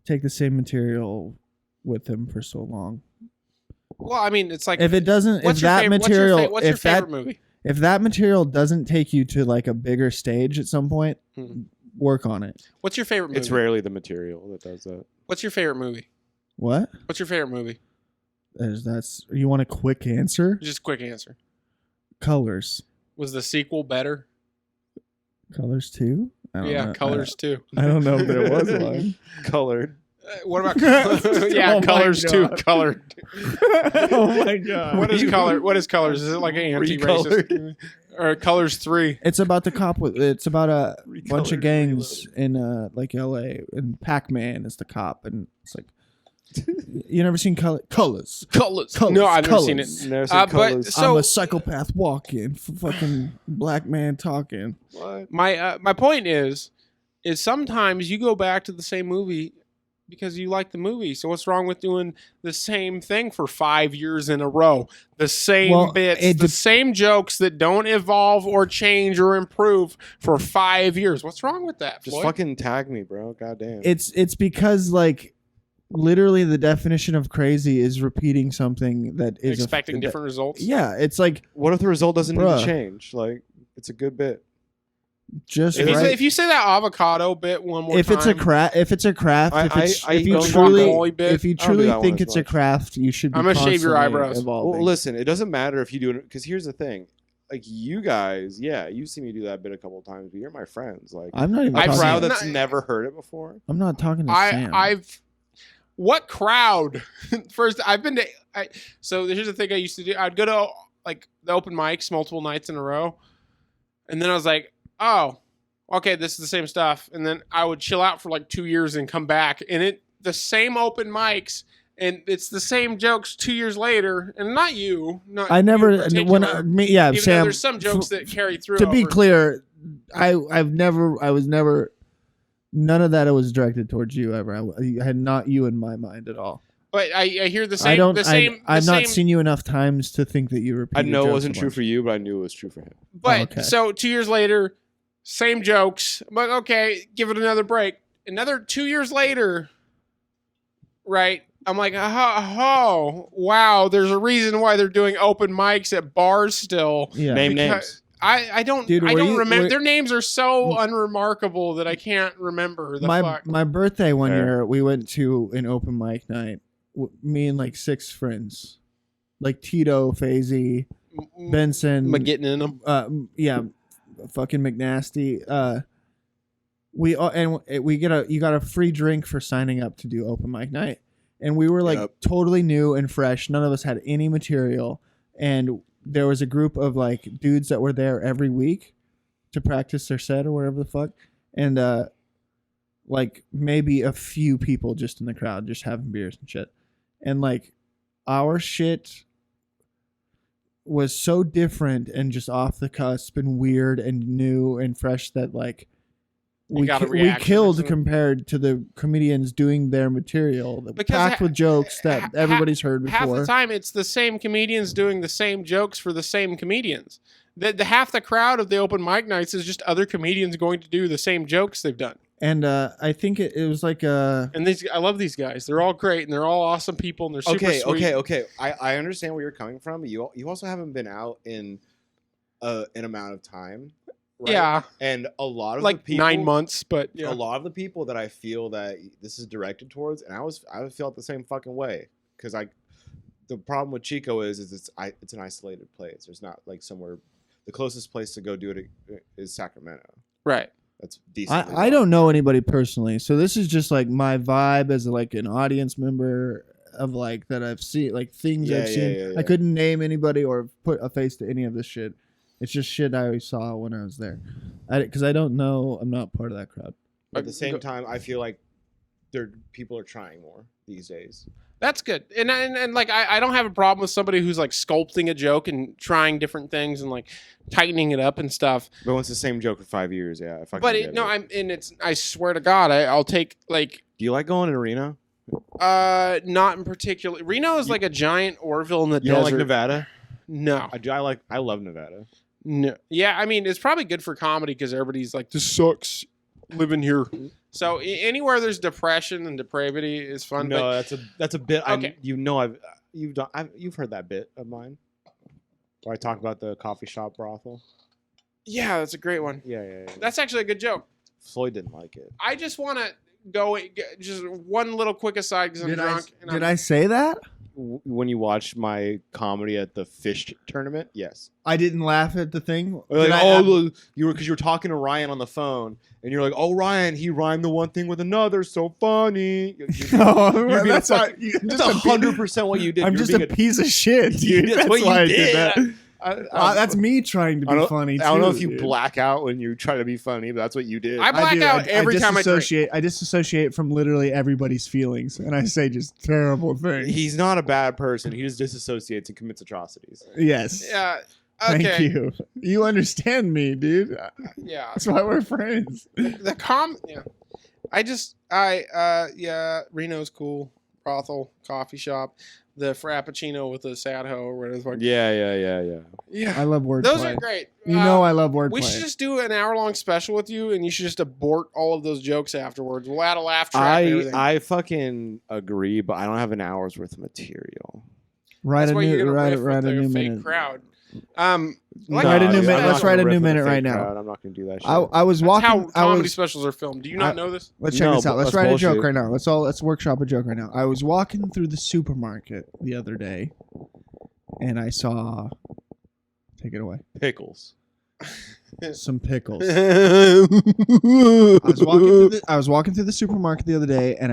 Speaker 4: take the same material with them for so long.
Speaker 3: Well, I mean, it's like,
Speaker 4: If it doesn't, if
Speaker 3: what's your
Speaker 4: that
Speaker 3: favorite,
Speaker 4: material,
Speaker 3: what's your
Speaker 4: if that
Speaker 3: favorite movie?
Speaker 4: if that material doesn't take you to like a bigger stage at some point, work on it.
Speaker 3: What's your favorite movie?
Speaker 5: It's rarely the material that does that.
Speaker 3: What's your favorite movie?
Speaker 4: What?
Speaker 3: What's your favorite movie?
Speaker 4: That's you want a quick answer?
Speaker 3: Just quick answer.
Speaker 4: Colors.
Speaker 3: Was the sequel better?
Speaker 4: Colors 2? I don't know.
Speaker 3: Colors too.
Speaker 4: I don't know if there was one.
Speaker 5: Colored.
Speaker 3: What about yeah,
Speaker 4: Oh my
Speaker 3: Colors too?
Speaker 4: God.
Speaker 3: Colored.
Speaker 4: Oh my god.
Speaker 3: What is color? What is Colors? Is it like an anti-racist? Or Colors 3?
Speaker 4: It's about the cop with. It's about a bunch of
Speaker 5: Recolored,
Speaker 4: gangs in like L.A. and Pac-Man is the cop, and it's like you never seen colors.
Speaker 3: Colors.
Speaker 4: Colors.
Speaker 3: No, I've never seen it.
Speaker 4: Colors.
Speaker 5: Never seen
Speaker 3: But
Speaker 5: Colors.
Speaker 3: so
Speaker 4: I'm a psychopath walking, fucking black man talking.
Speaker 5: What?
Speaker 3: my point is sometimes you go back to the same movie because you like the movie. So what's wrong with doing the same thing for 5 years in a row? The same bits, the same jokes that don't evolve or change or improve for 5 years. What's wrong with that,
Speaker 5: Just
Speaker 3: Floyd?
Speaker 5: fucking tag me, bro. Goddamn.
Speaker 4: It's because like literally the definition of crazy is repeating something that is
Speaker 3: Expecting different results.
Speaker 4: Yeah, it's like
Speaker 5: What if the result doesn't need
Speaker 4: Bruh.
Speaker 5: to change? Like, it's a good bit.
Speaker 4: Just
Speaker 3: If,
Speaker 4: right.
Speaker 3: if you say that avocado bit one more
Speaker 4: If
Speaker 3: time,
Speaker 4: it's a craft, if it's a craft, if you
Speaker 3: don't
Speaker 4: truly,
Speaker 3: guacamole bit.
Speaker 4: if you
Speaker 5: I don't do
Speaker 4: truly
Speaker 5: that one
Speaker 4: think
Speaker 5: as
Speaker 4: it's a
Speaker 5: much.
Speaker 4: craft, you should be
Speaker 3: I'm gonna shave your
Speaker 4: constantly
Speaker 3: eyebrows.
Speaker 4: evolving.
Speaker 5: Well, listen, it doesn't matter if you do it because here's the thing. Like you guys, yeah, you've seen me do that bit a couple of times, but you're my friends. Like
Speaker 4: I'm not even.
Speaker 5: a
Speaker 3: I've
Speaker 4: talking,
Speaker 5: crowd
Speaker 3: seen-
Speaker 5: that's
Speaker 3: No,
Speaker 5: never heard it before.
Speaker 4: I'm not talking to Sam.
Speaker 3: What crowd? First, I've been to. So here's the thing I used to do. I'd go to like the open mics multiple nights in a row, and then I was like, oh, okay, this is the same stuff. And then I would chill out for like 2 years and come back, and the same open mics, and it's the same jokes 2 years later. And not you, not
Speaker 4: I never.
Speaker 3: you in
Speaker 4: When
Speaker 3: particular,
Speaker 4: me, yeah,
Speaker 3: even though
Speaker 4: Sam.
Speaker 3: there's some jokes that carry through.
Speaker 4: To be
Speaker 3: over-
Speaker 4: clear, I was never. None of that was directed towards you ever. I had not you in my mind at all.
Speaker 3: but I hear the same.
Speaker 4: I don't.
Speaker 3: The same.
Speaker 4: I've
Speaker 3: the
Speaker 4: not
Speaker 3: same,
Speaker 4: seen you enough times to think that you repeated.
Speaker 5: I know it
Speaker 4: jokes
Speaker 5: wasn't
Speaker 4: a
Speaker 5: true
Speaker 4: bunch.
Speaker 5: for you, but I knew it was true for him.
Speaker 3: But
Speaker 4: okay.
Speaker 3: so 2 years later, same jokes. But okay, give it another break. Another 2 years later, right? I'm like, oh, wow. There's a reason why they're doing open mics at bars still.
Speaker 4: Yeah.
Speaker 5: Name
Speaker 3: Because-
Speaker 5: names.
Speaker 3: I don't
Speaker 4: Dude,
Speaker 3: I
Speaker 4: were
Speaker 3: don't
Speaker 4: you-
Speaker 3: remember.
Speaker 4: were-
Speaker 3: Their names are so unremarkable that I can't remember the
Speaker 4: my
Speaker 3: fuck.
Speaker 4: my birthday one
Speaker 5: Fair.
Speaker 4: year, we went to an open mic night. Me and like 6 friends, like Tito, Fazy, Benson,
Speaker 3: I'm getting in them.
Speaker 4: yeah, fucking McNasty. We all, and we you got a free drink for signing up to do open mic night, and we were like
Speaker 8: Yep.
Speaker 4: totally new and fresh. None of us had any material, and there was a group of like dudes that were there every week to practice their set or whatever the fuck, and like maybe a few people just in the crowd just having beers and shit, and like our shit was so different and just off the cusp and weird and new and fresh that like
Speaker 3: You got a
Speaker 4: we
Speaker 3: reaction or
Speaker 4: killed
Speaker 3: something?
Speaker 4: compared to the comedians doing their material that
Speaker 3: Because
Speaker 4: packed with jokes that
Speaker 3: ha-
Speaker 4: everybody's heard
Speaker 3: Half
Speaker 4: before.
Speaker 3: the time, it's the same comedians doing the same jokes for the same comedians. The half the crowd of the open mic nights is just other comedians going to do the same jokes they've done.
Speaker 4: And I think it was like
Speaker 3: And I love these guys. They're all great and they're all awesome people and they're super sweet.
Speaker 5: Okay. I understand where you're coming from. You also haven't been out in an amount of time. Right?
Speaker 3: Yeah,
Speaker 5: And a lot of
Speaker 3: like
Speaker 5: the people,
Speaker 3: 9 months, but yeah.
Speaker 5: a lot of the people that I feel that this is directed towards, and I would feel it the same fucking way because the problem with Chico is it's an isolated place. There's not like somewhere. The closest place to go do it is Sacramento.
Speaker 3: Right.
Speaker 5: That's decent.
Speaker 4: I don't know anybody personally, so this is just like my vibe as like an audience member of like that I've seen like things I've seen.
Speaker 5: yeah.
Speaker 4: I couldn't name anybody or put a face to any of this shit. It's just shit I always saw when I was there. Because I don't know, I'm not part of that crowd.
Speaker 5: At the same time, I feel like people are trying more these days.
Speaker 3: That's good. And like I don't have a problem with somebody who's like sculpting a joke and trying different things and like tightening it up and stuff.
Speaker 5: But when it's the same joke for 5 years, yeah.
Speaker 3: But I swear to God, I'll take like
Speaker 5: Do you like going in Reno?
Speaker 3: not in particular. Reno is like a giant Orville in the
Speaker 5: You
Speaker 3: desert.
Speaker 5: don't like Nevada?
Speaker 3: No.
Speaker 5: I love Nevada.
Speaker 3: No. Yeah, I mean, it's probably good for comedy because everybody's like, this sucks living here. So anywhere there's depression and depravity is fun.
Speaker 5: No, that's a bit.
Speaker 3: Okay.
Speaker 5: You've heard that bit of mine, where I talk about the coffee shop brothel.
Speaker 3: Yeah, that's a great one.
Speaker 5: Yeah.
Speaker 3: That's actually a good joke.
Speaker 5: Floyd didn't like it.
Speaker 3: I just want to go, just one little quick aside because I'm drunk.
Speaker 4: Did I say that?
Speaker 5: When you watched my comedy at the fish tournament, yes.
Speaker 4: I didn't laugh at the thing.
Speaker 5: Like,
Speaker 4: Did I-
Speaker 5: you were talking to Ryan on the phone, and you're like, "Oh, Ryan, he rhymed the one thing with another, so funny."
Speaker 4: No,
Speaker 5: You're being
Speaker 4: that's
Speaker 5: a
Speaker 4: not.
Speaker 5: fucking- That's 100% what you did.
Speaker 4: I'm
Speaker 5: You're
Speaker 4: just a
Speaker 5: being
Speaker 4: piece of shit, dude.
Speaker 5: That's
Speaker 4: That's,
Speaker 5: what you
Speaker 4: why I
Speaker 5: did.
Speaker 4: did that. That's me trying to
Speaker 5: I
Speaker 4: be
Speaker 5: don't-
Speaker 4: funny. Too,
Speaker 5: I don't know if you
Speaker 4: dude.
Speaker 5: black out when you try to be funny, but that's what you did.
Speaker 3: I black
Speaker 4: do.
Speaker 3: out every time I drink.
Speaker 4: disassociate. I disassociate from literally everybody's feelings, and I say just terrible things.
Speaker 5: He's not a bad person. He just disassociates and commits atrocities.
Speaker 4: Yes.
Speaker 3: Yeah. Okay.
Speaker 4: Thank you. You understand me, dude.
Speaker 3: Yeah.
Speaker 4: That's why we're friends.
Speaker 3: Yeah. Reno's cool. Brothel, coffee shop, the Frappuccino with the sad hoe or whatever the fuck.
Speaker 5: Yeah.
Speaker 3: Yeah.
Speaker 4: I love wordplay.
Speaker 3: Those are great.
Speaker 4: You know I love wordplay.
Speaker 3: We should just do an hour-long special with you, and you should just abort all of those jokes afterwards. We'll add a laugh track and everything.
Speaker 5: I fucking agree, but I don't have an hour's worth of material.
Speaker 4: write
Speaker 3: That's
Speaker 4: a
Speaker 3: why you're
Speaker 4: new
Speaker 3: gonna
Speaker 4: write,
Speaker 3: riff
Speaker 4: write
Speaker 3: with
Speaker 4: a
Speaker 3: the
Speaker 4: new
Speaker 3: fake
Speaker 4: minute.
Speaker 3: crowd. Like,
Speaker 4: write a
Speaker 5: Nah,
Speaker 4: new
Speaker 5: dude,
Speaker 4: minute.
Speaker 5: I'm
Speaker 4: Let's
Speaker 5: not gonna
Speaker 4: write a
Speaker 5: rip
Speaker 4: new
Speaker 5: with the
Speaker 4: minute
Speaker 5: fake
Speaker 4: right now.
Speaker 5: crowd. I'm not gonna do that shit.
Speaker 4: I was
Speaker 3: That's
Speaker 4: walking.
Speaker 3: how
Speaker 4: I
Speaker 3: comedy
Speaker 4: was.
Speaker 3: specials are filmed. Do you not know this?
Speaker 4: Let's check
Speaker 5: No,
Speaker 4: this out.
Speaker 5: but
Speaker 4: Let's
Speaker 5: that's
Speaker 4: write a joke
Speaker 5: bullshit.
Speaker 4: right now. Let's workshop a joke right now. I was walking through the supermarket the other day, and I saw. Take it away.
Speaker 5: Pickles.
Speaker 4: Some pickles. I was walking through the supermarket the other day, and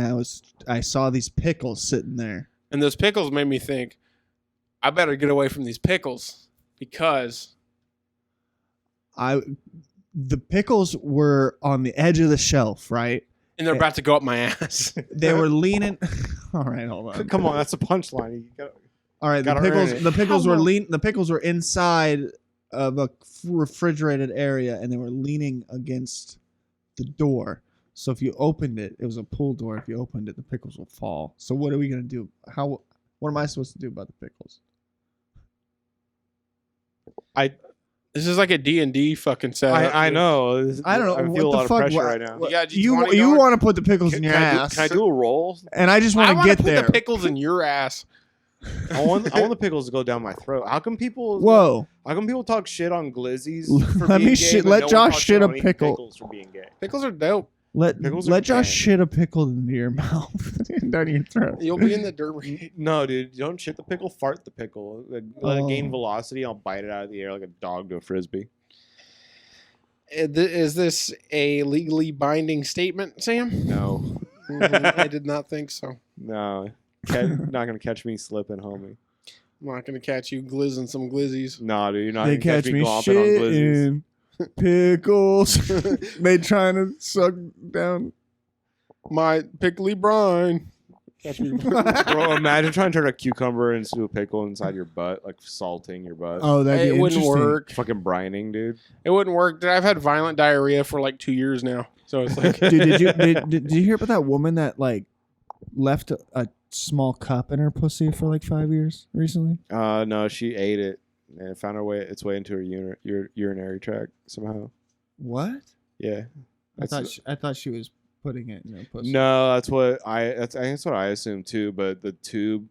Speaker 4: I saw these pickles sitting there.
Speaker 3: And those pickles made me think, I better get away from these pickles because
Speaker 4: The pickles were on the edge of the shelf, right?
Speaker 3: and they're about to go up my ass.
Speaker 4: They were leaning. All right, hold on.
Speaker 5: Come on, that's a punchline. You gotta-
Speaker 4: All right, the
Speaker 5: Gotta earn it.
Speaker 4: pickles were The pickles were inside of a refrigerated area, and they were leaning against the door. So if you opened it, it was a pull door. If you opened it, the pickles will fall. So what are we gonna do? What am I supposed to do about the pickles?
Speaker 3: This is like a D&D fucking setup.
Speaker 5: I know.
Speaker 4: I don't know.
Speaker 5: I
Speaker 4: what
Speaker 5: feel a
Speaker 4: the
Speaker 5: lot of
Speaker 4: fuck?
Speaker 5: pressure
Speaker 4: What-
Speaker 5: right now.
Speaker 4: what-
Speaker 3: You got
Speaker 4: you
Speaker 3: G20
Speaker 4: you
Speaker 3: going?
Speaker 4: want to put the pickles in your ass,
Speaker 5: Can I do a roll?
Speaker 4: and I just
Speaker 3: I
Speaker 4: want to
Speaker 3: want
Speaker 4: get
Speaker 3: to put
Speaker 4: there.
Speaker 3: the pickles in your ass.
Speaker 5: I want the pickles to go down my throat. How come people?
Speaker 4: Whoa!
Speaker 5: How come people talk shit on glizzies? For
Speaker 4: Let
Speaker 5: being
Speaker 4: me
Speaker 5: gay,
Speaker 4: shit-
Speaker 5: but
Speaker 4: let
Speaker 5: no one
Speaker 4: Josh
Speaker 5: talks
Speaker 4: shit a
Speaker 5: on eating
Speaker 4: pickle.
Speaker 5: Pickles for being gay.
Speaker 3: Pickles are dope.
Speaker 5: Pickles are
Speaker 4: Let Josh
Speaker 5: bad.
Speaker 4: shit a pickle into your mouth and down your throat.
Speaker 3: You'll be in the dirt. Brigade.
Speaker 5: No, dude, you don't shit the pickle. Fart the pickle. Let it gain
Speaker 4: Oh.
Speaker 5: velocity. I'll bite it out of the air like a dog to a frisbee.
Speaker 3: Is this a legally binding statement, Sam?
Speaker 5: No,
Speaker 3: I did not think so.
Speaker 5: no, not gonna catch me slipping, homie.
Speaker 3: I'm not going to catch you glizzing some glizzies.
Speaker 5: No, dude, you're not
Speaker 4: They
Speaker 5: gonna
Speaker 4: catch me
Speaker 5: glomping on glizzies.
Speaker 4: shitting pickles. They trying to suck down.
Speaker 3: My pickly brine. Catch me.
Speaker 5: Bro, imagine trying to turn a cucumber into a pickle inside your butt, like salting your butt.
Speaker 4: Oh, that'd be
Speaker 3: It wouldn't
Speaker 4: interesting.
Speaker 3: work.
Speaker 5: Fucking brining, dude.
Speaker 3: It wouldn't work. I've had violent diarrhea for like 2 years now. So it's like,
Speaker 4: Dude, did you hear about that woman that like left a small cup in her pussy for like 5 years recently?
Speaker 5: No, she ate it and it found its way into her urinary tract somehow.
Speaker 4: What?
Speaker 5: Yeah.
Speaker 4: I thought she was putting it in her pussy.
Speaker 5: No, that's what that's what I assumed too. But the tube,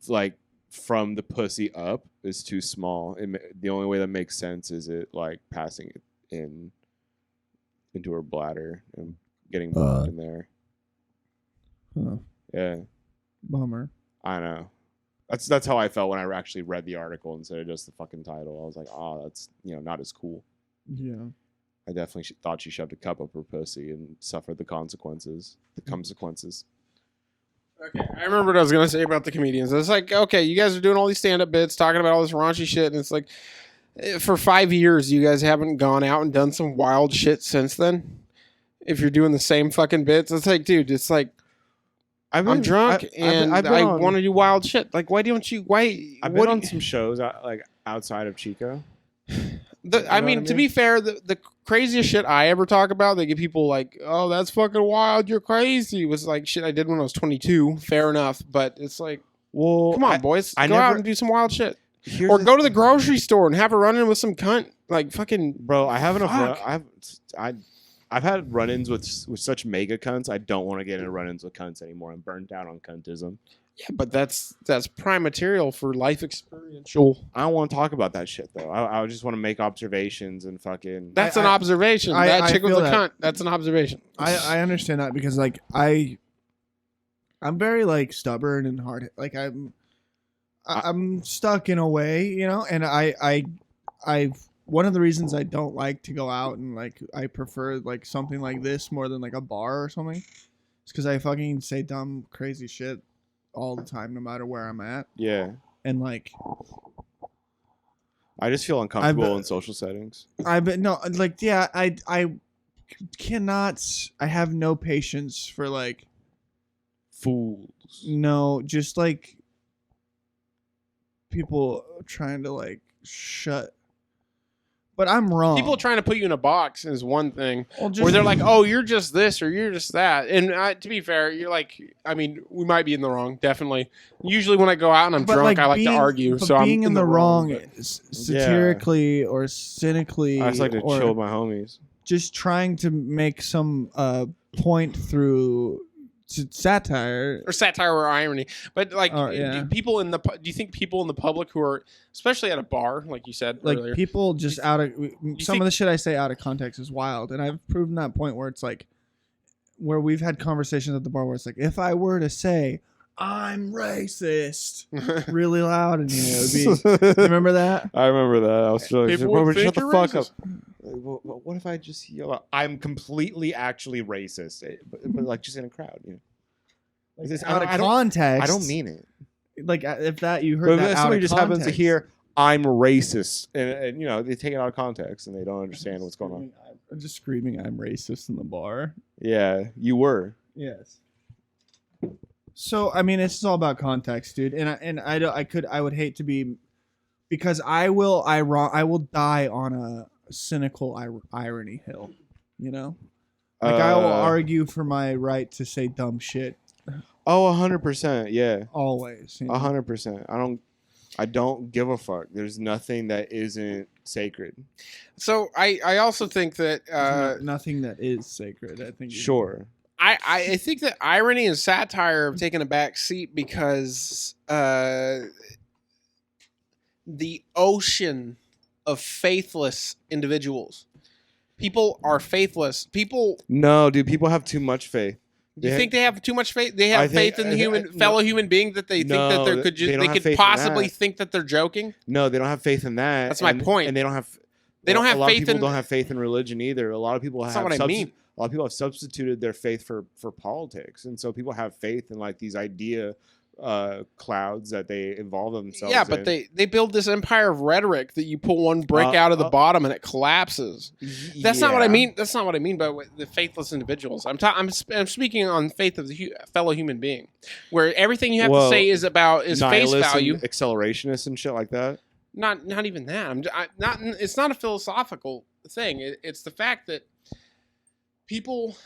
Speaker 5: like from the pussy up, is too small. The only way that makes sense is it like passing it into her bladder and getting blocked in there.
Speaker 4: Huh.
Speaker 5: Yeah,
Speaker 4: Bummer.
Speaker 5: I know. That's how I felt when I actually read the article instead of just the fucking title. I was like, oh, that's not as cool.
Speaker 4: Yeah.
Speaker 5: I definitely thought she shoved a cup up her pussy and suffered the consequences.
Speaker 3: okay, I remember what I was going to say about the comedians. It's like, okay, you guys are doing all these stand-up bits, talking about all this raunchy shit, and it's like, for 5 years, you guys haven't gone out and done some wild shit since then? If you're doing the same fucking bits, it's like, dude, it's like, I'm drunk and I want to do wild shit. Like, why don't you? Why?
Speaker 5: I've been on some shows like outside of Chico.
Speaker 3: I mean, to be fair, the craziest shit I ever talk about, they get people like, "Oh, that's fucking wild. You're crazy." Was like shit I did when I was 22. Fair enough, but it's like,
Speaker 5: Well,
Speaker 3: come on, boys,
Speaker 5: I
Speaker 3: go
Speaker 5: never-
Speaker 3: out and do some wild shit, or go to the grocery store and have a run-in with some cunt. Like, fucking,
Speaker 5: bro. I have enough.
Speaker 3: Fuck.
Speaker 5: I've had run-ins with such mega cunts. I don't want to get into run-ins with cunts anymore. I'm burnt out on cuntism.
Speaker 3: yeah, but that's prime material for life experiential.
Speaker 5: I don't want to talk about that shit though. I just want to make observations and fucking.
Speaker 3: That's an observation. That chick was
Speaker 4: feel
Speaker 3: a
Speaker 4: that.
Speaker 3: cunt. That's an observation.
Speaker 4: I understand that because like I'm very like stubborn and hard. Like I'm stuck in a way, and I've one of the reasons I don't like to go out and like I prefer like something like this more than like a bar or something. It's because I fucking say dumb, crazy shit all the time, no matter where I'm at,
Speaker 5: Yeah,
Speaker 4: and like
Speaker 5: I just feel uncomfortable in social settings.
Speaker 4: I cannot. I have no patience for like
Speaker 5: Fools.
Speaker 4: no, just like people trying to like shut. But I'm wrong.
Speaker 3: People trying to put you in a box is one thing.
Speaker 4: Well, just-
Speaker 3: Where they're like, "Oh, you're just this or you're just that," and to be fair, you're like, I mean, we might be in the wrong, definitely. Usually, when I go out and I'm
Speaker 4: but,
Speaker 3: drunk, I like
Speaker 4: being-
Speaker 3: to argue.
Speaker 4: but
Speaker 3: So I'm
Speaker 4: being in the wrong,
Speaker 3: but-
Speaker 4: satirically or cynically,
Speaker 5: I just like to
Speaker 4: or
Speaker 5: chill with my homies.
Speaker 4: just trying to make some point through satire.
Speaker 3: or satire or irony. But like,
Speaker 4: yeah.
Speaker 3: do you think people in the public who are, especially at a bar, like you said
Speaker 4: Like
Speaker 3: earlier,
Speaker 4: people just
Speaker 3: you
Speaker 4: out of some
Speaker 3: think-
Speaker 4: of the shit I say out of context is wild, and I've proven that point where it's like where we've had conversations at the bar where it's like if I were to say I'm racist really loud in here, it would be. Remember that?
Speaker 5: I remember that. I was like,
Speaker 3: People would
Speaker 5: Robert,
Speaker 3: think
Speaker 5: shut the
Speaker 3: you're
Speaker 5: fuck
Speaker 3: racist.
Speaker 5: up. What if I just yell out, I'm completely actually racist, but like just in a crowd, you know? Like this,
Speaker 4: Out of
Speaker 5: I don't,
Speaker 4: context.
Speaker 5: I don't mean it.
Speaker 4: Like if that you heard
Speaker 5: But
Speaker 4: that
Speaker 5: if
Speaker 4: out
Speaker 5: somebody
Speaker 4: of
Speaker 5: just
Speaker 4: context.
Speaker 5: happens to hear I'm racist, and you know they take it out of context and they don't understand what's going on.
Speaker 4: I'm just screaming I'm racist in the bar.
Speaker 5: Yeah, you were.
Speaker 4: Yes. So I mean, it's just all about context, dude. And I would hate to be, because I will die on a cynical irony hill, you know. Like I will argue for my right to say dumb shit.
Speaker 5: Oh, 100%. Yeah,
Speaker 4: Always. You know?
Speaker 5: 100%. I don't give a fuck. There's nothing that isn't sacred.
Speaker 3: So I also think that
Speaker 4: Nothing that is sacred. I think.
Speaker 5: Sure.
Speaker 3: I think that irony and satire have taken a back seat because the ocean of faithless individuals. People are faithless. People.
Speaker 5: No, dude. People have too much faith.
Speaker 3: Do you think they have too much faith? They have faith in the fellow human being that they think that
Speaker 5: No,
Speaker 3: they could
Speaker 5: they don't have
Speaker 3: could
Speaker 5: faith in
Speaker 3: possibly
Speaker 5: that.
Speaker 3: think that they're joking.
Speaker 5: No, they don't have faith in that.
Speaker 3: That's my point.
Speaker 5: And they don't have.
Speaker 3: They don't have
Speaker 5: a lot
Speaker 3: faith
Speaker 5: of people
Speaker 3: in-
Speaker 5: don't have faith in religion either. A lot of people
Speaker 3: That's
Speaker 5: have.
Speaker 3: not what I mean.
Speaker 5: A lot of people have substituted their faith for politics, and so people have faith in like these idea clouds that they involve themselves.
Speaker 3: Yeah, but
Speaker 5: in.
Speaker 3: they build this empire of rhetoric that you pull one brick out of the bottom and it collapses. That's not what I mean. That's not what I mean by the faithless individuals. I'm speaking on faith of the fellow human being, where everything you have to say is about face
Speaker 5: nihilism,
Speaker 3: value,
Speaker 5: accelerationists, and shit like that.
Speaker 3: Not even that. Not. It's not a philosophical thing. It's the fact that people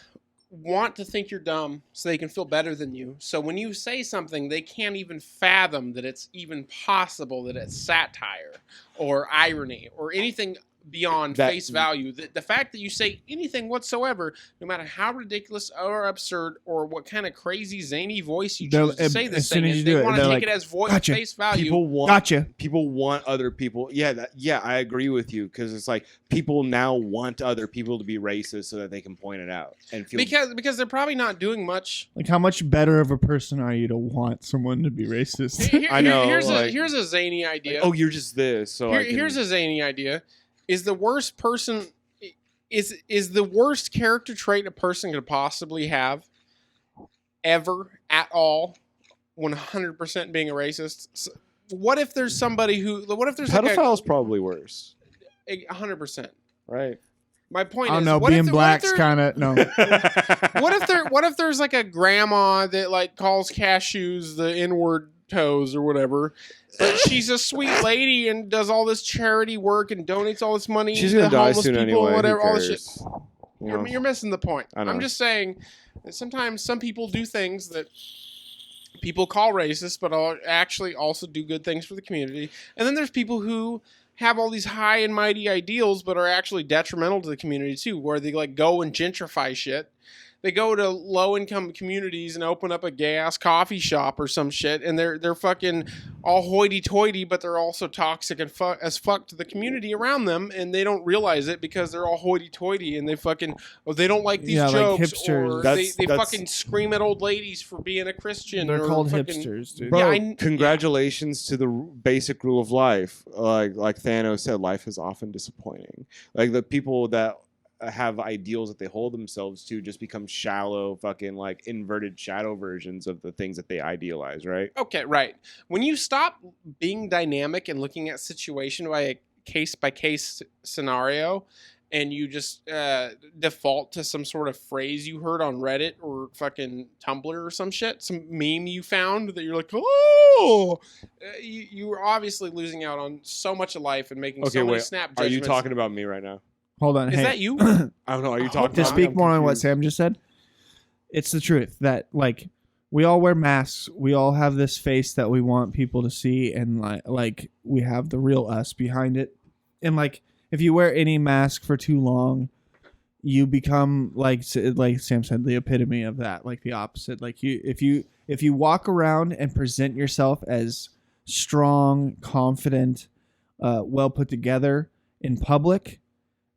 Speaker 3: want to think you're dumb so they can feel better than you. So when you say something, they can't even fathom that it's even possible that it's satire or irony or anything beyond face value. The fact that you say anything whatsoever, no matter how ridiculous or absurd or what kind of crazy zany voice you choose to say this thing in, they want to take it as face value.
Speaker 5: People want other people. Yeah, I agree with you, because it's like people now want other people to be racist so that they can point it out and feel
Speaker 3: because they're probably not doing much.
Speaker 4: Like, how much better of a person are you to want someone to be racist?
Speaker 5: I know.
Speaker 3: Here's a zany idea.
Speaker 5: Oh, you're just this. So
Speaker 3: here's a zany idea. Is the worst person is the worst character trait a person could possibly have ever at all 100% being a racist? So what if there's somebody what if there's
Speaker 5: pedophile's probably worse.
Speaker 3: 100%.
Speaker 5: Right.
Speaker 3: My point
Speaker 4: I don't
Speaker 3: is,
Speaker 4: know,
Speaker 3: what
Speaker 4: being
Speaker 3: if
Speaker 4: black's kind of no.
Speaker 3: What if there's like a grandma that like calls cashews the N-word toes or whatever, but she's a sweet lady and does all this charity work and donates all this money
Speaker 5: She's
Speaker 3: to
Speaker 5: gonna die
Speaker 3: homeless
Speaker 5: soon
Speaker 3: people
Speaker 5: anyway.
Speaker 3: and whatever,
Speaker 5: Who
Speaker 3: all this shit.
Speaker 5: cares?
Speaker 3: You're missing the point.
Speaker 5: I know.
Speaker 3: I'm just saying that sometimes some people do things that people call racist, but actually also do good things for the community. And then there's people who have all these high and mighty ideals, but are actually detrimental to the community too, where they like go and gentrify shit. They go to low-income communities and open up a gay-ass coffee shop or some shit, and they're fucking all hoity-toity, but they're also toxic and as fuck to the community around them, and they don't realize it because they're all hoity-toity and they don't like these jokes,
Speaker 4: like hipsters.
Speaker 3: or they fucking scream at old ladies for being a Christian.
Speaker 4: They're
Speaker 3: or
Speaker 4: called
Speaker 3: fucking,
Speaker 4: hipsters, dude.
Speaker 5: Bro,
Speaker 3: Yeah,
Speaker 5: congratulations to the basic rule of life. Like Thanos said, life is often disappointing. Like the people that have ideals that they hold themselves to just become shallow, fucking like inverted shadow versions of the things that they idealize, right?
Speaker 3: Okay, right. When you stop being dynamic and looking at situation by a case-by-case scenario, and you just default to some sort of phrase you heard on Reddit or fucking Tumblr or some shit, some meme you found that you're like, oh, you're obviously losing out on so much of life and making so many snap
Speaker 5: Are
Speaker 3: judgments.
Speaker 5: you talking about me right now?
Speaker 4: Hold on.
Speaker 3: Is that you?
Speaker 5: I don't know. Are you talking
Speaker 4: To
Speaker 5: about
Speaker 4: speak
Speaker 5: me?
Speaker 4: more
Speaker 5: I'm
Speaker 4: on what
Speaker 5: confused.
Speaker 4: Sam just said, it's the truth that like we all wear masks. We all have this face that we want people to see, and like we have the real us behind it. And like if you wear any mask for too long, you become like Sam said, the epitome of that, like the opposite. Like if you walk around and present yourself as strong, confident, well put together in public,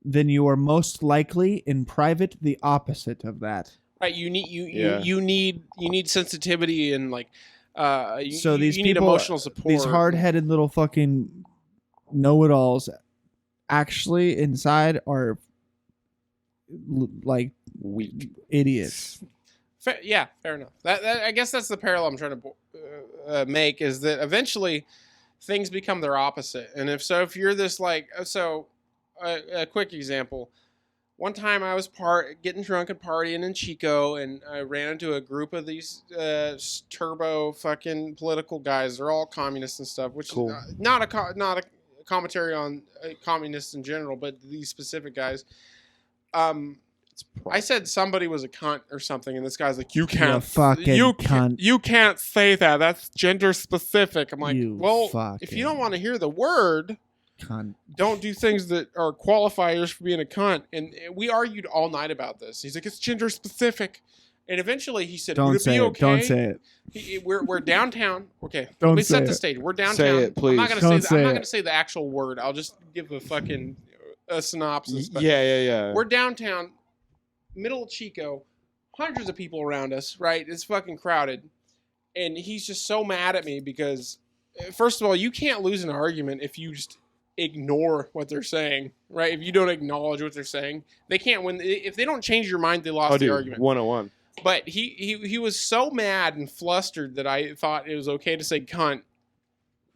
Speaker 4: then you are most likely in private the opposite of that.
Speaker 3: Right, you need sensitivity and like
Speaker 4: So these
Speaker 3: you need
Speaker 4: people,
Speaker 3: emotional support.
Speaker 4: These hard-headed little fucking know-it-alls actually inside are like
Speaker 5: Weak.
Speaker 4: idiots.
Speaker 3: Fair enough. That I guess that's the parallel I'm trying to make, is that eventually things become their opposite. And if you're this like a quick example. One time I was getting drunk and partying in Chico, and I ran into a group of these turbo fucking political guys. They're all communists and stuff, which
Speaker 5: Cool.
Speaker 3: is not a commentary on communists in general, but these specific guys. I said somebody was a cunt or something, and this guy's like, "You can't,
Speaker 4: cunt.
Speaker 3: You can't say that. That's gender specific." I'm like, if you don't want to hear the word,
Speaker 4: cunt.
Speaker 3: don't do things that are qualifiers for being a cunt. And we argued all night about this. He's like, it's gender specific. And eventually he said, would it be okay?
Speaker 4: Don't say it.
Speaker 3: We're downtown. Okay.
Speaker 4: Don't
Speaker 3: Let me
Speaker 4: say
Speaker 3: set the
Speaker 4: it.
Speaker 3: stage. We're downtown.
Speaker 5: Say it, please.
Speaker 3: I'm not
Speaker 4: Don't
Speaker 3: going
Speaker 4: say
Speaker 3: to say the actual word. I'll just give a fucking synopsis. But
Speaker 5: Yeah.
Speaker 3: we're downtown, middle of Chico, hundreds of people around us, right? It's fucking crowded. And he's just so mad at me because, first of all, you can't lose an argument if you just ignore what they're saying, right? If you don't acknowledge what they're saying, they can't win. If they don't change your mind, they lost the argument.
Speaker 5: 101.
Speaker 3: But he was so mad and flustered that I thought it was okay to say cunt.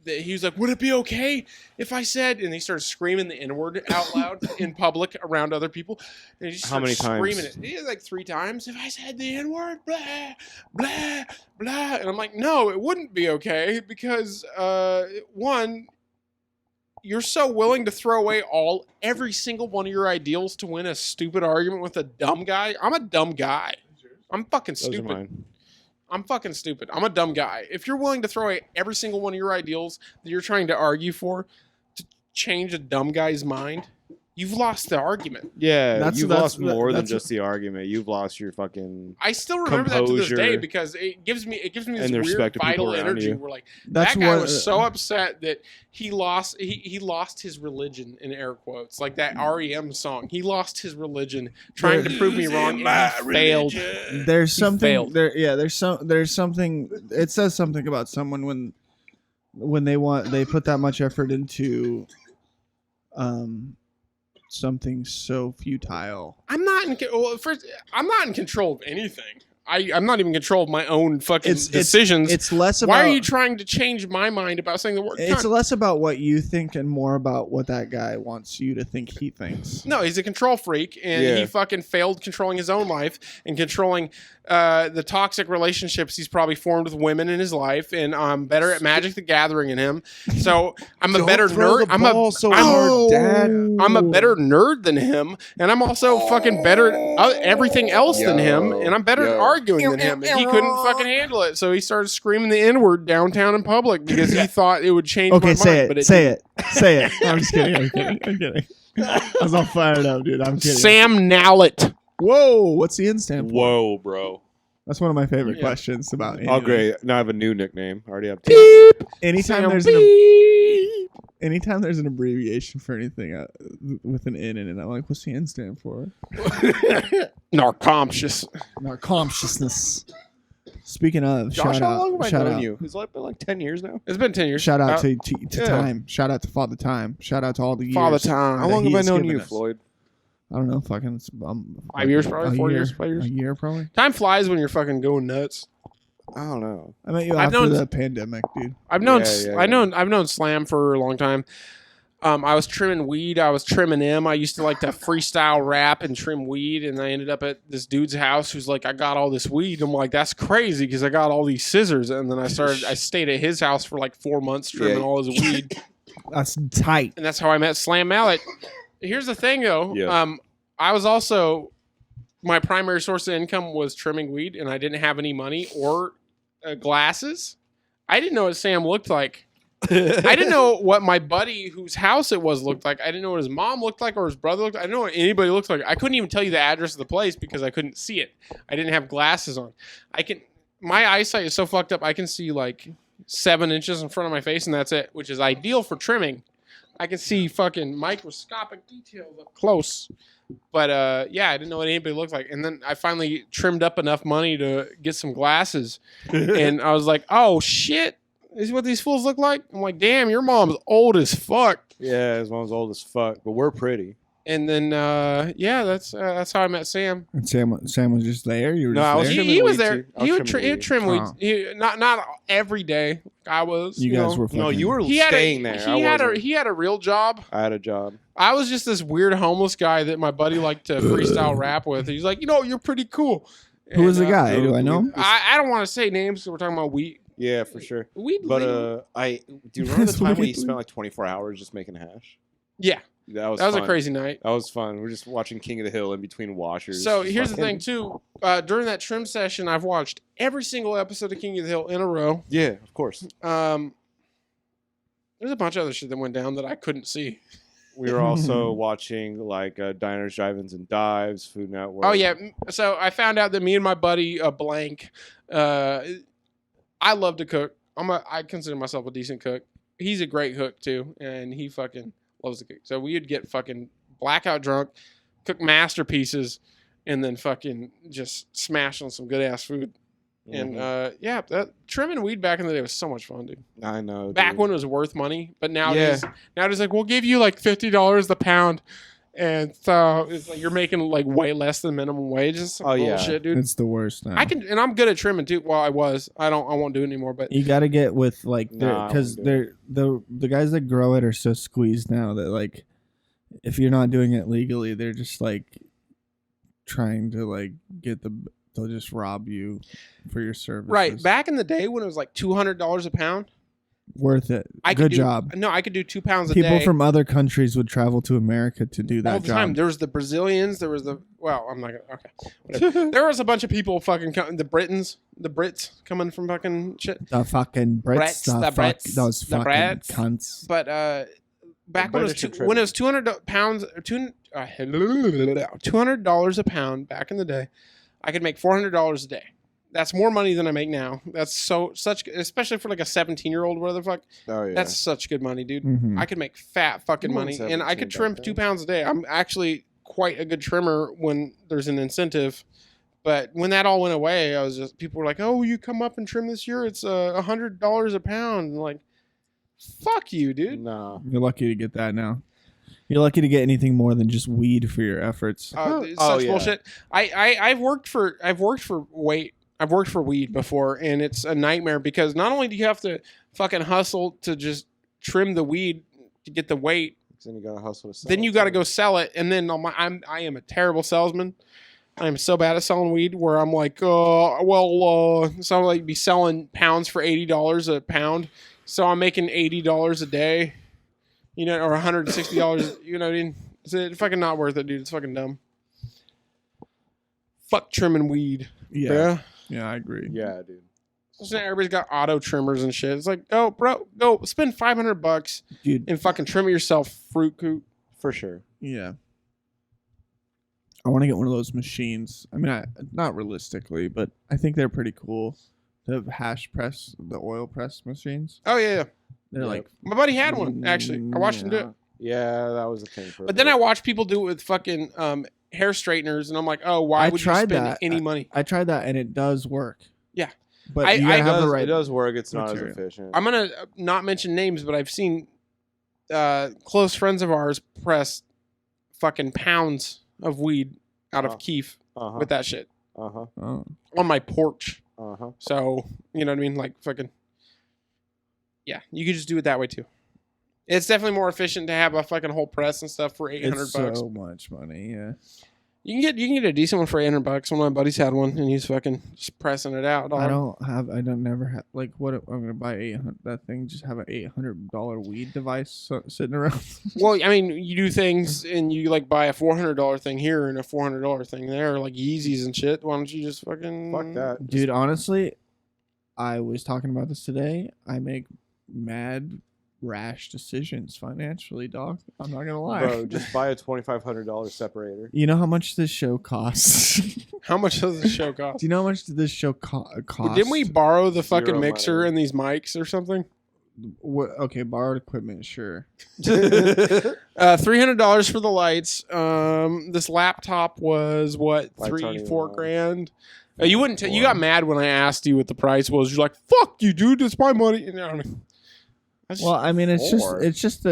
Speaker 3: That he was like, would it be okay if I said, and he started screaming the N-word out loud in public around other people. And he just
Speaker 5: How many
Speaker 3: started screaming
Speaker 5: times?
Speaker 3: it. He was like 3 times. If I said the N-word, blah, blah, blah. And I'm like, no, it wouldn't be okay because, one, you're so willing to throw away every single one of your ideals to win a stupid argument with a dumb guy. I'm a dumb guy. I'm fucking
Speaker 5: Those are
Speaker 3: stupid.
Speaker 5: mine.
Speaker 3: I'm fucking stupid. I'm a dumb guy. If you're willing to throw away every single one of your ideals that you're trying to argue for to change a dumb guy's mind, you've lost the argument.
Speaker 5: Yeah, you've lost more than
Speaker 4: that's-
Speaker 5: just the argument. You've lost your fucking.
Speaker 3: I still remember that to this day
Speaker 5: Composure.
Speaker 3: because it gives me this
Speaker 5: And the
Speaker 3: weird
Speaker 5: respect of people
Speaker 3: vital
Speaker 5: around
Speaker 3: energy.
Speaker 5: you.
Speaker 3: Where like
Speaker 4: That's
Speaker 3: that guy
Speaker 4: what-
Speaker 3: was so upset that he lost his religion in air quotes, like that REM song. He lost his religion trying to prove me wrong, and he failed.
Speaker 4: There's something
Speaker 3: failed.
Speaker 4: there. Yeah, there's something. It says something about someone when they put that much effort into something so futile.
Speaker 3: I'm not in control of anything. I'm not even in control of my own fucking decisions.
Speaker 4: It's less about.
Speaker 3: Why are you trying to change my mind about saying the word
Speaker 4: It's
Speaker 3: cunt?
Speaker 4: less about what you think and more about what that guy wants you to think he thinks.
Speaker 3: No, he's a control freak, and
Speaker 5: Yeah.
Speaker 3: he fucking failed controlling his own life and controlling the toxic relationships he's probably formed with women in his life. And I'm better at Magic the Gathering than him, so I'm a better nerd. I'm a better nerd than him, and I'm also fucking better at everything else than him, and I'm better at arguing than him. And he couldn't fucking handle it, so he started screaming the N-word downtown in public because he thought it would change my
Speaker 4: Okay,
Speaker 3: mind.
Speaker 4: say
Speaker 3: But
Speaker 4: it. Say it. Say it. I'm just kidding. I'm kidding. I was all fired up, dude. I'm kidding.
Speaker 3: Sam Nowlet.
Speaker 4: Whoa, what's the N stand for?
Speaker 5: Whoa, bro.
Speaker 4: That's one of my favorite
Speaker 3: Yeah.
Speaker 4: questions about.
Speaker 5: Oh,
Speaker 4: anything.
Speaker 5: great. Now I have a new nickname. I already have two.
Speaker 4: Anytime
Speaker 3: Sam
Speaker 4: there's
Speaker 3: Beep.
Speaker 4: anytime there's an abbreviation for anything with an N in it, I'm like, what's the N stand for?
Speaker 3: Narcomptious.
Speaker 4: Consciousness. Speaking of,
Speaker 5: Josh, how long have I
Speaker 4: shout
Speaker 5: known
Speaker 4: out,
Speaker 5: you? It's like been like 10 years now.
Speaker 3: It's been 10 years.
Speaker 4: shout out to
Speaker 5: yeah.
Speaker 4: Time. Shout out to Father Time. Shout out to all the years.
Speaker 3: Father Time.
Speaker 5: How
Speaker 4: that
Speaker 5: long have
Speaker 4: he
Speaker 5: I
Speaker 4: has
Speaker 5: known
Speaker 4: given
Speaker 5: you,
Speaker 4: us.
Speaker 5: Floyd?
Speaker 4: I don't know, fucking
Speaker 3: 5 years, probably.
Speaker 4: a
Speaker 3: 4
Speaker 4: year,
Speaker 3: years, 5 years.
Speaker 4: A year, probably.
Speaker 3: Time flies when you're fucking going nuts.
Speaker 5: I don't know.
Speaker 4: I met you
Speaker 3: I've
Speaker 4: after
Speaker 3: known-
Speaker 4: the pandemic, dude.
Speaker 3: I've known
Speaker 5: Yeah,
Speaker 3: I've known Slam for a long time. I was trimming weed. I was trimming him. I used to like to freestyle rap and trim weed, and I ended up at this dude's house who's like, I got all this weed. I'm like, that's crazy because I got all these scissors. And then I stayed at his house for like 4 months trimming
Speaker 5: Yeah.
Speaker 3: all his weed.
Speaker 4: That's tight.
Speaker 3: And that's how I met Slam Mallet. Here's the thing, though.
Speaker 5: Yeah.
Speaker 3: I was also, my primary source of income was trimming weed, and I didn't have any money or glasses. I didn't know what Sam looked like. I didn't know what my buddy whose house it was looked like. I didn't know what his mom looked like or his brother looked like. I didn't know what anybody looked like. I couldn't even tell you the address of the place because I couldn't see it. I didn't have glasses on. My eyesight is so fucked up. I can see like 7 inches in front of my face and that's it, which is ideal for trimming. I can see fucking microscopic details up close. But yeah, I didn't know what anybody looked like. And then I finally trimmed up enough money to get some glasses. And I was like, oh shit. Is what these fools look like? I'm like, damn, your mom's old as fuck.
Speaker 5: Yeah, his mom's old as fuck, but we're pretty.
Speaker 3: And then, yeah, that's how I met Sam.
Speaker 4: And Sam was just there. You were
Speaker 5: No,
Speaker 4: just
Speaker 5: I was
Speaker 4: there.
Speaker 5: trimming
Speaker 3: He was
Speaker 5: weed,
Speaker 3: there.
Speaker 5: too. I was
Speaker 3: He would
Speaker 5: trimming weed.
Speaker 3: trim weeds.
Speaker 4: Oh.
Speaker 3: He, not every day. I was.
Speaker 4: You guys
Speaker 3: know.
Speaker 4: were.
Speaker 5: No, you were
Speaker 3: He had
Speaker 5: staying there.
Speaker 3: He had a real job.
Speaker 5: I had a job.
Speaker 3: I was just this weird homeless guy that my buddy liked to freestyle rap with. He's like, you're pretty cool.
Speaker 4: Who was the
Speaker 3: And,
Speaker 4: guy? Do I know him?
Speaker 3: I don't want to say names because we're talking about weed.
Speaker 5: Yeah, for sure.
Speaker 3: Weed.
Speaker 5: But do you remember the time we
Speaker 4: Weed.
Speaker 5: spent like 24 hours just making hash?
Speaker 3: Yeah,
Speaker 5: That was
Speaker 3: a
Speaker 5: fun.
Speaker 3: crazy night.
Speaker 5: That was fun. We're just watching King of the Hill in between washers.
Speaker 3: So
Speaker 5: Just
Speaker 3: here's the
Speaker 5: fucking-
Speaker 3: thing too. During that trim session, I've watched every single episode of King of the Hill in a row.
Speaker 5: Yeah, of course.
Speaker 3: There's a bunch of other shit that went down that I couldn't see.
Speaker 5: We were also watching like Diners, Drive-Ins, and Dives, Food Network.
Speaker 3: Oh yeah. So I found out that me and my buddy Blank, I love to cook. I consider myself a decent cook. He's a great cook too, and he fucking loves to cook. So we would get fucking blackout drunk, cook masterpieces, and then fucking just smash on some good ass food. And yeah, that trimming weed back in the day was so much fun, dude.
Speaker 5: I know.
Speaker 3: Back
Speaker 5: dude.
Speaker 3: when it was worth money, but nowadays it's like we'll give you like $50 the pound, and so it's like you're making like way less than minimum wage. It's some bullshit, dude.
Speaker 4: It's the worst. Now.
Speaker 3: And I'm good at trimming too. Well, I won't do it anymore. But
Speaker 4: You got to get with like
Speaker 5: Nah, I
Speaker 4: because
Speaker 5: wouldn't
Speaker 4: the guys that grow it are so squeezed now that like if you're not doing it legally, they're just like trying to like they'll just rob you for your services.
Speaker 3: right back in the day when it was like $200 a pound,
Speaker 4: Worth it.
Speaker 3: I
Speaker 4: Good
Speaker 3: could do,
Speaker 4: job.
Speaker 3: No, I could do 2 pounds a
Speaker 4: People
Speaker 3: day.
Speaker 4: from other countries would travel to America to do that
Speaker 3: all the
Speaker 4: job.
Speaker 3: time. There was the Brazilians. There was I'm not gonna. Okay, whatever. There was a bunch of people fucking the Brits coming from fucking shit.
Speaker 4: The fucking Brits,
Speaker 3: Brits,
Speaker 4: the
Speaker 3: the
Speaker 4: fuck,
Speaker 3: Brits,
Speaker 4: those
Speaker 3: the
Speaker 4: fucking
Speaker 3: Brits.
Speaker 4: cunts.
Speaker 3: But back when it was
Speaker 5: British are
Speaker 3: when it was 200 pounds, $200 a pound back in the day, I could make $400 a day. That's more money than I make now. That's such, especially for like a 17-year-old, whatever the fuck.
Speaker 5: Oh yeah.
Speaker 3: That's such good money, dude.
Speaker 4: Mhm.
Speaker 3: I could make fat fucking
Speaker 5: You weren't
Speaker 3: money, and I
Speaker 5: 17
Speaker 3: could trim
Speaker 5: back
Speaker 3: 2
Speaker 5: then.
Speaker 3: pounds a day. I'm actually quite a good trimmer when there's an incentive. But when that all went away, people were like, "Oh, you come up and trim this year? It's $100 a pound." And like, fuck you, dude.
Speaker 5: Nah.
Speaker 4: You're lucky to get that now. You're lucky to get anything more than just weed for your efforts.
Speaker 3: It's
Speaker 5: Oh,
Speaker 3: such
Speaker 5: yeah.
Speaker 3: bullshit. I've worked for weed before, and it's a nightmare because not only do you have to fucking hustle to just trim the weed to get the weight,
Speaker 5: Then you gotta hustle to sell.
Speaker 3: then you got to go sell it, and then I am a terrible salesman. I am so bad at selling weed where I'm like, so I'm like be selling pounds for $80 a pound, so I'm making $80 a day, or $160. You know what I mean? It's fucking not worth it, dude. It's fucking dumb. Fuck trimming weed.
Speaker 4: Yeah, yeah, I agree.
Speaker 5: Yeah, dude.
Speaker 3: So now everybody's got auto trimmers and shit. It's like, oh, bro, go spend $500
Speaker 4: Dude,
Speaker 3: and fucking trim it yourself, fruit coop.
Speaker 5: For sure.
Speaker 4: yeah. I want to get one of those machines. I mean, not realistically, but I think they're pretty cool. The hash press, the oil press machines.
Speaker 3: Oh yeah.
Speaker 4: They're
Speaker 5: Yep.
Speaker 4: like,
Speaker 3: My buddy had one, actually. I watched him do it.
Speaker 5: Yeah, that was a thing. For a
Speaker 3: But then I
Speaker 5: bit.
Speaker 3: watched people do it with fucking hair straighteners, and I'm like, oh, why
Speaker 4: I
Speaker 3: would you
Speaker 4: tried
Speaker 3: spend
Speaker 4: that.
Speaker 3: any money?
Speaker 4: I tried that and it does work.
Speaker 3: Yeah.
Speaker 4: But you gotta have the right.
Speaker 5: It does work. It's not
Speaker 4: material.
Speaker 5: as efficient.
Speaker 3: I'm gonna not mention names, but I've seen close friends of ours press fucking pounds of weed out of
Speaker 5: Oh.
Speaker 3: keef
Speaker 5: Uh-huh.
Speaker 3: with that shit
Speaker 5: Uh-huh.
Speaker 4: Oh.
Speaker 3: on my porch.
Speaker 5: Uh-huh.
Speaker 3: So you know what I mean? Like fucking, yeah. You could just do it that way too. It's definitely more efficient to have a fucking whole press and stuff for $800
Speaker 4: It's
Speaker 3: bucks.
Speaker 4: so much money. Yeah.
Speaker 3: You can get a decent one for $800. One of my buddies had one, and he's fucking just pressing it out.
Speaker 4: I
Speaker 3: dog.
Speaker 4: never have like what I'm gonna buy 800 that thing. Just have an $800 weed device sitting around.
Speaker 3: Well, I mean, you do things, and you like buy a $400 thing here and a $400 thing there, like Yeezys and shit. Why don't you just fucking
Speaker 5: Fuck that.
Speaker 4: Dude, honestly, I was talking about this today. I make mad rash decisions financially, dog. I'm not gonna lie.
Speaker 5: Bro, just buy a $2,500 separator.
Speaker 4: You know how much this show costs?
Speaker 3: How much does the show cost?
Speaker 4: Do you know how much this show cost?
Speaker 3: Didn't we borrow the fucking
Speaker 5: Zero
Speaker 3: mixer
Speaker 5: money.
Speaker 3: and these mics or something?
Speaker 4: What, okay, borrowed equipment, sure.
Speaker 3: $300 for the lights. This laptop was what,
Speaker 5: Lights aren't even
Speaker 3: 3-4
Speaker 5: on.
Speaker 3: grand. You wouldn't. You got mad when I asked you what the price was. You're like, "Fuck you, dude. It's my money." And
Speaker 4: Well, I mean, it's
Speaker 5: Or-
Speaker 4: just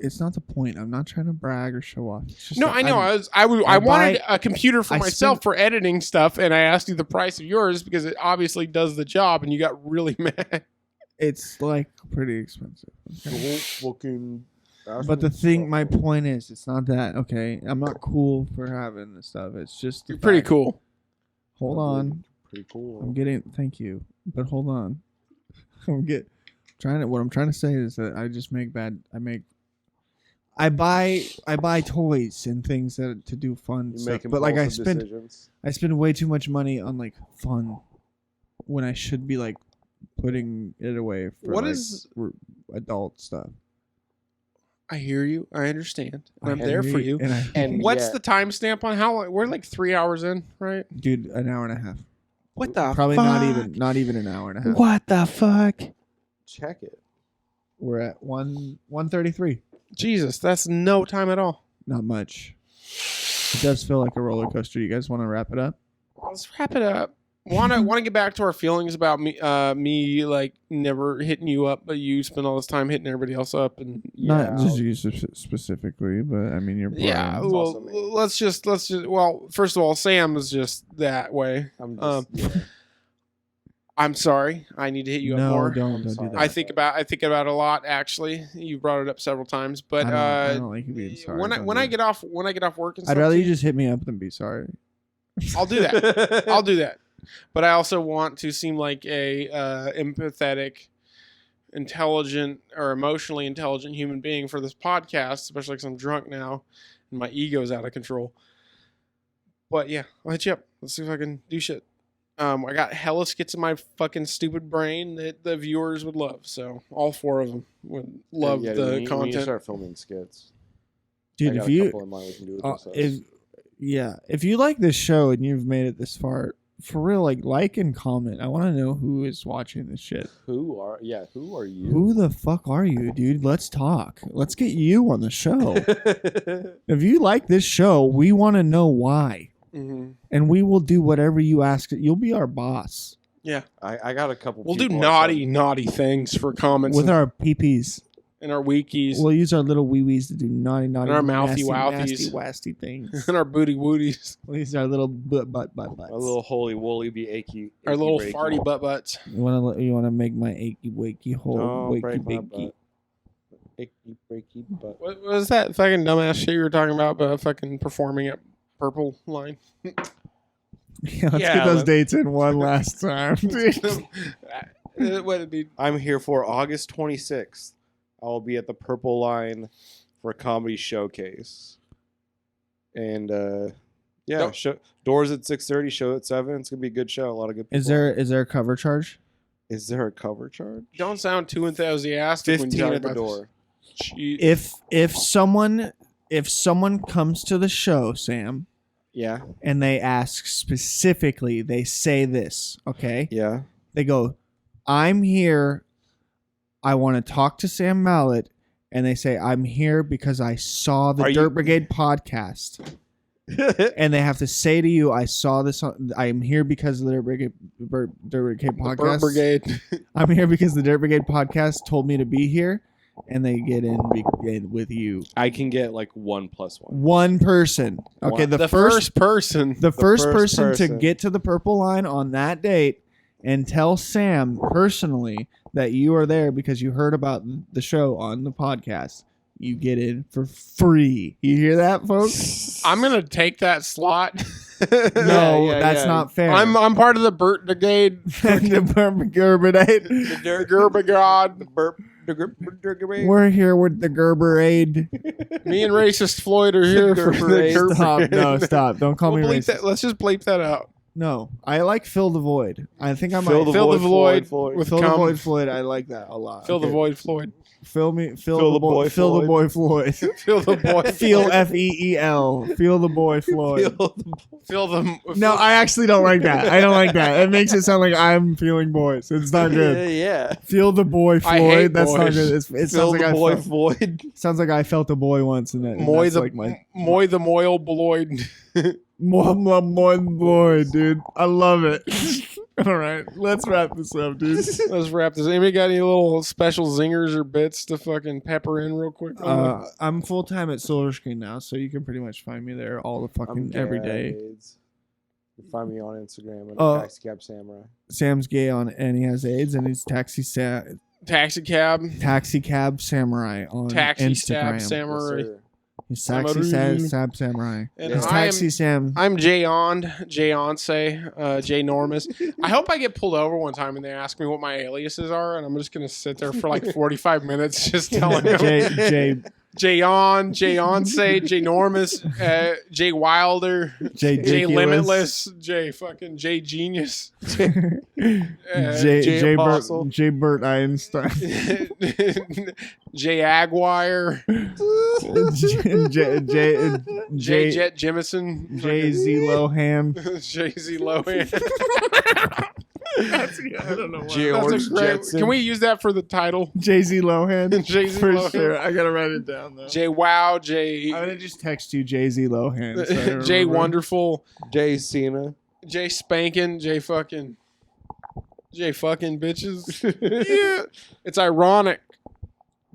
Speaker 4: it's not the point. I'm not trying to brag or show off. It's just
Speaker 3: no,
Speaker 4: that
Speaker 3: I know.
Speaker 4: I'm-
Speaker 3: I wanted
Speaker 4: buy-
Speaker 3: a computer for
Speaker 4: I
Speaker 3: myself
Speaker 4: spend-
Speaker 3: for editing stuff, and I asked you the price of yours because it obviously does the job, and you got really mad.
Speaker 4: It's like pretty expensive. Okay?
Speaker 5: Fucking.
Speaker 4: But the thing, my point is, it's not that. Okay, I'm not cool for having this stuff. It's just the
Speaker 3: You're pretty
Speaker 4: fact-
Speaker 3: cool.
Speaker 4: Hold on,
Speaker 5: Pretty cool.
Speaker 4: I'm getting. Thank you, but hold on. What I'm trying to say is that I just make bad. I buy toys and things that to do fun
Speaker 5: You
Speaker 4: stuff.
Speaker 5: make
Speaker 4: But like I
Speaker 5: impulsive
Speaker 4: spend
Speaker 5: decisions.
Speaker 4: way too much money on like fun when I should be like putting it away for
Speaker 3: What
Speaker 4: like,
Speaker 3: is-
Speaker 4: adult stuff.
Speaker 3: I hear you. I understand. And I'm
Speaker 4: I
Speaker 3: there for
Speaker 4: agree,
Speaker 3: you.
Speaker 4: And I,
Speaker 5: And
Speaker 3: What's
Speaker 5: yet-
Speaker 3: the timestamp on how? We're like 3 hours in, right?
Speaker 4: dude, an hour and a half.
Speaker 3: What the?
Speaker 4: Probably not even an hour and a half.
Speaker 3: What the fuck?
Speaker 5: Check it.
Speaker 4: We're at 1:33.
Speaker 3: Jesus, that's no time at all.
Speaker 4: Not much. It does feel like a roller coaster. You guys want to wrap it up?
Speaker 3: Let's wrap it up. Want to get back to our feelings about me like never hitting you up, but you spend all this time hitting everybody else up, and
Speaker 4: Not just you specifically, but I mean your brand.
Speaker 3: yeah.
Speaker 5: It's
Speaker 3: Well,
Speaker 5: also me.
Speaker 3: let's just. Well, first of all, Sam is just that way.
Speaker 5: I'm just. Yeah.
Speaker 3: I'm sorry. I need to hit you up
Speaker 4: No,
Speaker 3: more.
Speaker 4: don't do
Speaker 5: sorry.
Speaker 4: that.
Speaker 3: I think about it a lot. Actually, you brought it up several times, but
Speaker 4: I don't like you being sorry.
Speaker 3: when
Speaker 4: Don't
Speaker 3: I
Speaker 4: do
Speaker 3: get off work and
Speaker 4: I'd
Speaker 3: stuff,
Speaker 4: rather
Speaker 3: too,
Speaker 4: you just hit me up than be sorry.
Speaker 3: I'll do that. I'll do that. But I also want to seem like a empathetic, intelligent, or emotionally intelligent human being for this podcast, especially because I'm drunk now and my ego's out of control. But yeah, I'll hit you up. Let's see if I can do shit. I got hella skits in my fucking stupid brain that the viewers would love. So all 4 of them would love
Speaker 5: Yeah,
Speaker 3: the
Speaker 5: when you
Speaker 3: content.
Speaker 5: start filming skits.
Speaker 4: Dude,
Speaker 5: I got
Speaker 4: if
Speaker 5: a
Speaker 4: you
Speaker 5: couple in mind we can do with ourselves.
Speaker 4: if you like this show and you've made it this far, for real, like and comment. I want to know who is watching this shit.
Speaker 5: Who are you?
Speaker 4: Who the fuck are you, dude? Let's talk. Let's get you on the show. If you like this show, we want to know why.
Speaker 3: Mhm.
Speaker 4: And we will do whatever you ask. You'll be our boss
Speaker 3: Yeah,
Speaker 5: I got a couple.
Speaker 3: we'll do
Speaker 5: people I
Speaker 3: naughty things for comments
Speaker 4: with our peepees.
Speaker 3: and our wikis
Speaker 4: We'll use our little wee wees to do naughty,
Speaker 3: our mouthy
Speaker 4: nasty,
Speaker 3: wouthies.
Speaker 4: nasty, wasty things.
Speaker 3: and our booty wooties,
Speaker 4: We'll use our little butts.
Speaker 5: My little holy woolly be achy.
Speaker 3: our little
Speaker 5: breaky.
Speaker 3: farty butts.
Speaker 4: You wanna make my achy wakey hole
Speaker 5: Don't
Speaker 4: wakey
Speaker 5: break my
Speaker 4: bakey.
Speaker 5: butt. Achy breaky butt.
Speaker 3: What was that fucking dumbass shit you were talking about? Fucking performing at Purple Line.
Speaker 4: Yeah, let's
Speaker 5: Yeah,
Speaker 4: get those
Speaker 5: let-
Speaker 4: dates in one last time. dude.
Speaker 3: What it be?
Speaker 5: I'm here for August 26th. I'll be at the Purple Line for a comedy showcase. And yeah,
Speaker 3: Don't-
Speaker 5: doors at 6:30, show at 7. It's gonna be a good show. A lot of good people.
Speaker 4: Is there a cover charge?
Speaker 5: Is there a cover charge?
Speaker 3: Don't sound too enthusiastic when you
Speaker 5: 15
Speaker 3: talk
Speaker 5: at the
Speaker 3: about
Speaker 5: door.
Speaker 3: this. Jeez.
Speaker 4: If someone comes to the show, Sam,
Speaker 5: Yeah,
Speaker 4: and they ask specifically, they say this, okay?
Speaker 5: yeah.
Speaker 4: They go, "I'm here. I want to talk to Sam Mallet," and they say, "I'm here because I saw the
Speaker 5: Are you-
Speaker 4: Dirt Brigade podcast." And they have to say to you, "I saw this. I'm here because of the Dirt Brigade
Speaker 3: The Burt
Speaker 4: podcast.
Speaker 3: Brigade.
Speaker 4: I'm here because the Dirt Brigade podcast told me to be here." And they get in with you.
Speaker 5: I can get like 1 + 1.
Speaker 4: One person. Okay,
Speaker 5: One.
Speaker 4: the
Speaker 3: The
Speaker 4: first
Speaker 3: first person.
Speaker 4: the first
Speaker 5: first
Speaker 4: person to
Speaker 5: person.
Speaker 4: get to the Purple Line on that date and tell Sam personally that you are there because you heard about the show on the podcast, you get in for free. You hear that, folks?
Speaker 3: I'm gonna take that slot.
Speaker 4: No,
Speaker 5: yeah,
Speaker 4: that's
Speaker 5: yeah.
Speaker 4: not fair.
Speaker 3: I'm part of the Burt Brigade.
Speaker 4: The Gerberade.
Speaker 5: The dirt
Speaker 3: Gerbrigade.
Speaker 5: the burp, the grip,
Speaker 4: We're here with the Gerberade.
Speaker 3: Me and racist Floyd are here for the
Speaker 5: Gerberade.
Speaker 3: Gerber
Speaker 4: Stop.
Speaker 3: Brigade.
Speaker 4: No, stop. Don't call
Speaker 3: We'll
Speaker 4: me
Speaker 3: bleep
Speaker 4: racist.
Speaker 3: that. Let's just bleep that out.
Speaker 4: No, I like Fill the Void. I think I might
Speaker 5: Fill the
Speaker 3: Fill the
Speaker 5: void,
Speaker 3: void
Speaker 5: Floyd.
Speaker 3: with
Speaker 4: Fill the
Speaker 3: cum.
Speaker 4: Void Floyd. I like that a lot.
Speaker 3: Fill the
Speaker 4: Okay.
Speaker 3: void, Floyd.
Speaker 4: Fill the
Speaker 5: Fill the
Speaker 4: boy.
Speaker 5: boy
Speaker 4: Fill the
Speaker 5: Floyd.
Speaker 4: boy Floyd.
Speaker 3: Fill the boy.
Speaker 4: Feel FEEL. Feel the boy Floyd.
Speaker 3: Fill the.
Speaker 4: No, I actually don't like that. I don't like that. It makes it sound like I'm feeling boys. It's not good.
Speaker 5: Yeah.
Speaker 4: Feel the boy
Speaker 3: I hate
Speaker 4: Floyd. That's not
Speaker 3: boys.
Speaker 4: good. It
Speaker 5: Fill
Speaker 4: sounds like
Speaker 5: the
Speaker 4: I
Speaker 5: boy
Speaker 4: felt,
Speaker 5: void.
Speaker 4: sounds like I felt a boy once, and
Speaker 3: Moy
Speaker 4: that's
Speaker 3: the
Speaker 4: like my
Speaker 3: Moy the Moyle Bloyd.
Speaker 4: Moy boy, dude. I love it. All right, let's wrap this up, dude.
Speaker 3: Let's wrap this. Anybody got any little special zingers or bits to fucking pepper in real quick?
Speaker 4: I'm full time at Silver Screen now, so you can pretty much find me there all the fucking every day.
Speaker 5: You can find me on Instagram
Speaker 4: Oh.
Speaker 5: at Taxi Cab Samurai.
Speaker 4: Sam's gay and he has AIDS, and he's taxi cab samurai on
Speaker 3: Taxi
Speaker 4: Instagram.
Speaker 3: Stab Samurai.
Speaker 5: Yes, sir.
Speaker 4: He's taxi
Speaker 3: Samurai.
Speaker 4: sab samurai.
Speaker 3: And
Speaker 4: He's
Speaker 3: I
Speaker 4: taxi
Speaker 3: am-
Speaker 4: Sam.
Speaker 3: I'm Jay Normous. I hope I get pulled over one time and they ask me what my aliases are, and I'm just gonna sit there for like 45 minutes just telling them Jay Once, Jay Normous, Jay Wilder, Jay Limitless, Jay fucking Jay Genius,
Speaker 4: Jay
Speaker 5: Apostle.
Speaker 4: Burt Einstein.
Speaker 3: Jay Aguirre, Jay Jet Jemison,
Speaker 4: Jay Z Lohan.
Speaker 3: Jay Z Lohan.
Speaker 4: I don't know why.
Speaker 5: Jay
Speaker 3: That's
Speaker 5: Orange
Speaker 3: a great.
Speaker 5: Jetson.
Speaker 3: Can we use that for the title?
Speaker 4: Jay Z Lohan.
Speaker 3: Jay Z
Speaker 4: For
Speaker 3: Lohan.
Speaker 4: sure. I gotta write it down though.
Speaker 3: Jay Wow, Jay
Speaker 4: I'm gonna just text you Jay Z Lohan. so I
Speaker 3: Jay
Speaker 4: remember.
Speaker 3: Wonderful,
Speaker 5: Jay Cena.
Speaker 3: Jay Spankin, Jay fucking bitches. Yeah, it's ironic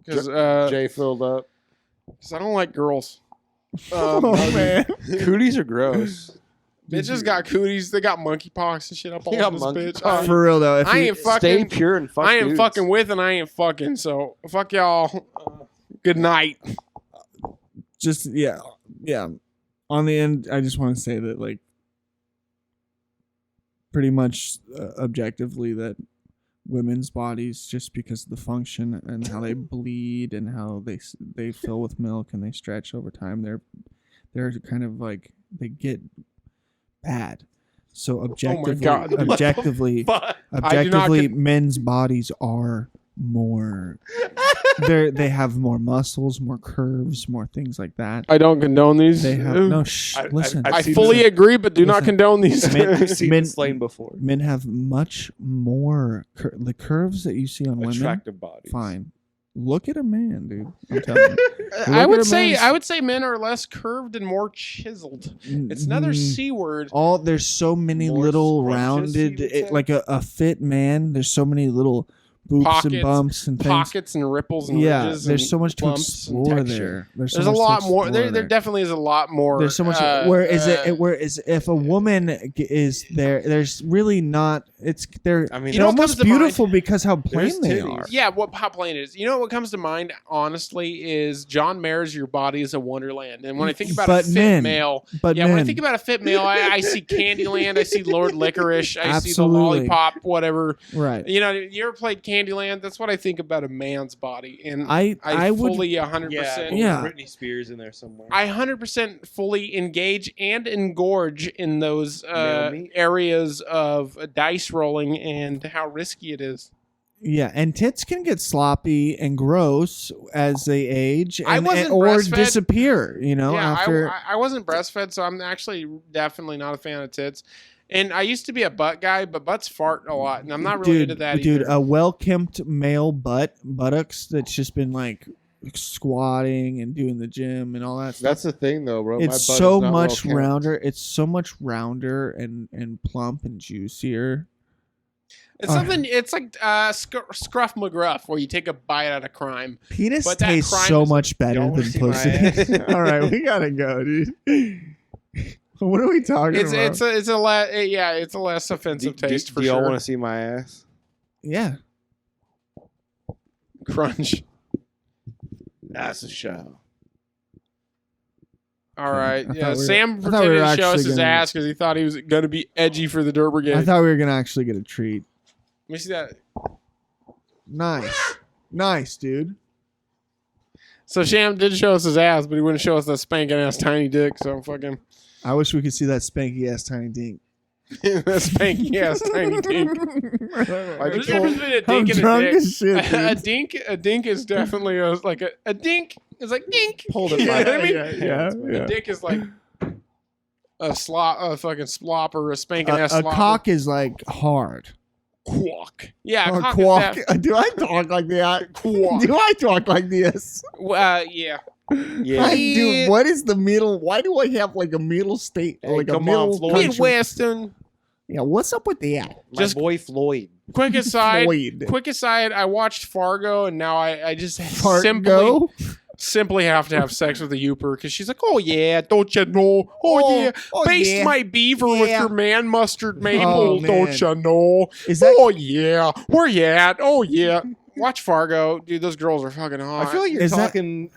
Speaker 3: because
Speaker 5: Jay filled up.
Speaker 3: I don't like girls.
Speaker 4: Oh man.
Speaker 5: Cooties are gross.
Speaker 3: Bitches got cooties. They got monkeypox and shit up all
Speaker 5: They got
Speaker 3: over this bitch.
Speaker 5: monkeypox.
Speaker 4: For real though, if
Speaker 3: I
Speaker 4: you-
Speaker 3: ain't
Speaker 5: Stay
Speaker 3: fucking.
Speaker 5: pure and fuck
Speaker 3: I ain't
Speaker 5: dudes.
Speaker 3: fucking with and I ain't fucking. So fuck y'all. Good night.
Speaker 4: just yeah. On the end, I just want to say that like pretty much objectively that women's bodies, just because of the function and how they bleed and how they fill with milk and they stretch over time, they're kind of like they get bad. So objectively,
Speaker 3: God. What the
Speaker 4: objectively,
Speaker 3: But
Speaker 4: objectively, men's bodies are more. They have more muscles, more curves, more things like that.
Speaker 3: I don't condone these.
Speaker 4: They have no. Listen,
Speaker 3: I
Speaker 5: seen
Speaker 3: fully
Speaker 5: this-
Speaker 3: agree, but do not
Speaker 4: Listen.
Speaker 3: condone these.
Speaker 5: I've seen
Speaker 4: Men-
Speaker 5: this slain before.
Speaker 4: men have much more the curves that you see on women.
Speaker 5: Attractive bodies.
Speaker 4: Fine. Look at a man, dude. I'm telling you.
Speaker 3: I
Speaker 4: Look
Speaker 3: would
Speaker 4: at a
Speaker 3: say
Speaker 4: man's-
Speaker 3: men are less curved and more chiseled. It's another C word.
Speaker 4: All there's so many
Speaker 5: More
Speaker 4: little
Speaker 5: scrumptious,
Speaker 4: rounded,
Speaker 5: you would say?
Speaker 4: like a fit man. There's so many little boops
Speaker 3: Pockets,
Speaker 4: and bumps and things.
Speaker 3: Pockets and ripples and
Speaker 4: Yeah,
Speaker 3: ridges.
Speaker 4: there's
Speaker 3: and
Speaker 4: so much to
Speaker 3: bumps and
Speaker 4: explore
Speaker 3: texture.
Speaker 4: there. There's so
Speaker 3: There's a
Speaker 4: much to
Speaker 3: lot more.
Speaker 4: explore
Speaker 3: There definitely is a lot more.
Speaker 4: There's so much. Whereas if a woman is there, there's really not. It's they're.
Speaker 5: I mean,
Speaker 3: You
Speaker 4: they're
Speaker 3: know what
Speaker 4: almost
Speaker 3: comes to mind?
Speaker 4: beautiful because how plain
Speaker 5: There's
Speaker 4: they
Speaker 5: titties.
Speaker 4: are.
Speaker 3: Yeah, how plain it is. You know what comes to mind, honestly, is John Mayer's "Your Body Is a Wonderland." And when I think about
Speaker 4: But
Speaker 3: a fit
Speaker 4: men.
Speaker 3: male,
Speaker 4: But
Speaker 3: when I
Speaker 4: men.
Speaker 3: think about a fit male, I see Candyland, I see Lord Licorice, I see the
Speaker 4: Absolutely.
Speaker 3: lollipop, whatever.
Speaker 4: Right.
Speaker 3: You know, you ever played Candyland? That's what I think about a man's body, and
Speaker 4: I would.
Speaker 3: fully 100%.
Speaker 4: Yeah.
Speaker 5: Britney Spears in there somewhere.
Speaker 3: I 100% fully engage and engorge in those
Speaker 5: Male meat?
Speaker 3: areas of dice rolling and how risky it is.
Speaker 4: Yeah, and tits can get sloppy and gross as they age,
Speaker 3: I wasn't
Speaker 4: or
Speaker 3: breastfed.
Speaker 4: disappear. You know,
Speaker 3: Yeah,
Speaker 4: after
Speaker 3: I wasn't breastfed, so I'm actually definitely not a fan of tits. And I used to be a butt guy, but butts fart a lot, and I'm not really into that
Speaker 4: dude,
Speaker 3: either.
Speaker 4: a well-kempt male buttocks that's just been like squatting and doing the gym and all that stuff.
Speaker 5: That's the thing, though, bro.
Speaker 4: It's
Speaker 5: My butt
Speaker 4: so
Speaker 5: is not
Speaker 4: much
Speaker 5: well kept.
Speaker 4: rounder. It's so much rounder and plump and juicier.
Speaker 3: It's something. It's like Scruff McGruff, where you take a bite out of crime.
Speaker 4: Penis
Speaker 3: But that
Speaker 4: tastes
Speaker 3: crime
Speaker 4: so
Speaker 3: is-
Speaker 4: much better
Speaker 5: Don't
Speaker 4: than
Speaker 5: see my
Speaker 4: pussy.
Speaker 5: ass.
Speaker 4: All right, we gotta go, dude. What are we talking about?
Speaker 3: It's a less offensive taste for
Speaker 5: do y'all
Speaker 3: sure.
Speaker 5: want to see my ass?
Speaker 4: Yeah.
Speaker 3: Crunch.
Speaker 5: That's a show.
Speaker 3: All right.
Speaker 4: I
Speaker 3: Yeah.
Speaker 4: thought we were-
Speaker 3: Sam
Speaker 4: I thought we
Speaker 3: pretended
Speaker 4: were
Speaker 3: to show us
Speaker 4: actually
Speaker 3: his
Speaker 4: gonna-
Speaker 3: ass because he thought he was going to be edgy for the Dirt Brigade.
Speaker 4: I thought we were gonna actually get a treat.
Speaker 3: Let me see that.
Speaker 4: Nice, dude.
Speaker 3: So Sam did show us his ass, but he wouldn't show us that spanking ass tiny dick. So fucking.
Speaker 4: I wish we could see that spanky ass tiny dink.
Speaker 3: Spanky ass tiny dink. There's a difference between a
Speaker 4: I'm
Speaker 3: dink and
Speaker 4: drunk
Speaker 3: a dick.
Speaker 4: as shit,
Speaker 3: A dink is definitely like a dink is like dink.
Speaker 5: Pulled it
Speaker 3: You know
Speaker 5: by
Speaker 3: what I mean?
Speaker 4: Yeah.
Speaker 3: A dick is like a fucking slop or a spanking ass
Speaker 4: A
Speaker 3: slop.
Speaker 4: cock is like hard.
Speaker 3: Quack. Yeah,
Speaker 4: Or
Speaker 3: cock
Speaker 4: quack.
Speaker 3: is that.
Speaker 4: Do I talk like that?
Speaker 3: Quack.
Speaker 4: Do I talk like this?
Speaker 3: Yeah.
Speaker 5: Yeah.
Speaker 4: Dude, what is the middle? Why do I have like a middle state?
Speaker 5: Hey,
Speaker 4: like a
Speaker 5: come on,
Speaker 4: middle
Speaker 5: Floyd.
Speaker 4: country?
Speaker 3: Midwestern.
Speaker 4: Yeah, what's up with that?
Speaker 5: My
Speaker 3: Just-
Speaker 5: boy Floyd.
Speaker 3: Quick aside.
Speaker 4: Floyd.
Speaker 3: Quick aside. I watched Fargo, and now I just
Speaker 4: Fargo?
Speaker 3: simply have to have sex with a Youper because she's like, oh yeah, don't you know? Oh yeah, baste
Speaker 4: yeah.
Speaker 3: my beaver with
Speaker 4: Yeah.
Speaker 3: your man mustard maple,
Speaker 4: Oh, man.
Speaker 3: don't you know?
Speaker 4: Is that
Speaker 3: Oh yeah, where you at? Oh yeah. Watch Fargo, dude. Those girls are fucking hot.
Speaker 5: I feel like you're
Speaker 4: Is that-
Speaker 5: talking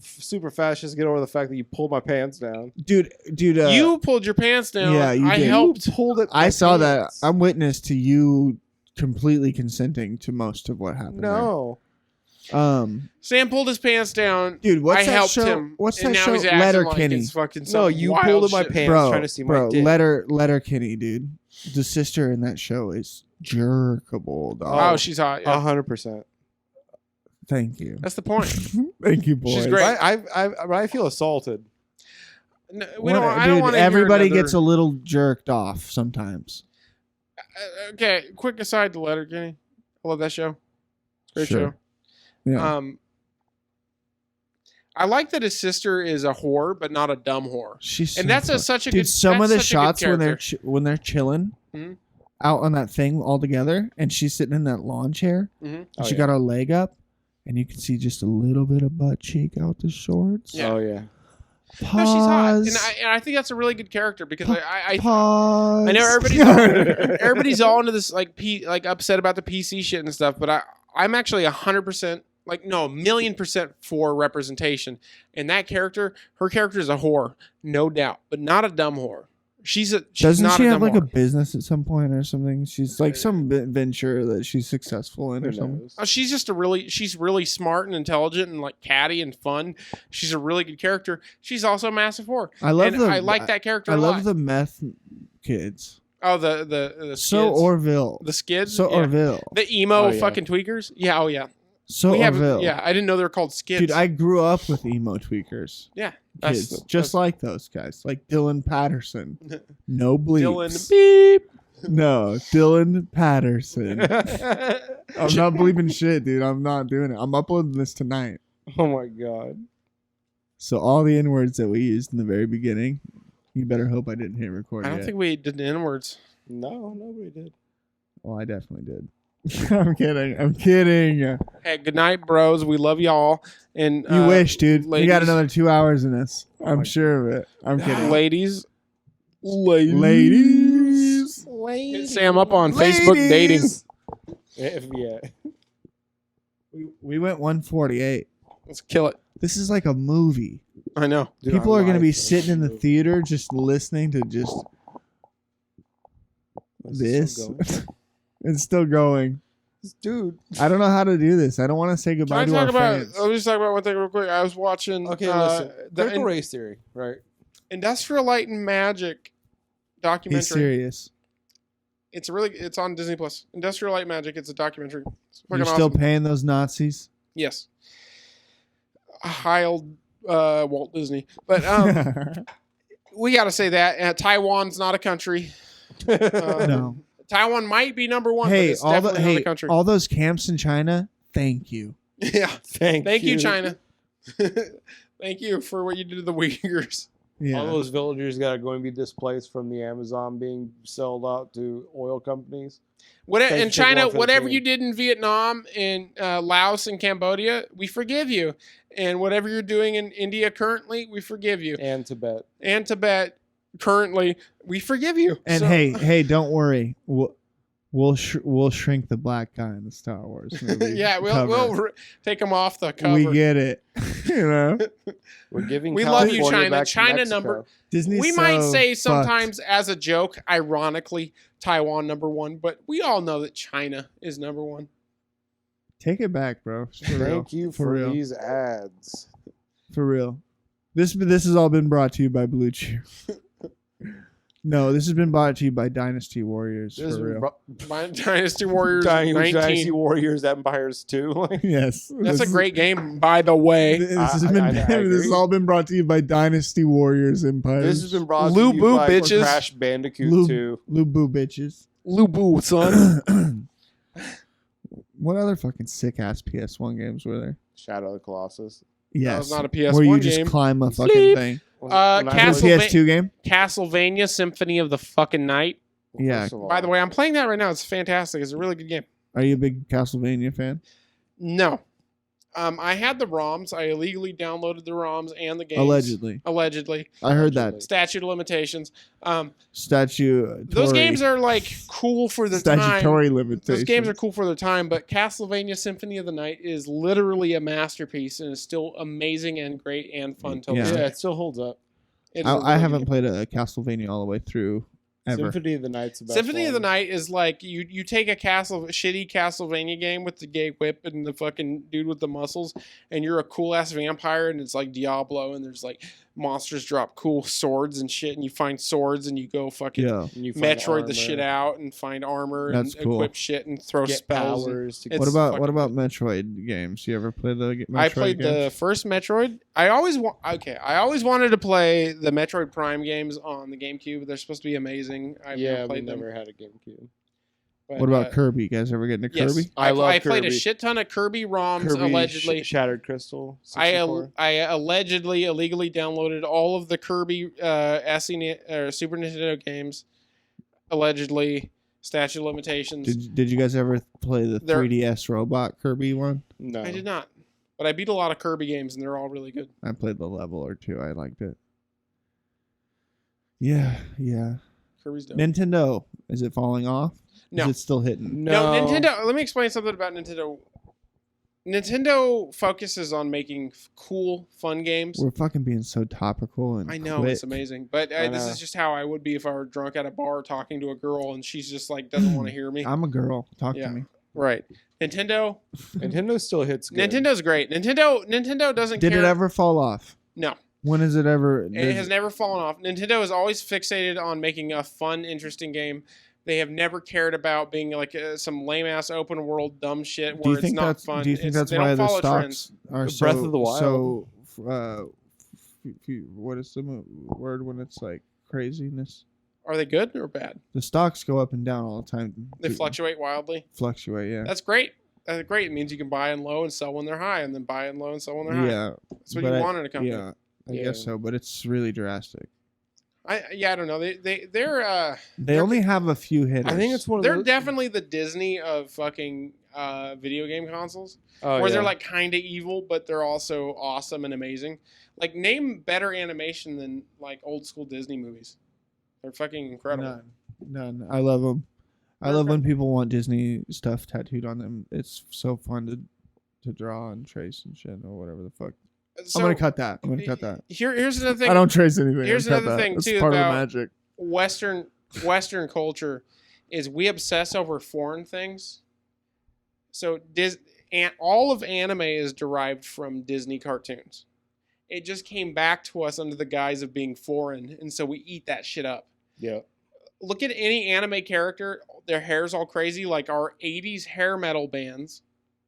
Speaker 5: super fast just to get over the fact that you pulled my pants down.
Speaker 4: dude?
Speaker 3: you pulled your pants down.
Speaker 4: yeah, you
Speaker 3: I
Speaker 4: did.
Speaker 3: helped.
Speaker 5: You pulled it.
Speaker 4: I
Speaker 5: my
Speaker 4: saw
Speaker 5: pants.
Speaker 4: that. I'm witness to you completely consenting to most of what happened.
Speaker 5: No.
Speaker 4: there.
Speaker 3: Sam pulled his pants down.
Speaker 4: Dude, what's
Speaker 3: I
Speaker 4: that
Speaker 3: helped
Speaker 4: show?
Speaker 3: him.
Speaker 4: What's
Speaker 3: and
Speaker 4: that
Speaker 3: now
Speaker 4: show?
Speaker 3: he's acting
Speaker 4: Letter
Speaker 3: like
Speaker 4: Kenny.
Speaker 3: it's fucking
Speaker 5: No,
Speaker 3: some
Speaker 5: you
Speaker 3: wild
Speaker 5: pulled at my
Speaker 3: shit.
Speaker 5: pants
Speaker 4: Bro,
Speaker 5: trying to see
Speaker 4: bro,
Speaker 5: my dick.
Speaker 4: Letter Kenny, dude. The sister in that show is jerkable, dog.
Speaker 3: Oh, she's hot. Yeah.
Speaker 5: 100%.
Speaker 4: Thank you.
Speaker 3: That's the point.
Speaker 4: Thank you, boys.
Speaker 3: She's great.
Speaker 5: I feel assaulted.
Speaker 3: No,
Speaker 4: Dude,
Speaker 3: I don't want to.
Speaker 4: everybody gets a little jerked off sometimes.
Speaker 3: Okay, quick aside to Letterkenny. I love that show. Great
Speaker 4: Sure.
Speaker 3: show.
Speaker 4: Yeah.
Speaker 3: I like that his sister is a whore, but not a dumb whore.
Speaker 4: She's
Speaker 3: And
Speaker 4: so
Speaker 3: that's
Speaker 4: fun.
Speaker 3: such a
Speaker 4: dude.
Speaker 3: good.
Speaker 4: Some of
Speaker 3: that's
Speaker 4: the
Speaker 3: such a good
Speaker 4: shots
Speaker 3: character.
Speaker 4: when they're chilling
Speaker 3: Mhm.
Speaker 4: out on that thing all together, and she's sitting in that lawn chair,
Speaker 3: Mhm.
Speaker 4: and
Speaker 5: Oh,
Speaker 4: she
Speaker 5: yeah.
Speaker 4: got her leg up, and you can see just a little bit of butt cheek out the shorts.
Speaker 3: Yeah.
Speaker 5: Oh yeah.
Speaker 3: No, she's hot,
Speaker 4: Pause.
Speaker 3: and I think that's a really good character because I
Speaker 4: Pause.
Speaker 3: I know everybody's all into this like upset about the PC shit and stuff, but I'm actually 100% like no 1,000,000% for representation. And that character, her character is a whore, no doubt, but not a dumb whore. She's
Speaker 4: Doesn't
Speaker 3: not
Speaker 4: she
Speaker 3: a
Speaker 4: have
Speaker 3: dumb
Speaker 4: like a
Speaker 3: whore.
Speaker 4: business at some point or something? She's like some venture that she's successful in or
Speaker 5: Who
Speaker 4: something.
Speaker 5: knows?
Speaker 3: Oh, she's just she's really smart and intelligent and like catty and fun. She's a really good character. She's also a massive whore.
Speaker 4: I love
Speaker 3: I like that character
Speaker 4: I
Speaker 3: a lot.
Speaker 4: love the meth kids.
Speaker 3: Oh, the
Speaker 4: So
Speaker 3: skids.
Speaker 4: Orville.
Speaker 3: The skids.
Speaker 4: So
Speaker 3: yeah.
Speaker 4: Orville.
Speaker 3: The emo
Speaker 5: Oh, yeah.
Speaker 3: fucking tweakers. Yeah. Oh yeah.
Speaker 4: So
Speaker 3: we have.
Speaker 4: Orville.
Speaker 3: Yeah. I didn't know they were called skids.
Speaker 4: Dude, I grew up with emo tweakers.
Speaker 3: Yeah.
Speaker 4: Kids, just like those guys, like Dylan Patterson. No bleeps.
Speaker 3: Dylan. Beep.
Speaker 4: No, Dylan Patterson. I'm not bleeping shit, dude. I'm not doing it. I'm uploading this tonight.
Speaker 5: Oh my god.
Speaker 4: So all the N-words that we used in the very beginning, you better hope I didn't hit record
Speaker 3: I don't
Speaker 4: yet.
Speaker 3: think we did the N-words.
Speaker 5: No, nobody did.
Speaker 4: Well, I definitely did. I'm kidding. I'm kidding. You
Speaker 3: Hey, good night, bros. We love y'all. And
Speaker 4: wish, dude. You got
Speaker 3: ladies-
Speaker 4: another 2 hours in this.
Speaker 5: Oh
Speaker 4: I'm
Speaker 5: my-
Speaker 4: sure of it. I'm kidding.
Speaker 3: ladies.
Speaker 4: Ladies.
Speaker 3: Hit Sam up on Facebook dating.
Speaker 4: Ladies.
Speaker 5: Yeah.
Speaker 4: We went 148.
Speaker 3: Let's kill it.
Speaker 4: This is like a movie.
Speaker 3: I know.
Speaker 5: Dude,
Speaker 4: People
Speaker 5: our
Speaker 4: are going to be
Speaker 5: life is
Speaker 4: sitting in the
Speaker 5: movie.
Speaker 4: theater just listening to just this.
Speaker 5: Still going?
Speaker 4: It's still going.
Speaker 5: Dude.
Speaker 4: I don't know how to do this. I don't want to say
Speaker 3: Can
Speaker 4: goodbye
Speaker 3: I
Speaker 4: to our
Speaker 3: talk about?
Speaker 4: fans.
Speaker 3: Let me just talk about one thing real quick. I was watching.
Speaker 5: Okay, listen.
Speaker 3: the
Speaker 5: Critical race theory, right?
Speaker 3: Industrial Light and Magic
Speaker 4: He's
Speaker 3: documentary.
Speaker 4: serious.
Speaker 3: It's on Disney Plus. Industrial Light and Magic. It's a documentary. It's
Speaker 4: You're
Speaker 3: fucking
Speaker 4: still
Speaker 3: awesome.
Speaker 4: paying those Nazis?
Speaker 3: Yes. Heil Walt Disney. But we got to say that Taiwan's not a country.
Speaker 4: No.
Speaker 3: Taiwan might be number one, but
Speaker 4: Hey,
Speaker 3: it's definitely not a country.
Speaker 4: all those camps in China, thank you.
Speaker 3: yeah.
Speaker 5: Thank
Speaker 3: you, China. Thank you for what you did to the Uyghurs.
Speaker 4: Yeah.
Speaker 5: All those villagers that are going to be displaced from the Amazon being sold out to oil companies.
Speaker 3: Whatever,
Speaker 5: Thank
Speaker 3: in
Speaker 5: you,
Speaker 3: China,
Speaker 5: one for the
Speaker 3: whatever
Speaker 5: team.
Speaker 3: you did in Vietnam, in Laos, and Cambodia, we forgive you. And whatever you're doing in India currently, we forgive you.
Speaker 5: And Tibet.
Speaker 3: And Tibet currently, we forgive you.
Speaker 4: And
Speaker 3: So-
Speaker 4: hey, don't worry. We'll shrink the black guy in the Star Wars movie.
Speaker 3: yeah,
Speaker 4: cover.
Speaker 3: we'll take them off the cover.
Speaker 4: We get it. You know,
Speaker 5: We're giving
Speaker 3: We love you,
Speaker 5: California
Speaker 3: China.
Speaker 5: back to
Speaker 3: China
Speaker 5: Mexico.
Speaker 3: number-
Speaker 4: Disney's
Speaker 3: we might
Speaker 4: so
Speaker 3: say
Speaker 4: fucked.
Speaker 3: sometimes as a joke, ironically, Taiwan number one, but we all know that China is number one.
Speaker 4: Take it back, bro. For real.
Speaker 5: Thank you for
Speaker 4: real.
Speaker 5: these ads.
Speaker 4: For real. This has all been brought to you by Blue Chew. No, this has been brought to you by Dynasty Warriors
Speaker 5: This is
Speaker 4: for real.
Speaker 3: My Dynasty Warriors
Speaker 5: Dynasty
Speaker 3: 19.
Speaker 5: Warriors Empires 2.
Speaker 4: Yes,
Speaker 3: That's a great game, by the way.
Speaker 4: This
Speaker 5: I
Speaker 4: has
Speaker 5: agree.
Speaker 4: all been brought to you by Dynasty Warriors Empires.
Speaker 5: This has been brought
Speaker 3: Lou
Speaker 5: to you
Speaker 3: Boo
Speaker 5: by
Speaker 3: bitches.
Speaker 5: Crash Bandicoot
Speaker 4: Lou-
Speaker 5: 2.
Speaker 4: Lubu bitches.
Speaker 3: Lubu, son.
Speaker 4: What other fucking sick ass PS1 games were there?
Speaker 5: Shadow of the Colossus.
Speaker 4: Yes,
Speaker 3: That was not a PS1
Speaker 4: where you
Speaker 3: game.
Speaker 4: just climb a fucking
Speaker 3: Sleep.
Speaker 4: thing.
Speaker 5: When I was-
Speaker 4: PS2 game.
Speaker 3: Castlevania Symphony of the fucking Night.
Speaker 4: Yeah.
Speaker 5: First of all,
Speaker 3: By the way, I'm playing that right now. It's fantastic. It's a really good game.
Speaker 4: Are you a big Castlevania fan?
Speaker 3: No. I had the ROMs. I illegally downloaded the ROMs and the games. Allegedly.
Speaker 4: I heard that
Speaker 3: Statute of limitations.
Speaker 4: statue.
Speaker 3: Those games are like cool for the time.
Speaker 4: statutory limitations.
Speaker 3: Those games are cool for their time, but Castlevania Symphony of the Night is literally a masterpiece and is still amazing and great and fun to
Speaker 4: Yeah.
Speaker 3: listen
Speaker 5: yeah,
Speaker 3: to.
Speaker 5: it still holds up.
Speaker 3: It's a
Speaker 4: I
Speaker 3: really
Speaker 4: haven't
Speaker 3: good
Speaker 4: played a Castlevania all the way through ever.
Speaker 5: Symphony of the Night's about
Speaker 3: Symphony of the
Speaker 5: fun.
Speaker 3: Night is like you take a shitty Castlevania game with the gay whip and the fucking dude with the muscles, and you're a cool ass vampire, and it's like Diablo, and there's like monsters drop cool swords and shit, and you find swords and you go fucking
Speaker 4: Yeah.
Speaker 5: And you find
Speaker 3: Metroid the
Speaker 5: armor,
Speaker 3: shit out and find armor
Speaker 4: That's
Speaker 3: and
Speaker 4: cool.
Speaker 3: equip shit and throw
Speaker 5: get
Speaker 3: spells.
Speaker 5: powers to
Speaker 3: It's
Speaker 4: What about
Speaker 3: fucking
Speaker 4: Metroid games? You ever play the Metroid
Speaker 3: I played
Speaker 4: games?
Speaker 3: the first Metroid. I always wanted to play the Metroid Prime games on the GameCube. They're supposed to be amazing. I've
Speaker 5: yeah,
Speaker 3: never
Speaker 5: we
Speaker 3: played them.
Speaker 5: never had a GameCube.
Speaker 3: But,
Speaker 4: What about Kirby? You guys ever get into
Speaker 3: yes,
Speaker 4: Kirby?
Speaker 5: I love
Speaker 3: I played a
Speaker 5: Kirby.
Speaker 3: shit ton of Kirby ROMs
Speaker 5: Kirby
Speaker 3: allegedly.
Speaker 5: Shattered Crystal.
Speaker 3: I
Speaker 5: 64.
Speaker 3: allegedly illegally downloaded all of the Kirby Super Nintendo games. Allegedly, statute of limitations.
Speaker 4: Did you guys ever play the
Speaker 3: They're-
Speaker 4: 3DS robot Kirby one?
Speaker 5: No,
Speaker 3: I did not, but I beat a lot of Kirby games and they're all really good.
Speaker 4: I played the level or two. I liked it. Yeah.
Speaker 3: Kirby's dope.
Speaker 4: Nintendo, is it falling off?
Speaker 3: No.
Speaker 4: Is it still hitting?
Speaker 3: No, Nintendo. Let me explain something about Nintendo. Nintendo focuses on making cool, fun games.
Speaker 4: We're fucking being so topical and
Speaker 3: I know
Speaker 4: quick.
Speaker 3: it's amazing, but
Speaker 5: I
Speaker 3: this
Speaker 5: know.
Speaker 3: is just how I would be if I were drunk at a bar talking to a girl and she's just like doesn't want to hear me.
Speaker 4: I'm a girl. Talk
Speaker 3: Yeah.
Speaker 4: to me.
Speaker 3: Right? Nintendo.
Speaker 5: Nintendo still hits good.
Speaker 3: Nintendo's great. Nintendo doesn't
Speaker 4: Did
Speaker 3: care.
Speaker 4: it ever fall off?
Speaker 3: No,
Speaker 4: When is it ever?
Speaker 3: it has never fallen off. Nintendo is always fixated on making a fun, interesting game. They have never cared about being like some lame ass open world dumb shit
Speaker 4: Do
Speaker 3: where
Speaker 4: you
Speaker 3: it's
Speaker 4: think
Speaker 3: not
Speaker 4: that's?
Speaker 3: fun.
Speaker 4: Do you think
Speaker 3: It's-
Speaker 4: that's
Speaker 3: they
Speaker 4: why
Speaker 3: don't
Speaker 4: the
Speaker 3: follow
Speaker 4: stocks
Speaker 3: trends.
Speaker 4: are so?
Speaker 5: Breath of the Wild.
Speaker 4: So, what is the word when it's like craziness?
Speaker 3: Are they good or bad?
Speaker 4: The stocks go up and down all the time.
Speaker 3: They fluctuate wildly.
Speaker 4: Fluctuate, yeah.
Speaker 3: That's great. That's great. It means you can buy in low and sell when they're high, and then buy in low and sell when they're high.
Speaker 4: Yeah,
Speaker 3: That's what
Speaker 4: but
Speaker 3: you
Speaker 4: I-
Speaker 3: want in a company.
Speaker 4: yeah, I
Speaker 5: Yeah.
Speaker 4: guess so. But it's really drastic.
Speaker 3: I don't know.
Speaker 4: They
Speaker 3: They're-
Speaker 4: only have a few hitters.
Speaker 5: I think it's one of
Speaker 3: they're
Speaker 5: those.
Speaker 3: definitely the Disney of fucking video game consoles,
Speaker 5: Oh,
Speaker 3: where
Speaker 5: yeah.
Speaker 3: they're like kind of evil, but they're also awesome and amazing. Like name better animation than like old school Disney movies. They're fucking incredible.
Speaker 4: None. I love them. I love when people want Disney stuff tattooed on them. It's so fun to draw and trace and shit or whatever the fuck.
Speaker 3: So,
Speaker 4: I'm gonna cut that. I'm gonna cut that.
Speaker 3: Here's another thing.
Speaker 4: I don't trace anything.
Speaker 3: here's
Speaker 4: I'm cut
Speaker 3: another
Speaker 4: that.
Speaker 3: thing,
Speaker 4: It's
Speaker 3: too,
Speaker 4: part of the
Speaker 3: about-
Speaker 4: magic.
Speaker 3: Western culture is we obsess over foreign things. So all of anime is derived from Disney cartoons. It just came back to us under the guise of being foreign, and so we eat that shit up.
Speaker 5: Yeah.
Speaker 3: Look at any anime character; their hair's all crazy, like our '80s hair metal bands.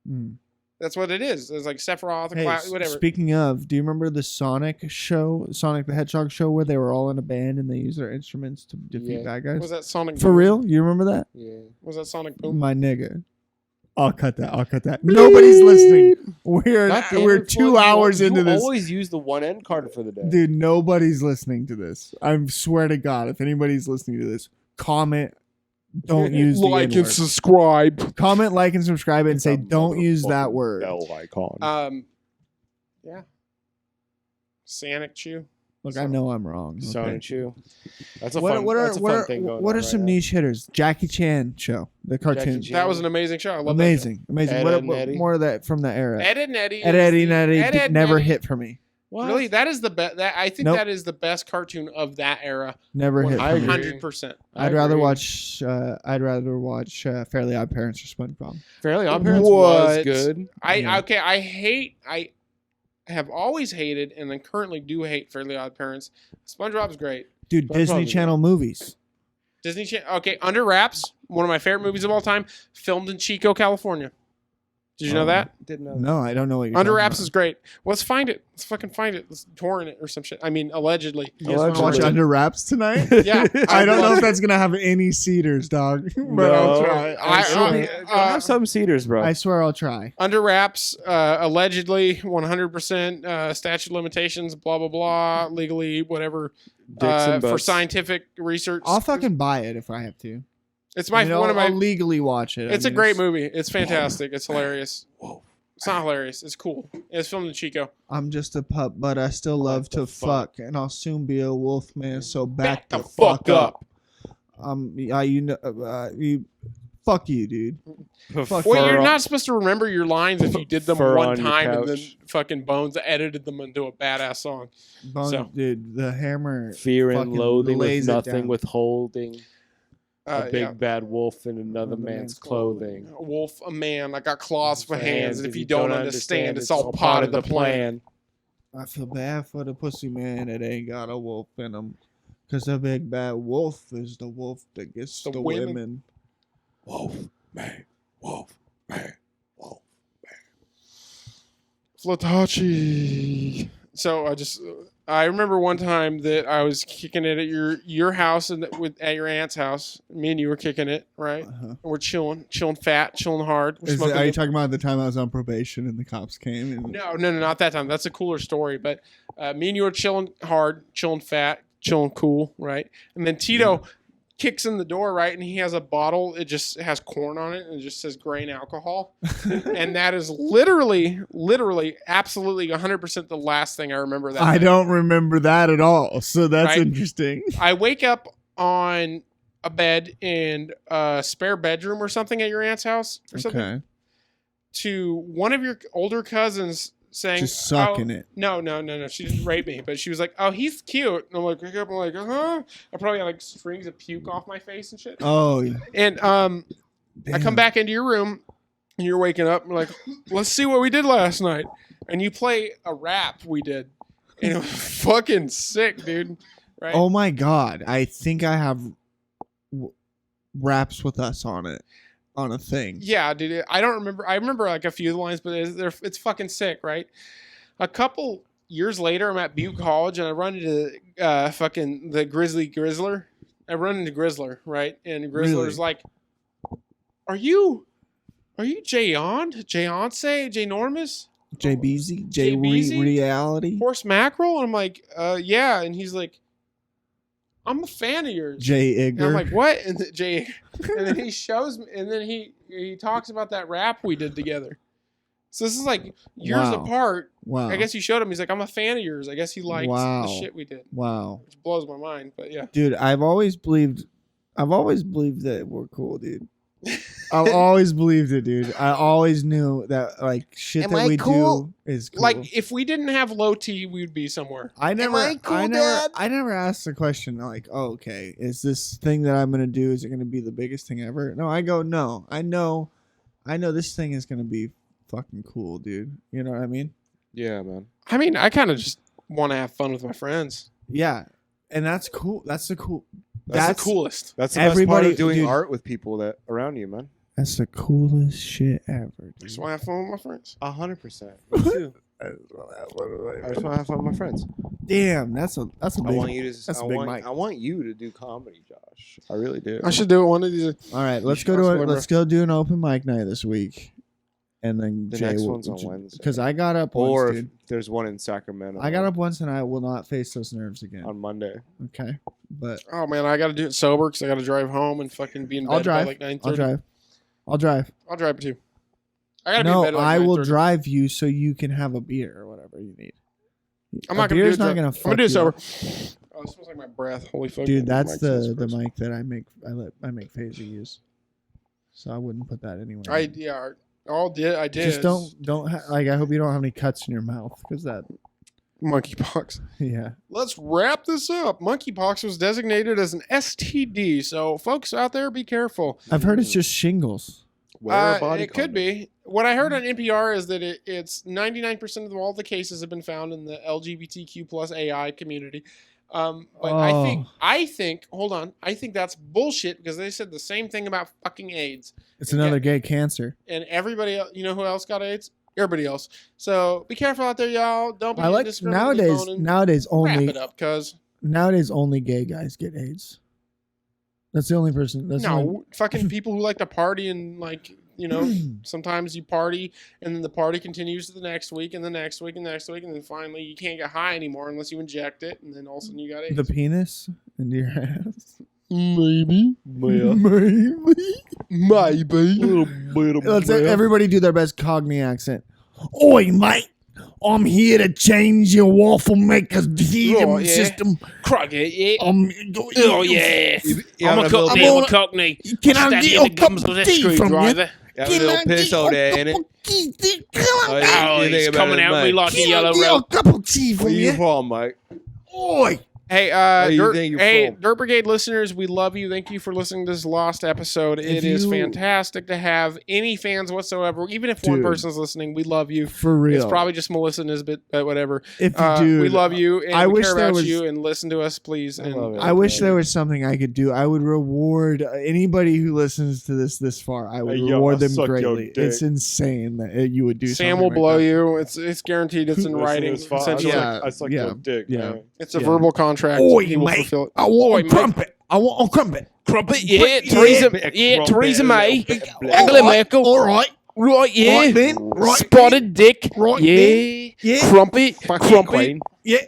Speaker 4: Mm.
Speaker 3: That's what it is. It's like Sephiroth,
Speaker 4: Hey,
Speaker 3: whatever.
Speaker 4: speaking of, do you remember the Sonic the Hedgehog show, where they were all in a band and they used their instruments to defeat
Speaker 5: Yeah.
Speaker 4: bad guys?
Speaker 3: Was that Sonic?
Speaker 4: For
Speaker 3: Boom?
Speaker 4: real? You remember that?
Speaker 5: Yeah.
Speaker 3: Was that Sonic Boom?
Speaker 4: My nigga. I'll cut that. Nobody's listening. We're
Speaker 5: God damn
Speaker 4: we're
Speaker 5: it,
Speaker 4: 2
Speaker 5: Floyd,
Speaker 4: hours
Speaker 5: you
Speaker 4: into this.
Speaker 5: always use the one end card for the day.
Speaker 4: Dude, nobody's listening to this. I swear to God, if anybody's listening to this, comment. Don't use the
Speaker 3: Like and
Speaker 4: N-word.
Speaker 3: subscribe.
Speaker 4: Comment, like, and subscribe, and
Speaker 5: It's
Speaker 4: say
Speaker 5: a
Speaker 4: don't use that
Speaker 5: motherfucking
Speaker 4: word.
Speaker 5: Bell icon.
Speaker 3: Yeah. Sonic Chew.
Speaker 4: Look, I know I'm wrong. Okay.
Speaker 5: Sonic Chew. That's a
Speaker 4: What
Speaker 5: fun,
Speaker 4: are
Speaker 5: that's a fun thing going
Speaker 4: what
Speaker 5: on
Speaker 4: are some
Speaker 5: right now.
Speaker 4: niche hitters? Jackie Chan show, the cartoon.
Speaker 5: Chan.
Speaker 3: That was an amazing show. I love
Speaker 4: Amazing.
Speaker 5: Ed,
Speaker 4: What,
Speaker 5: Ed, and Eddie.
Speaker 4: more of that from that era?
Speaker 3: that show. Ed, Ed, and Eddie.
Speaker 4: Ed,
Speaker 3: is
Speaker 4: Eddie,
Speaker 3: the-
Speaker 4: and Eddie
Speaker 3: Ed, Ed, and
Speaker 4: never
Speaker 3: Eddie.
Speaker 4: hit for me.
Speaker 5: What?
Speaker 3: Really, that is the best. I think
Speaker 4: Nope.
Speaker 3: that is the best cartoon of that era.
Speaker 4: Never hit
Speaker 5: I
Speaker 4: for
Speaker 5: agree.
Speaker 4: me.
Speaker 3: 100%.
Speaker 4: I'd rather watch. I'd rather watch Fairly Odd Parents or SpongeBob.
Speaker 5: Fairly Odd Parents was
Speaker 3: What?
Speaker 5: good.
Speaker 4: Yeah.
Speaker 3: I have always hated and then currently do hate Fairly Odd Parents. SpongeBob's great.
Speaker 4: Dude,
Speaker 5: But
Speaker 4: Disney
Speaker 5: probably
Speaker 4: Channel movies.
Speaker 3: Disney Channel. Okay, Under Wraps, one of my favorite movies of all time, filmed in Chico, California. Did you know that?
Speaker 5: Didn't know.
Speaker 4: No, I don't know what you're
Speaker 3: Under
Speaker 4: talking
Speaker 3: Wraps
Speaker 4: about.
Speaker 3: is great. Let's find it. Let's fucking find it. Let's torrent it or some shit. I mean, allegedly.
Speaker 4: You guys want to watch
Speaker 5: Allegedly.
Speaker 4: Under Wraps tonight?
Speaker 3: Yeah.
Speaker 4: I don't know
Speaker 3: love
Speaker 4: if that's gonna have any cedars, dog. But I'll try.
Speaker 5: Have some cedars, bro.
Speaker 4: I swear I'll try.
Speaker 3: Under Wraps, allegedly 100% statute limitations, blah, blah, blah, legally, whatever,
Speaker 5: Dicks and
Speaker 3: for
Speaker 5: butts.
Speaker 3: scientific research.
Speaker 4: I'll fucking buy it if I have to.
Speaker 3: It's my
Speaker 4: You know,
Speaker 3: one of my.
Speaker 4: I'll legally watch it.
Speaker 3: It's a great movie. It's fantastic. It's hilarious. It's not hilarious. It's cool. It's filmed in Chico.
Speaker 4: I'm just a pup, but I still love to fuck, and I'll soon be a wolf man. So back the
Speaker 3: fuck
Speaker 4: fuck up. Fuck you, dude. Fuck
Speaker 3: Well,
Speaker 4: you.
Speaker 3: you're not supposed to remember your lines if you did them
Speaker 5: Fur
Speaker 3: one
Speaker 5: on your
Speaker 3: time and then
Speaker 5: couch.
Speaker 3: fucking Bones edited them into a badass song. So-
Speaker 4: Dude, the hammer.
Speaker 5: Fear and
Speaker 4: fucking
Speaker 5: loathing with
Speaker 4: lays it
Speaker 5: nothing
Speaker 4: down.
Speaker 5: withholding. A big
Speaker 3: Yeah.
Speaker 5: bad wolf in another man's clothing.
Speaker 3: A wolf, a man. I got claws for
Speaker 5: For
Speaker 3: hands, and if you don't understand, it's all part of the plan.
Speaker 4: I feel bad for the pussy man that ain't got a wolf in him. Because the big bad wolf is the wolf that gets
Speaker 3: The
Speaker 4: the
Speaker 3: women.
Speaker 4: women.
Speaker 5: Wolf man, wolf man, wolf.
Speaker 3: Flatachi. So I remember one time that I was kicking it at your house and at your aunt's house. Me and you were kicking it, right?
Speaker 4: Uh-huh.
Speaker 3: And we're chilling fat, chilling hard. We're smoking
Speaker 4: Are you
Speaker 3: the-
Speaker 4: talking about the time I was on probation and the cops came? And
Speaker 3: No, not that time. That's a cooler story. But me and you were chilling hard, chilling fat, chilling cool, right? And then Tito kicks in the door, right? And he has a bottle. It just has corn on it and it just says grain alcohol. And that is literally, absolutely 100% the last thing I remember that
Speaker 4: I
Speaker 3: night.
Speaker 4: don't remember that at all. So that's
Speaker 3: Right.
Speaker 4: interesting.
Speaker 3: I wake up on a bed in a spare bedroom or something at your aunt's house or something
Speaker 4: Okay.
Speaker 3: to one of your older cousins saying,
Speaker 4: Just sucking
Speaker 3: "Oh,
Speaker 4: it.
Speaker 3: No. She didn't rape me, but she was like, "Oh, he's cute." And I'm like, wake up, I'm like, I probably had like strings of puke off my face and shit.
Speaker 4: Oh, yeah.
Speaker 3: And I
Speaker 4: Damn.
Speaker 3: come back into your room and you're waking up and we're like, let's see what we did last night. And you play a rap we did. And it was fucking sick, dude. Right?
Speaker 4: Oh my God. I think I have raps with us on it. On a thing.
Speaker 3: Yeah, dude. I don't remember. I remember like a few of the lines, but it's fucking sick, right? A couple years later, I'm at Butte College and I run into fucking the Grizzler. I run into Grizzler, right? And Grizzler's
Speaker 4: Really?
Speaker 3: like, "Are you Jayonce, Jaynormous,
Speaker 4: JBZ?
Speaker 3: JBZ?
Speaker 4: Reality?
Speaker 3: Horse Mackerel?" And I'm like, "Yeah." And he's like, "I'm a fan of yours."
Speaker 4: J.
Speaker 3: And I'm
Speaker 4: Igger.
Speaker 3: like, "What?" And and then he shows me, and then he talks about that rap we did together. So this is like years
Speaker 4: Wow.
Speaker 3: apart.
Speaker 4: Wow.
Speaker 3: I guess he showed him. He's like, "I'm a fan of yours." I guess he liked
Speaker 4: Wow.
Speaker 3: the shit we did,
Speaker 4: Wow.
Speaker 3: which blows my mind. But yeah,
Speaker 4: Dude, I've always believed that we're cool, dude. I've always believed it, dude. I always knew that like shit
Speaker 3: Am
Speaker 4: that
Speaker 3: I
Speaker 4: we
Speaker 3: cool?
Speaker 4: do is cool.
Speaker 3: like if we didn't have low T, we'd be somewhere.
Speaker 4: I never
Speaker 3: Dad?
Speaker 4: I never asked the question like, oh, okay, is this thing that I'm gonna do, is it gonna be the biggest thing ever? No, I go, no. I know this thing is gonna be fucking cool, dude. You know what I mean?
Speaker 5: Yeah, man.
Speaker 3: I mean, I kind of just want to have fun with my friends.
Speaker 4: Yeah. And that's cool. That's the
Speaker 3: That's the coolest.
Speaker 5: That's the best part
Speaker 4: Everybody-
Speaker 5: of doing
Speaker 4: dude.
Speaker 5: art with people that around you, man.
Speaker 4: That's the coolest shit ever,
Speaker 3: I
Speaker 4: dude.
Speaker 3: just want to have fun with my friends.
Speaker 5: 100%. Me too. I just want to have fun with my friends.
Speaker 4: Damn, that's a
Speaker 5: I
Speaker 4: big.
Speaker 5: want you to.
Speaker 4: that's
Speaker 5: I
Speaker 4: a big
Speaker 5: want,
Speaker 4: mic.
Speaker 5: I want you to do comedy, Josh. I really do.
Speaker 3: I should do it one of these.
Speaker 4: All right, let's
Speaker 3: should
Speaker 4: go to
Speaker 3: also
Speaker 4: it.
Speaker 3: remember-
Speaker 4: Let's go do an open mic night this week, and then
Speaker 5: The
Speaker 4: Jay
Speaker 5: next
Speaker 4: will,
Speaker 5: one's on Wednesday.
Speaker 4: because I got up
Speaker 5: Or
Speaker 4: once,
Speaker 5: if
Speaker 4: dude.
Speaker 5: there's one in Sacramento.
Speaker 4: I got up once, and I will not face those nerves again.
Speaker 5: on Monday.
Speaker 4: Okay, but
Speaker 3: Oh man, I got to do it sober because I got to drive home and fucking be in bed
Speaker 4: I'll drive.
Speaker 3: by like 9:30.
Speaker 4: I'll drive. I'll drive.
Speaker 3: I'll drive too. I gotta
Speaker 4: No,
Speaker 3: be in bed. At like
Speaker 4: I will
Speaker 3: 9:30.
Speaker 4: drive you so you can have a beer or whatever you need.
Speaker 3: I'm
Speaker 4: A
Speaker 3: not gonna do
Speaker 4: beer's
Speaker 3: it.
Speaker 4: not
Speaker 3: dry-
Speaker 4: gonna
Speaker 3: I'm
Speaker 4: fuck
Speaker 3: gonna do
Speaker 4: you
Speaker 3: it sober.
Speaker 4: up.
Speaker 3: Oh, it smells like my breath. Holy fuck.
Speaker 4: Dude, that's
Speaker 3: Mic
Speaker 4: the
Speaker 3: smells gross.
Speaker 4: mic that I make. I make Phaser use. So I wouldn't put that anywhere.
Speaker 3: I did.
Speaker 4: Just don't like. I hope you don't have any cuts in your mouth because that.
Speaker 3: Monkeypox.
Speaker 4: Yeah.
Speaker 3: Let's wrap this up. Monkeypox was designated as an STD, so folks out there, be careful.
Speaker 4: I've heard it's just shingles.
Speaker 5: Wear a body
Speaker 3: It could
Speaker 5: condom.
Speaker 3: be. What I heard on NPR is that it's 99% of all the cases have been found in the LGBTQ plus AI community. But I think, hold on, I think that's bullshit because they said the same thing about fucking AIDS.
Speaker 4: It's another gay cancer.
Speaker 3: And everybody else, you know who else got AIDS? Everybody else. So be careful out there, y'all. Don't be
Speaker 9: I like
Speaker 3: indiscriminately boning.
Speaker 9: nowadays
Speaker 3: Wrap
Speaker 9: only
Speaker 3: it up, cuz.
Speaker 9: nowadays only gay guys get AIDS. That's the only person. That's the only-
Speaker 3: No, fucking people who like to party and like, you know, sometimes you party and then the party continues to the next week and the next week and the next week and then finally you can't get high anymore unless you inject it and then all of a sudden you got AIDS.
Speaker 9: the penis into your ass.
Speaker 3: Maybe.
Speaker 9: Maybe.
Speaker 3: Maybe.
Speaker 9: Let's everybody do their best Cockney accent. Oi, mate. I'm here to change your waffle maker's heating
Speaker 3: Oh, yeah.
Speaker 9: system.
Speaker 3: Crockett, yeah.
Speaker 9: Oh,
Speaker 3: yeah.
Speaker 5: I'm a
Speaker 3: Cockney.
Speaker 9: Can I get a cup of tea from you?
Speaker 5: Have a little piss over there, innit?
Speaker 3: Oh, he's coming at me like a yellow
Speaker 9: Can I get
Speaker 3: rope.
Speaker 9: a cup of tea from
Speaker 5: Where you
Speaker 9: you?
Speaker 5: from, mate?
Speaker 9: Oi.
Speaker 3: Hey,
Speaker 5: you think you're from?
Speaker 3: Dirt Brigade listeners, we love you. Thank you for listening to this lost episode. It is fantastic to have any fans whatsoever. Even if one
Speaker 4: Dude.
Speaker 3: person's listening, we love you.
Speaker 4: For real.
Speaker 3: It's probably just Melissa Nisbet, but whatever.
Speaker 4: If dude,
Speaker 3: we love you, and
Speaker 4: I
Speaker 3: we
Speaker 4: wish
Speaker 3: care
Speaker 4: there
Speaker 3: about
Speaker 4: was-
Speaker 3: you, and listen to us, please. And
Speaker 5: love it.
Speaker 4: I wish there was something I could do. I would reward anybody who listens to this far. I would
Speaker 5: Hey, yo,
Speaker 4: reward
Speaker 5: I'll
Speaker 4: them
Speaker 5: suck your
Speaker 4: greatly.
Speaker 5: dick.
Speaker 4: It's insane that you would do.
Speaker 3: Sam
Speaker 4: something
Speaker 3: will
Speaker 4: like
Speaker 3: blow
Speaker 4: that.
Speaker 3: you. It's guaranteed. It's in
Speaker 5: Listen to
Speaker 3: writing.
Speaker 5: this file.
Speaker 3: Essentially,
Speaker 4: Yeah.
Speaker 5: I suck
Speaker 4: yeah,
Speaker 5: your dick,
Speaker 4: yeah.
Speaker 5: man.
Speaker 3: it's a
Speaker 4: Yeah.
Speaker 3: verbal contract.
Speaker 9: Oi,
Speaker 3: he will
Speaker 9: mate.
Speaker 3: fulfill it.
Speaker 9: I want
Speaker 3: Oi,
Speaker 9: a
Speaker 3: mate.
Speaker 9: crumpet. I want a crumpet.
Speaker 3: Crumpet, yeah.
Speaker 9: Yeah.
Speaker 3: Theresa,
Speaker 5: Bit of
Speaker 3: yeah.
Speaker 5: crumpet,
Speaker 3: Theresa
Speaker 5: a
Speaker 3: May.
Speaker 5: little bit
Speaker 3: Angela
Speaker 5: black.
Speaker 3: Merkel.
Speaker 9: All right.
Speaker 3: Right, yeah.
Speaker 9: Right then. Right
Speaker 3: Spotted dick.
Speaker 9: Right
Speaker 3: yeah.
Speaker 9: then. Yeah.
Speaker 3: Crumpet.
Speaker 5: Fuck
Speaker 3: Crumpet.
Speaker 5: Queen.
Speaker 9: Yeah.